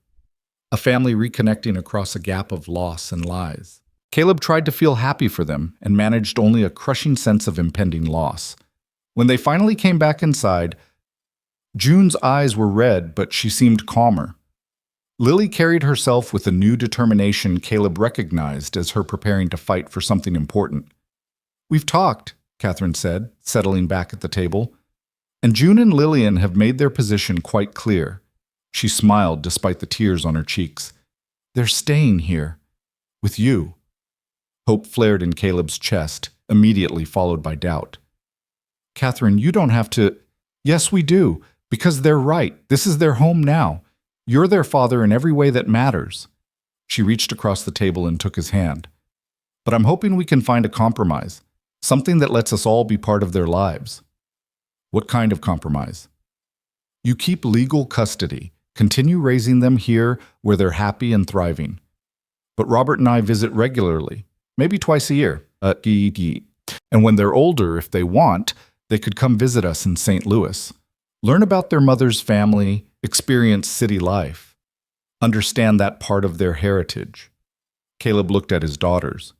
A family reconnecting across a gap of loss and lies. Caleb tried to feel happy for them and managed only a crushing sense of impending loss. When they finally came back inside, June's eyes were red, but she seemed calmer. Lily carried herself with a new determination Caleb recognized as her preparing to fight for something important. We've talked, Catherine said, settling back at the table, and June and Lillian have made their position quite clear. She smiled despite the tears on her cheeks. They're staying here. With you. Hope flared in Caleb's chest, immediately followed by doubt. Catherine, you don't have to. Yes, we do, because they're right. This is their home now. You're their father in every way that matters. She reached across the table and took his hand. But I'm hoping we can find a compromise, something that lets us all be part of their lives. What kind of compromise? You keep legal custody, continue raising them here where they're happy and thriving. But Robert and I visit regularly, maybe twice a year. And when they're older, if they want, they could come visit us in St. Louis, learn about their mother's family, experience city life, understand that part of their heritage. Caleb looked at his daughters.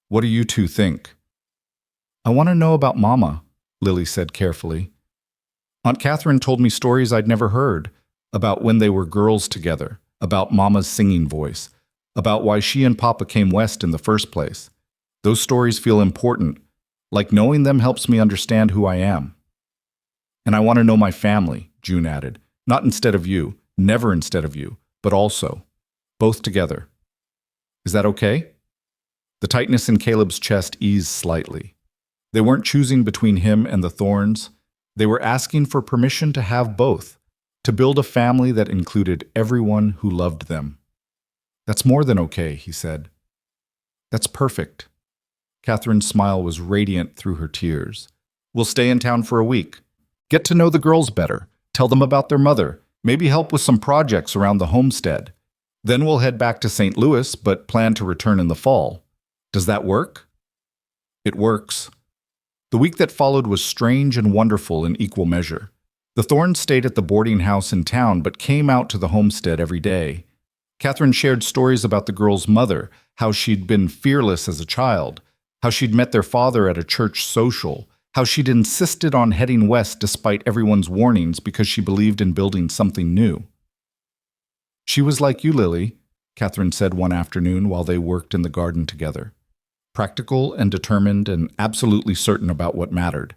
What do you two think? I want to know about Mama, Lily said carefully. Aunt Catherine told me stories I'd never heard, about when they were girls together, about Mama's singing voice, about why she and Papa came west in the first place. Those stories feel important. Like knowing them helps me understand who I am. And I want to know my family, June added. Not instead of you, never instead of you, but also. Both together. Is that okay? The tightness in Caleb's chest eased slightly. They weren't choosing between him and the thorns. They were asking for permission to have both, to build a family that included everyone who loved them. That's more than okay, he said. That's perfect. Catherine's smile was radiant through her tears. We'll stay in town for a week. Get to know the girls better. Tell them about their mother. Maybe help with some projects around the homestead. Then we'll head back to St. Louis, but plan to return in the fall. Does that work? It works. The week that followed was strange and wonderful in equal measure. The Thorns stayed at the boarding house in town, but came out to the homestead every day. Catherine shared stories about the girl's mother, how she'd been fearless as a child, how she'd met their father at a church social, how she'd insisted on heading west despite everyone's warnings because she believed in building something new. She was like you, Lily, Catherine said one afternoon while they worked in the garden together. Practical and determined and absolutely certain about what mattered.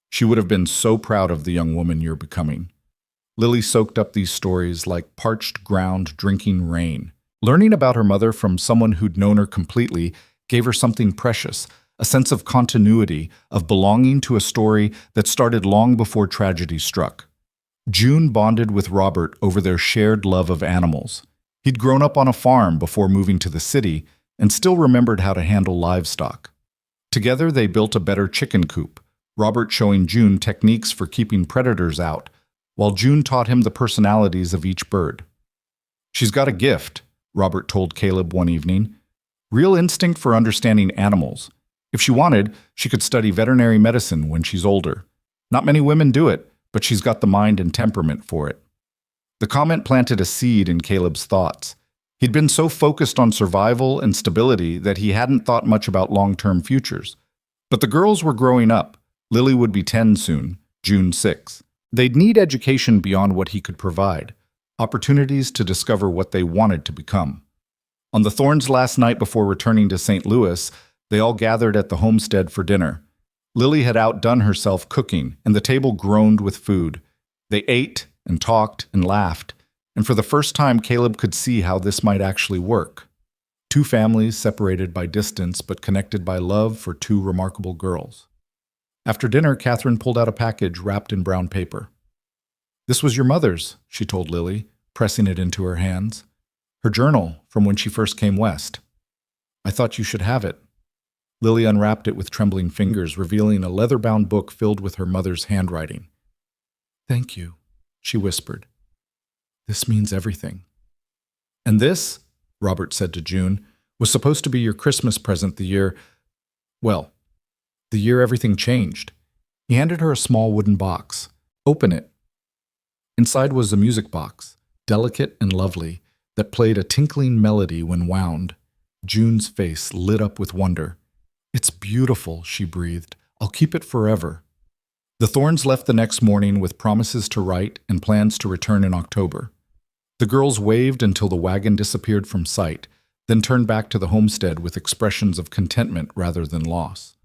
She would have been so proud of the young woman you're becoming. Lily soaked up these stories like parched ground drinking rain, Learning about her mother from someone who'd known her completely gave her something precious, a sense of continuity, of belonging to a story that started long before tragedy struck. June bonded with Robert over their shared love of animals. He'd grown up on a farm before moving to the city and still remembered how to handle livestock. Together they built a better chicken coop, Robert showing June techniques for keeping predators out, while June taught him the personalities of each bird. "She's got a gift," Robert told Caleb one evening. "Real instinct for understanding animals. If she wanted, she could study veterinary medicine when she's older. Not many women do it, but she's got the mind and temperament for it." The comment planted a seed in Caleb's thoughts. He'd been so focused on survival and stability that he hadn't thought much about long-term futures. But the girls were growing up. Lily would be 10 soon, June 6. They'd need education beyond what he could provide, opportunities to discover what they wanted to become. On the Thorns' last night before returning to St. Louis, they all gathered at the homestead for dinner. Lily had outdone herself cooking, and the table groaned with food. They ate and talked and laughed, and for the first time Caleb could see how this might actually work. Two families separated by distance but connected by love for two remarkable girls. After dinner, Catherine pulled out a package wrapped in brown paper. "This was your mother's," she told Lily, pressing it into her hands. "Her journal from when she first came west. I thought you should have it." Lily unwrapped it with trembling fingers, revealing a leather-bound book filled with her mother's handwriting. "Thank you," she whispered. "This means everything." "And this," Robert said to June, "was supposed to be your Christmas present the year everything changed." He handed her a small wooden box. "Open it." Inside was a music box, delicate and lovely, that played a tinkling melody when wound. June's face lit up with wonder. "It's beautiful," she breathed. "I'll keep it forever." The Thorns left the next morning with promises to write and plans to return in October. The girls waved until the wagon disappeared from sight, then turned back to the homestead with expressions of contentment rather than loss.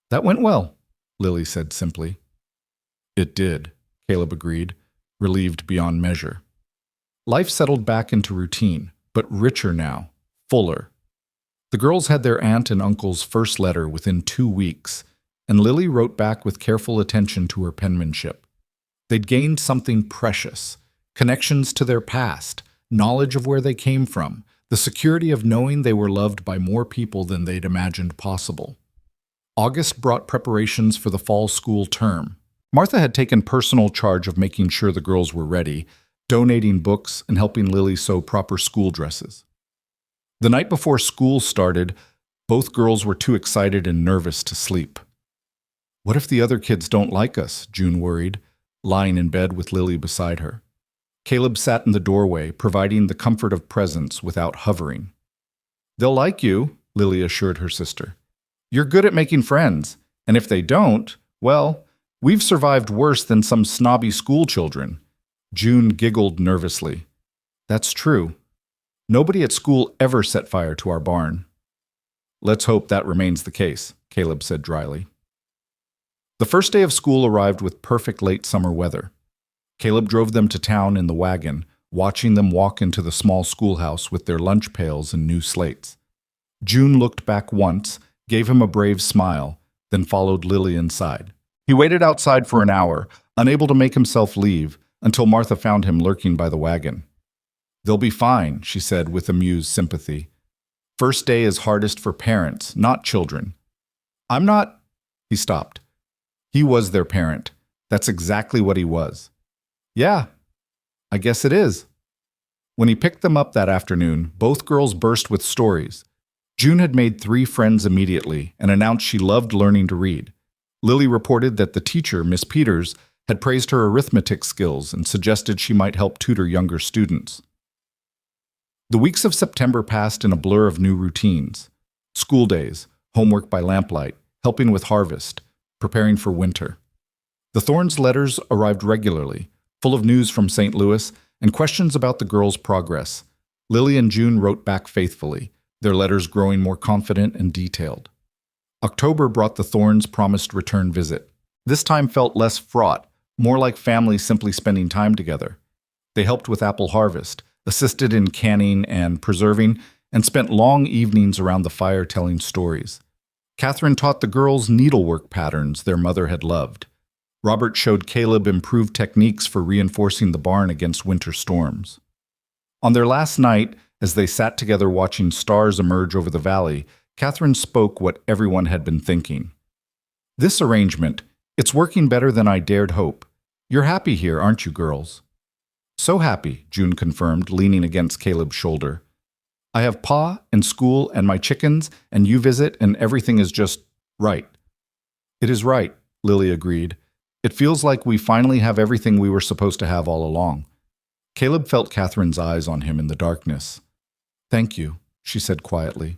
"That went well," Lily said simply. "It did," Caleb agreed, relieved beyond measure. Life settled back into routine, but richer now, fuller. The girls had their aunt and uncle's first letter within 2 weeks, and Lily wrote back with careful attention to her penmanship. They'd gained something precious, connections to their past, knowledge of where they came from, the security of knowing they were loved by more people than they'd imagined possible. August brought preparations for the fall school term. Martha had taken personal charge of making sure the girls were ready, donating books and helping Lily sew proper school dresses. The night before school started, both girls were too excited and nervous to sleep. "What if the other kids don't like us?" June worried, lying in bed with Lily beside her. Caleb sat in the doorway, providing the comfort of presence without hovering. "They'll like you," Lily assured her sister. "You're good at making friends, and if they don't, well, we've survived worse than some snobby school children." June giggled nervously. "That's true. Nobody at school ever set fire to our barn." "Let's hope that remains the case," Caleb said dryly. The first day of school arrived with perfect late summer weather. Caleb drove them to town in the wagon, watching them walk into the small schoolhouse with their lunch pails and new slates. June looked back once, gave him a brave smile, then followed Lily inside. He waited outside for an hour, unable to make himself leave, until Martha found him lurking by the wagon. "They'll be fine," she said with amused sympathy. "First day is hardest for parents, not children." "I'm not—" He stopped. He was their parent. That's exactly what he was. "Yeah, I guess it is." When he picked them up that afternoon, both girls burst with stories. June had made 3 friends immediately and announced she loved learning to read. Lily reported that the teacher, Miss Peters, had praised her arithmetic skills and suggested she might help tutor younger students. The weeks of September passed in a blur of new routines. School days, homework by lamplight, helping with harvest, preparing for winter. The Thorns' letters arrived regularly, full of news from St. Louis and questions about the girls' progress. Lily and June wrote back faithfully, their letters growing more confident and detailed. October brought the Thorns' promised return visit. This time felt less fraught, more like family simply spending time together. They helped with apple harvest, assisted in canning and preserving, and spent long evenings around the fire telling stories. Catherine taught the girls needlework patterns their mother had loved. Robert showed Caleb improved techniques for reinforcing the barn against winter storms. On their last night, as they sat together watching stars emerge over the valley, Catherine spoke what everyone had been thinking. "This arrangement, it's working better than I dared hope. You're happy here, aren't you, girls?" "So happy," June confirmed, leaning against Caleb's shoulder. "I have Pa and school and my chickens, and you visit, and everything is just right." "It is right," Lily agreed. "It feels like we finally have everything we were supposed to have all along." Caleb felt Catherine's eyes on him in the darkness. "Thank you," she said quietly,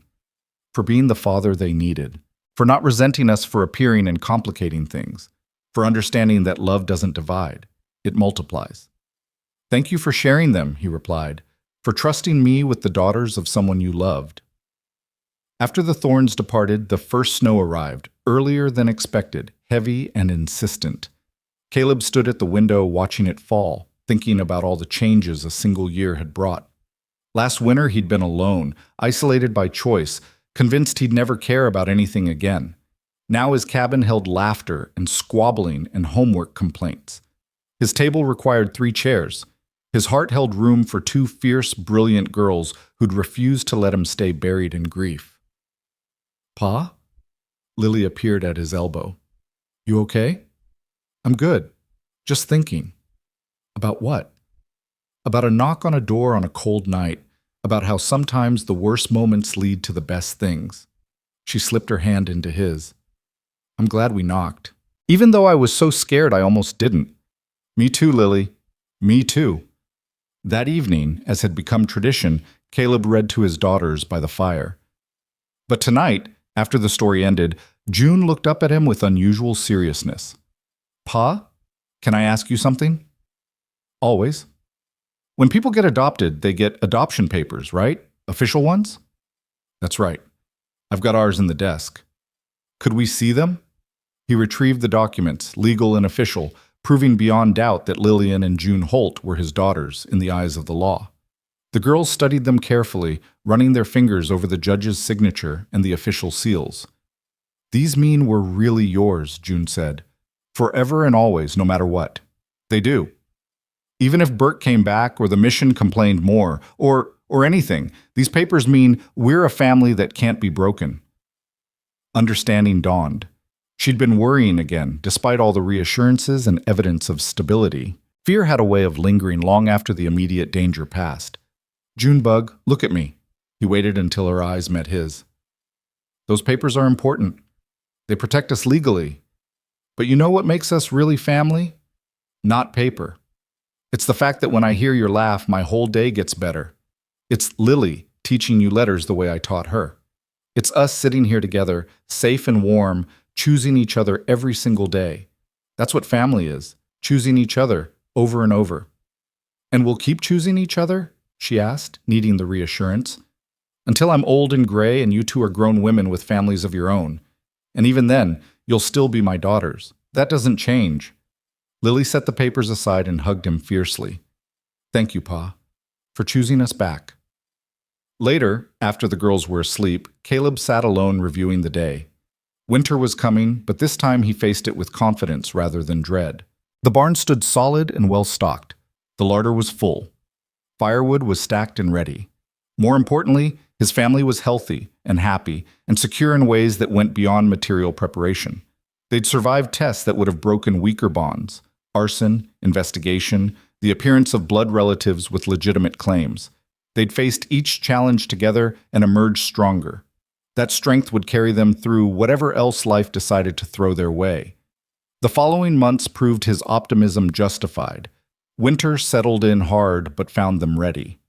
"for being the father they needed, for not resenting us for appearing and complicating things, for understanding that love doesn't divide, it multiplies." "Thank you for sharing them," he replied, "for trusting me with the daughters of someone you loved." After the Thorns departed, the first snow arrived, earlier than expected, heavy and insistent. Caleb stood at the window watching it fall, thinking about all the changes a single year had brought. Last winter he'd been alone, isolated by choice, convinced he'd never care about anything again. Now his cabin held laughter and squabbling and homework complaints. His table required 3 chairs. His heart held room for 2 fierce, brilliant girls who'd refused to let him stay buried in grief. "Pa?" Lily appeared at his elbow. "You okay?" "I'm good. Just thinking." "About what?" "About a knock on a door on a cold night, about how sometimes the worst moments lead to the best things." She slipped her hand into his. "I'm glad we knocked. Even though I was so scared I almost didn't." "Me too, Lily. Me too." That evening, as had become tradition, Caleb read to his daughters by the fire. But tonight, after the story ended, June looked up at him with unusual seriousness. "Pa, can I ask you something?" "Always." "When people get adopted, they get adoption papers, right? Official ones?" "That's right. I've got ours in the desk." "Could we see them?" He retrieved the documents, legal and official, proving beyond doubt that Lillian and June Holt were his daughters in the eyes of the law. The girls studied them carefully, running their fingers over the judge's signature and the official seals. "These mean we're really yours," June said. "Forever and always, no matter what." "They do. Even if Bert came back or the mission complained more, or anything, these papers mean we're a family that can't be broken." Understanding dawned. She'd been worrying again, despite all the reassurances and evidence of stability. Fear had a way of lingering long after the immediate danger passed. "Junebug, look at me." He waited until her eyes met his. "Those papers are important. They protect us legally. But you know what makes us really family? Not paper. It's the fact that when I hear your laugh, my whole day gets better. It's Lily teaching you letters the way I taught her. It's us sitting here together, safe and warm, choosing each other every single day. That's what family is, choosing each other over and over." "And we'll keep choosing each other?" she asked, needing the reassurance. "Until I'm old and gray and you two are grown women with families of your own. And even then, you'll still be my daughters. That doesn't change." Lily set the papers aside and hugged him fiercely. "Thank you, Pa, for choosing us back." Later, after the girls were asleep, Caleb sat alone reviewing the day. Winter was coming, but this time he faced it with confidence rather than dread. The barn stood solid and well-stocked. The larder was full. Firewood was stacked and ready. More importantly, his family was healthy and happy and secure in ways that went beyond material preparation. They'd survived tests that would have broken weaker bonds: arson, investigation, the appearance of blood relatives with legitimate claims. They'd faced each challenge together and emerged stronger. That strength would carry them through whatever else life decided to throw their way. The following months proved his optimism justified. Winter settled in hard but found them ready.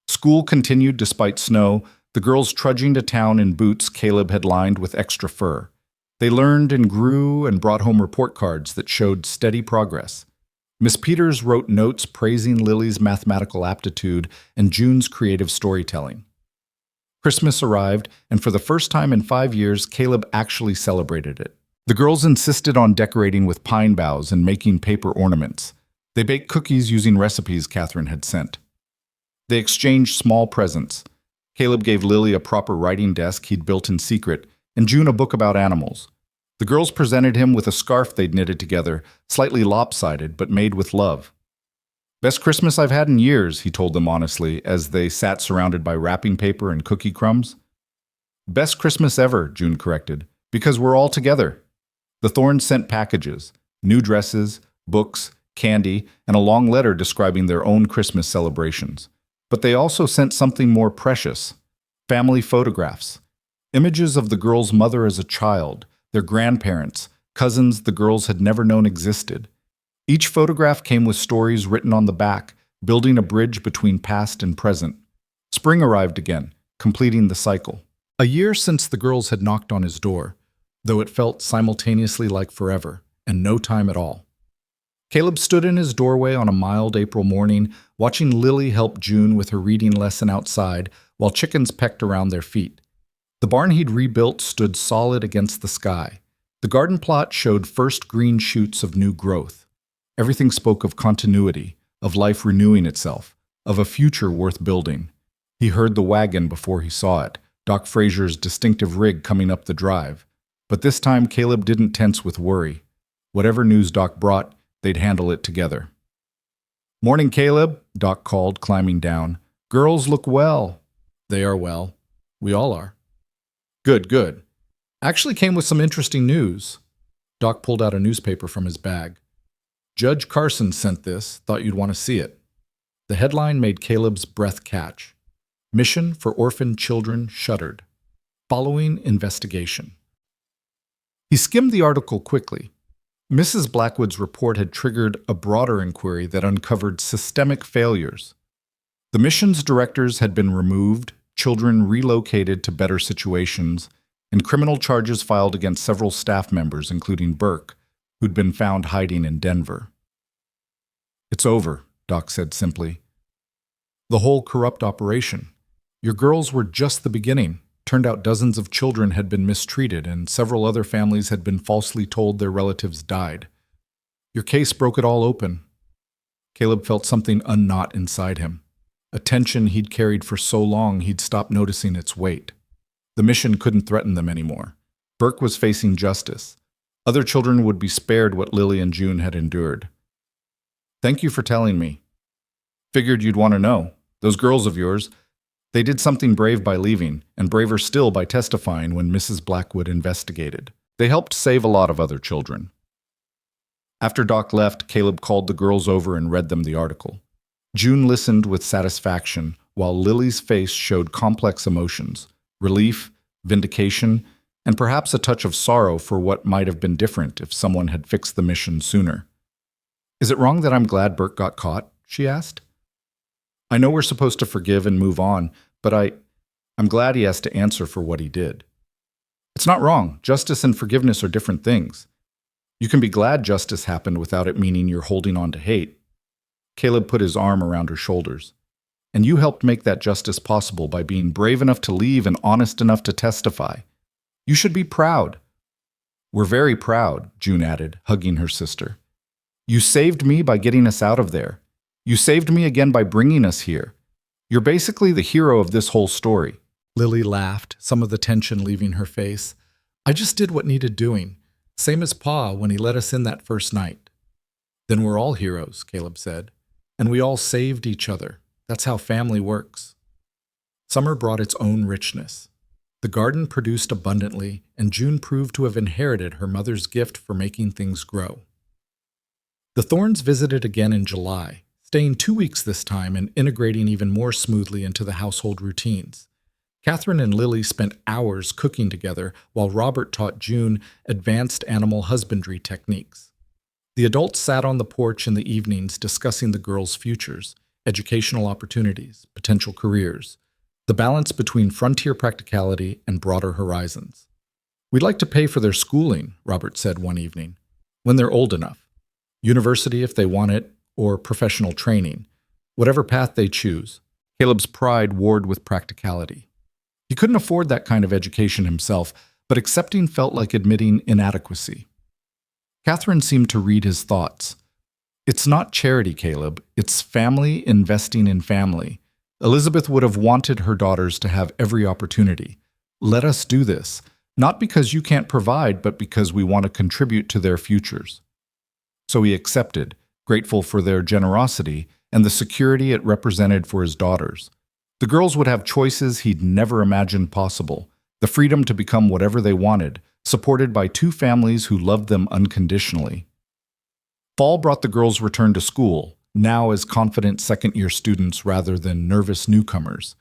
School continued despite snow, the girls trudging to town in boots Caleb had lined with extra fur. They learned and grew and brought home report cards that showed steady progress. Miss Peters wrote notes praising Lily's mathematical aptitude and June's creative storytelling. Christmas arrived, and for the first time in 5 years, Caleb actually celebrated it. The girls insisted on decorating with pine boughs and making paper ornaments. They baked cookies using recipes Catherine had sent. They exchanged small presents. Caleb gave Lily a proper writing desk he'd built in secret, and June a book about animals. The girls presented him with a scarf they'd knitted together, slightly lopsided but made with love. "Best Christmas I've had in years," he told them honestly, as they sat surrounded by wrapping paper and cookie crumbs. "Best Christmas ever," June corrected, "because we're all together." The Thorns sent packages, new dresses, books, candy, and a long letter describing their own Christmas celebrations. But they also sent something more precious: family photographs. Images of the girls' mother as a child, their grandparents, cousins the girls had never known existed. Each photograph came with stories written on the back, building a bridge between past and present. Spring arrived again, completing the cycle. A year since the girls had knocked on his door, though it felt simultaneously like forever, and no time at all. Caleb stood in his doorway on a mild April morning, watching Lily help June with her reading lesson outside while chickens pecked around their feet. The barn he'd rebuilt stood solid against the sky. The garden plot showed first green shoots of new growth. Everything spoke of continuity, of life renewing itself, of a future worth building. He heard the wagon before he saw it, Doc Frazier's distinctive rig coming up the drive. But this time Caleb didn't tense with worry. Whatever news Doc brought, they'd handle it together. "Morning, Caleb," Doc called, climbing down. "Girls look well." "They are well. We all are." "Good, good. Actually came with some interesting news." Doc pulled out a newspaper from his bag. "Judge Carson sent this, thought you'd want to see it." The headline made Caleb's breath catch. "Mission for Orphan Children Shuttered. Following Investigation." He skimmed the article quickly. Mrs. Blackwood's report had triggered a broader inquiry that uncovered systemic failures. The mission's directors had been removed, children relocated to better situations, and criminal charges filed against several staff members, including Burke, who'd been found hiding in Denver. "It's over," Doc said simply. "The whole corrupt operation. Your girls were just the beginning. Turned out dozens of children had been mistreated, and several other families had been falsely told their relatives died. Your case broke it all open." Caleb felt something unknot inside him. A tension he'd carried for so long he'd stopped noticing its weight. The mission couldn't threaten them anymore. Burke was facing justice. Other children would be spared what Lily and June had endured. "Thank you for telling me. Figured you'd want to know. Those girls of yours, they did something brave by leaving, and braver still by testifying when Mrs. Blackwood investigated. They helped save a lot of other children." After Doc left, Caleb called the girls over and read them the article. June listened with satisfaction, while Lily's face showed complex emotions: relief, vindication, and perhaps a touch of sorrow for what might have been different if someone had fixed the mission sooner. "Is it wrong that I'm glad Burke got caught?" she asked. "I know we're supposed to forgive and move on, but I'm glad he has to answer for what he did." "It's not wrong. Justice and forgiveness are different things. You can be glad justice happened without it meaning you're holding on to hate." Caleb put his arm around her shoulders. "And you helped make that justice possible by being brave enough to leave and honest enough to testify. You should be proud." "We're very proud," June added, hugging her sister. "You saved me by getting us out of there. You saved me again by bringing us here. You're basically the hero of this whole story." Lily laughed, some of the tension leaving her face. "I just did what needed doing, same as Pa when he let us in that first night." "Then we're all heroes," Caleb said. "And we all saved each other. That's how family works." Summer brought its own richness. The garden produced abundantly, and June proved to have inherited her mother's gift for making things grow. The Thorns visited again in July, staying 2 weeks this time and integrating even more smoothly into the household routines. Catherine and Lily spent hours cooking together while Robert taught June advanced animal husbandry techniques. The adults sat on the porch in the evenings discussing the girls' futures, educational opportunities, potential careers, the balance between frontier practicality and broader horizons. "We'd like to pay for their schooling," Robert said one evening, "when they're old enough. University if they want it, or professional training, whatever path they choose." Caleb's pride warred with practicality. He couldn't afford that kind of education himself, but accepting felt like admitting inadequacy. Catherine seemed to read his thoughts. "It's not charity, Caleb. It's family investing in family. Elizabeth would have wanted her daughters to have every opportunity. Let us do this, not because you can't provide, but because we want to contribute to their futures. So he accepted, grateful for their generosity and the security it represented for his daughters. The girls would have choices he'd never imagined possible, the freedom to become whatever they wanted, supported by two families who loved them unconditionally. Fall brought the girls' return to school, now as confident second-year students rather than nervous newcomers.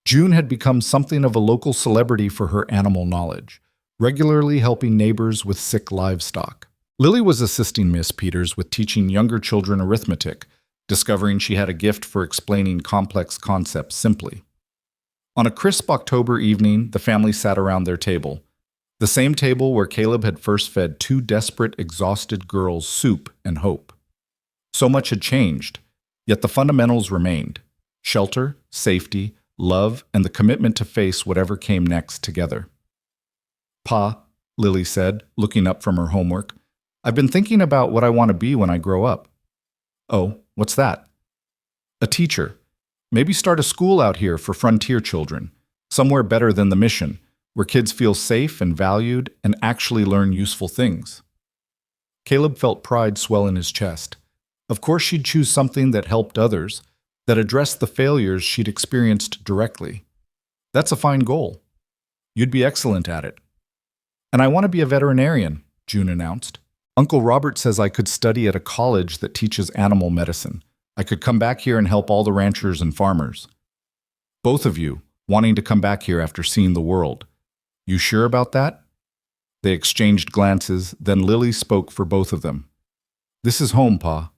June had become something of a local celebrity for her animal knowledge, regularly helping neighbors with sick livestock. Lily was assisting Miss Peters with teaching younger children arithmetic, discovering she had a gift for explaining complex concepts simply. On a crisp October evening, the family sat around their table, the same table where Caleb had first fed two desperate, exhausted girls soup and hope. So much had changed, yet the fundamentals remained: shelter, safety, love, and the commitment to face whatever came next together. "Pa," Lily said, looking up from her homework, "I've been thinking about what I want to be when I grow up." "Oh, what's that?" "A teacher. Maybe start a school out here for frontier children, somewhere better than the mission, where kids feel safe and valued and actually learn useful things." Caleb felt pride swell in his chest. Of course she'd choose something that helped others, that addressed the failures she'd experienced directly. "That's a fine goal. You'd be excellent at it." "And I want to be a veterinarian," June announced. "Uncle Robert says I could study at a college that teaches animal medicine. I could come back here and help all the ranchers and farmers." "Both of you, wanting to come back here after seeing the world. You sure about that?" They exchanged glances, then Lily spoke for both of them. "This is home, Pa.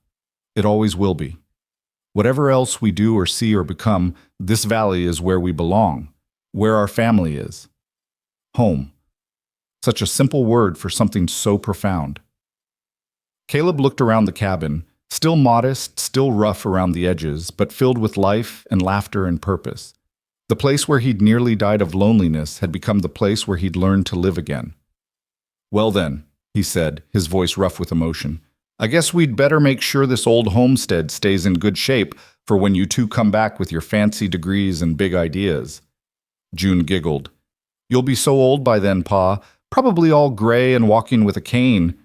It always will be. Whatever else we do or see or become, this valley is where we belong, where our family is. Home. Such a simple word for something so profound." Caleb looked around the cabin, still modest, still rough around the edges, but filled with life and laughter and purpose. The place where he'd nearly died of loneliness had become the place where he'd learned to live again. "Well then," he said, his voice rough with emotion, "I guess we'd better make sure this old homestead stays in good shape for when you two come back with your fancy degrees and big ideas." June giggled. "You'll be so old by then, Pa, probably all gray and walking with a cane."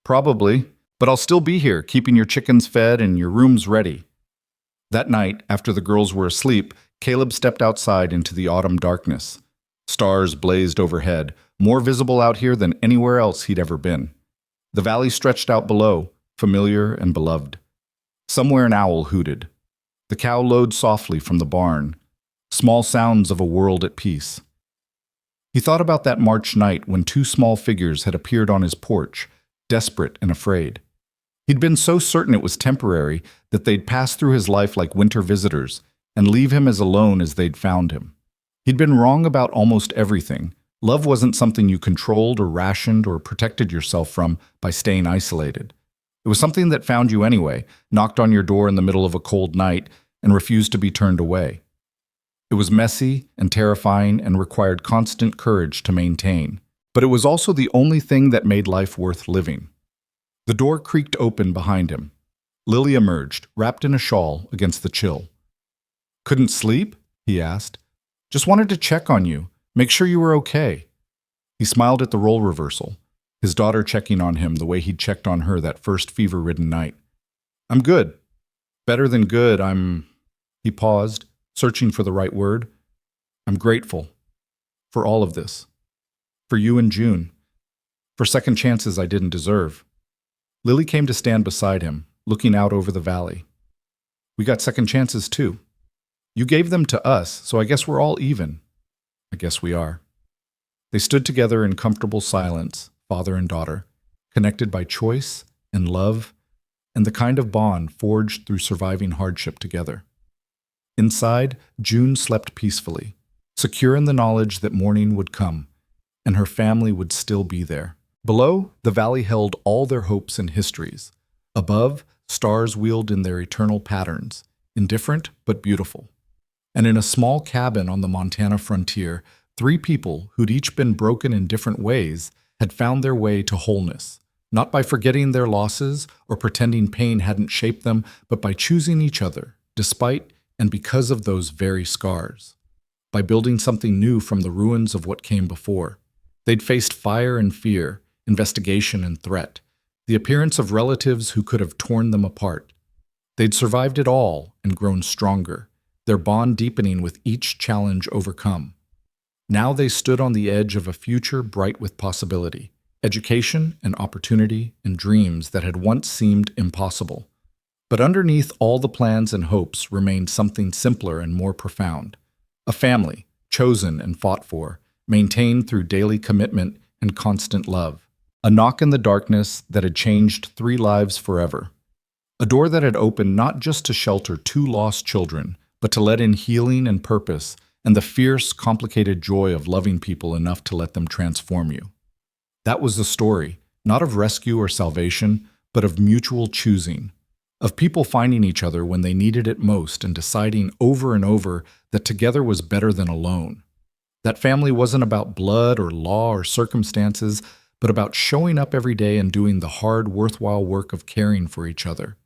"Probably, but I'll still be here, keeping your chickens fed and your rooms ready." That night, after the girls were asleep, Caleb stepped outside into the autumn darkness. Stars blazed overhead, more visible out here than anywhere else he'd ever been. The valley stretched out below, familiar and beloved. Somewhere an owl hooted. The cow lowed softly from the barn, small sounds of a world at peace. He thought about that March night when two small figures had appeared on his porch, desperate and afraid. He'd been so certain it was temporary that they'd pass through his life like winter visitors and leave him as alone as they'd found him. He'd been wrong about almost everything. Love wasn't something you controlled or rationed or protected yourself from by staying isolated. It was something that found you anyway, knocked on your door in the middle of a cold night, and refused to be turned away. It was messy and terrifying and required constant courage to maintain. But it was also the only thing that made life worth living. The door creaked open behind him. Lily emerged, wrapped in a shawl against the chill. "Couldn't sleep?" he asked. "Just wanted to check on you. Make sure you were okay." He smiled at the role reversal, his daughter checking on him the way he'd checked on her that first fever-ridden night. "I'm good. Better than good, He paused, searching for the right word. "I'm grateful. For all of this. For you and June. For second chances I didn't deserve." Lily came to stand beside him, looking out over the valley. "We got second chances too. You gave them to us, so I guess we're all even." "I guess we are." They stood together in comfortable silence, father and daughter, connected by choice and love and the kind of bond forged through surviving hardship together. Inside, June slept peacefully, secure in the knowledge that morning would come, and her family would still be there. Below, the valley held all their hopes and histories. Above, stars wheeled in their eternal patterns, indifferent but beautiful. And in a small cabin on the Montana frontier, three people who'd each been broken in different ways had found their way to wholeness, not by forgetting their losses or pretending pain hadn't shaped them, but by choosing each other, despite, and because of those very scars. By building something new from the ruins of what came before. They'd faced fire and fear, investigation and threat, the appearance of relatives who could have torn them apart. They'd survived it all and grown stronger, their bond deepening with each challenge overcome. Now they stood on the edge of a future bright with possibility, education and opportunity and dreams that had once seemed impossible. But underneath all the plans and hopes remained something simpler and more profound. A family, chosen and fought for, maintained through daily commitment and constant love. A knock in the darkness that had changed 3 lives forever. A door that had opened not just to shelter 2 lost children, but to let in healing and purpose and the fierce, complicated joy of loving people enough to let them transform you. That was the story, not of rescue or salvation, but of mutual choosing. Of people finding each other when they needed it most and deciding over and over that together was better than alone. That family wasn't about blood or law or circumstances, but about showing up every day and doing the hard, worthwhile work of caring for each other.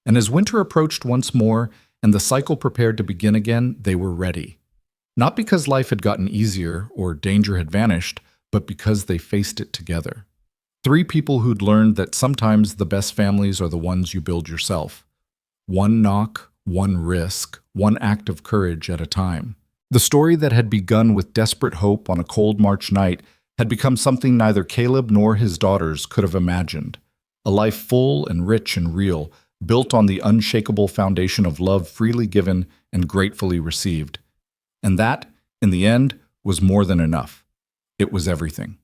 And as winter approached once more and the cycle prepared to begin again, they were ready. Not because life had gotten easier or danger had vanished, but because they faced it together. 3 people who'd learned that sometimes the best families are the ones you build yourself. 1 knock, 1 risk, 1 act of courage at a time. The story that had begun with desperate hope on a cold March night had become something neither Caleb nor his daughters could have imagined. A life full and rich and real, built on the unshakable foundation of love freely given and gratefully received. And that, in the end, was more than enough. It was everything.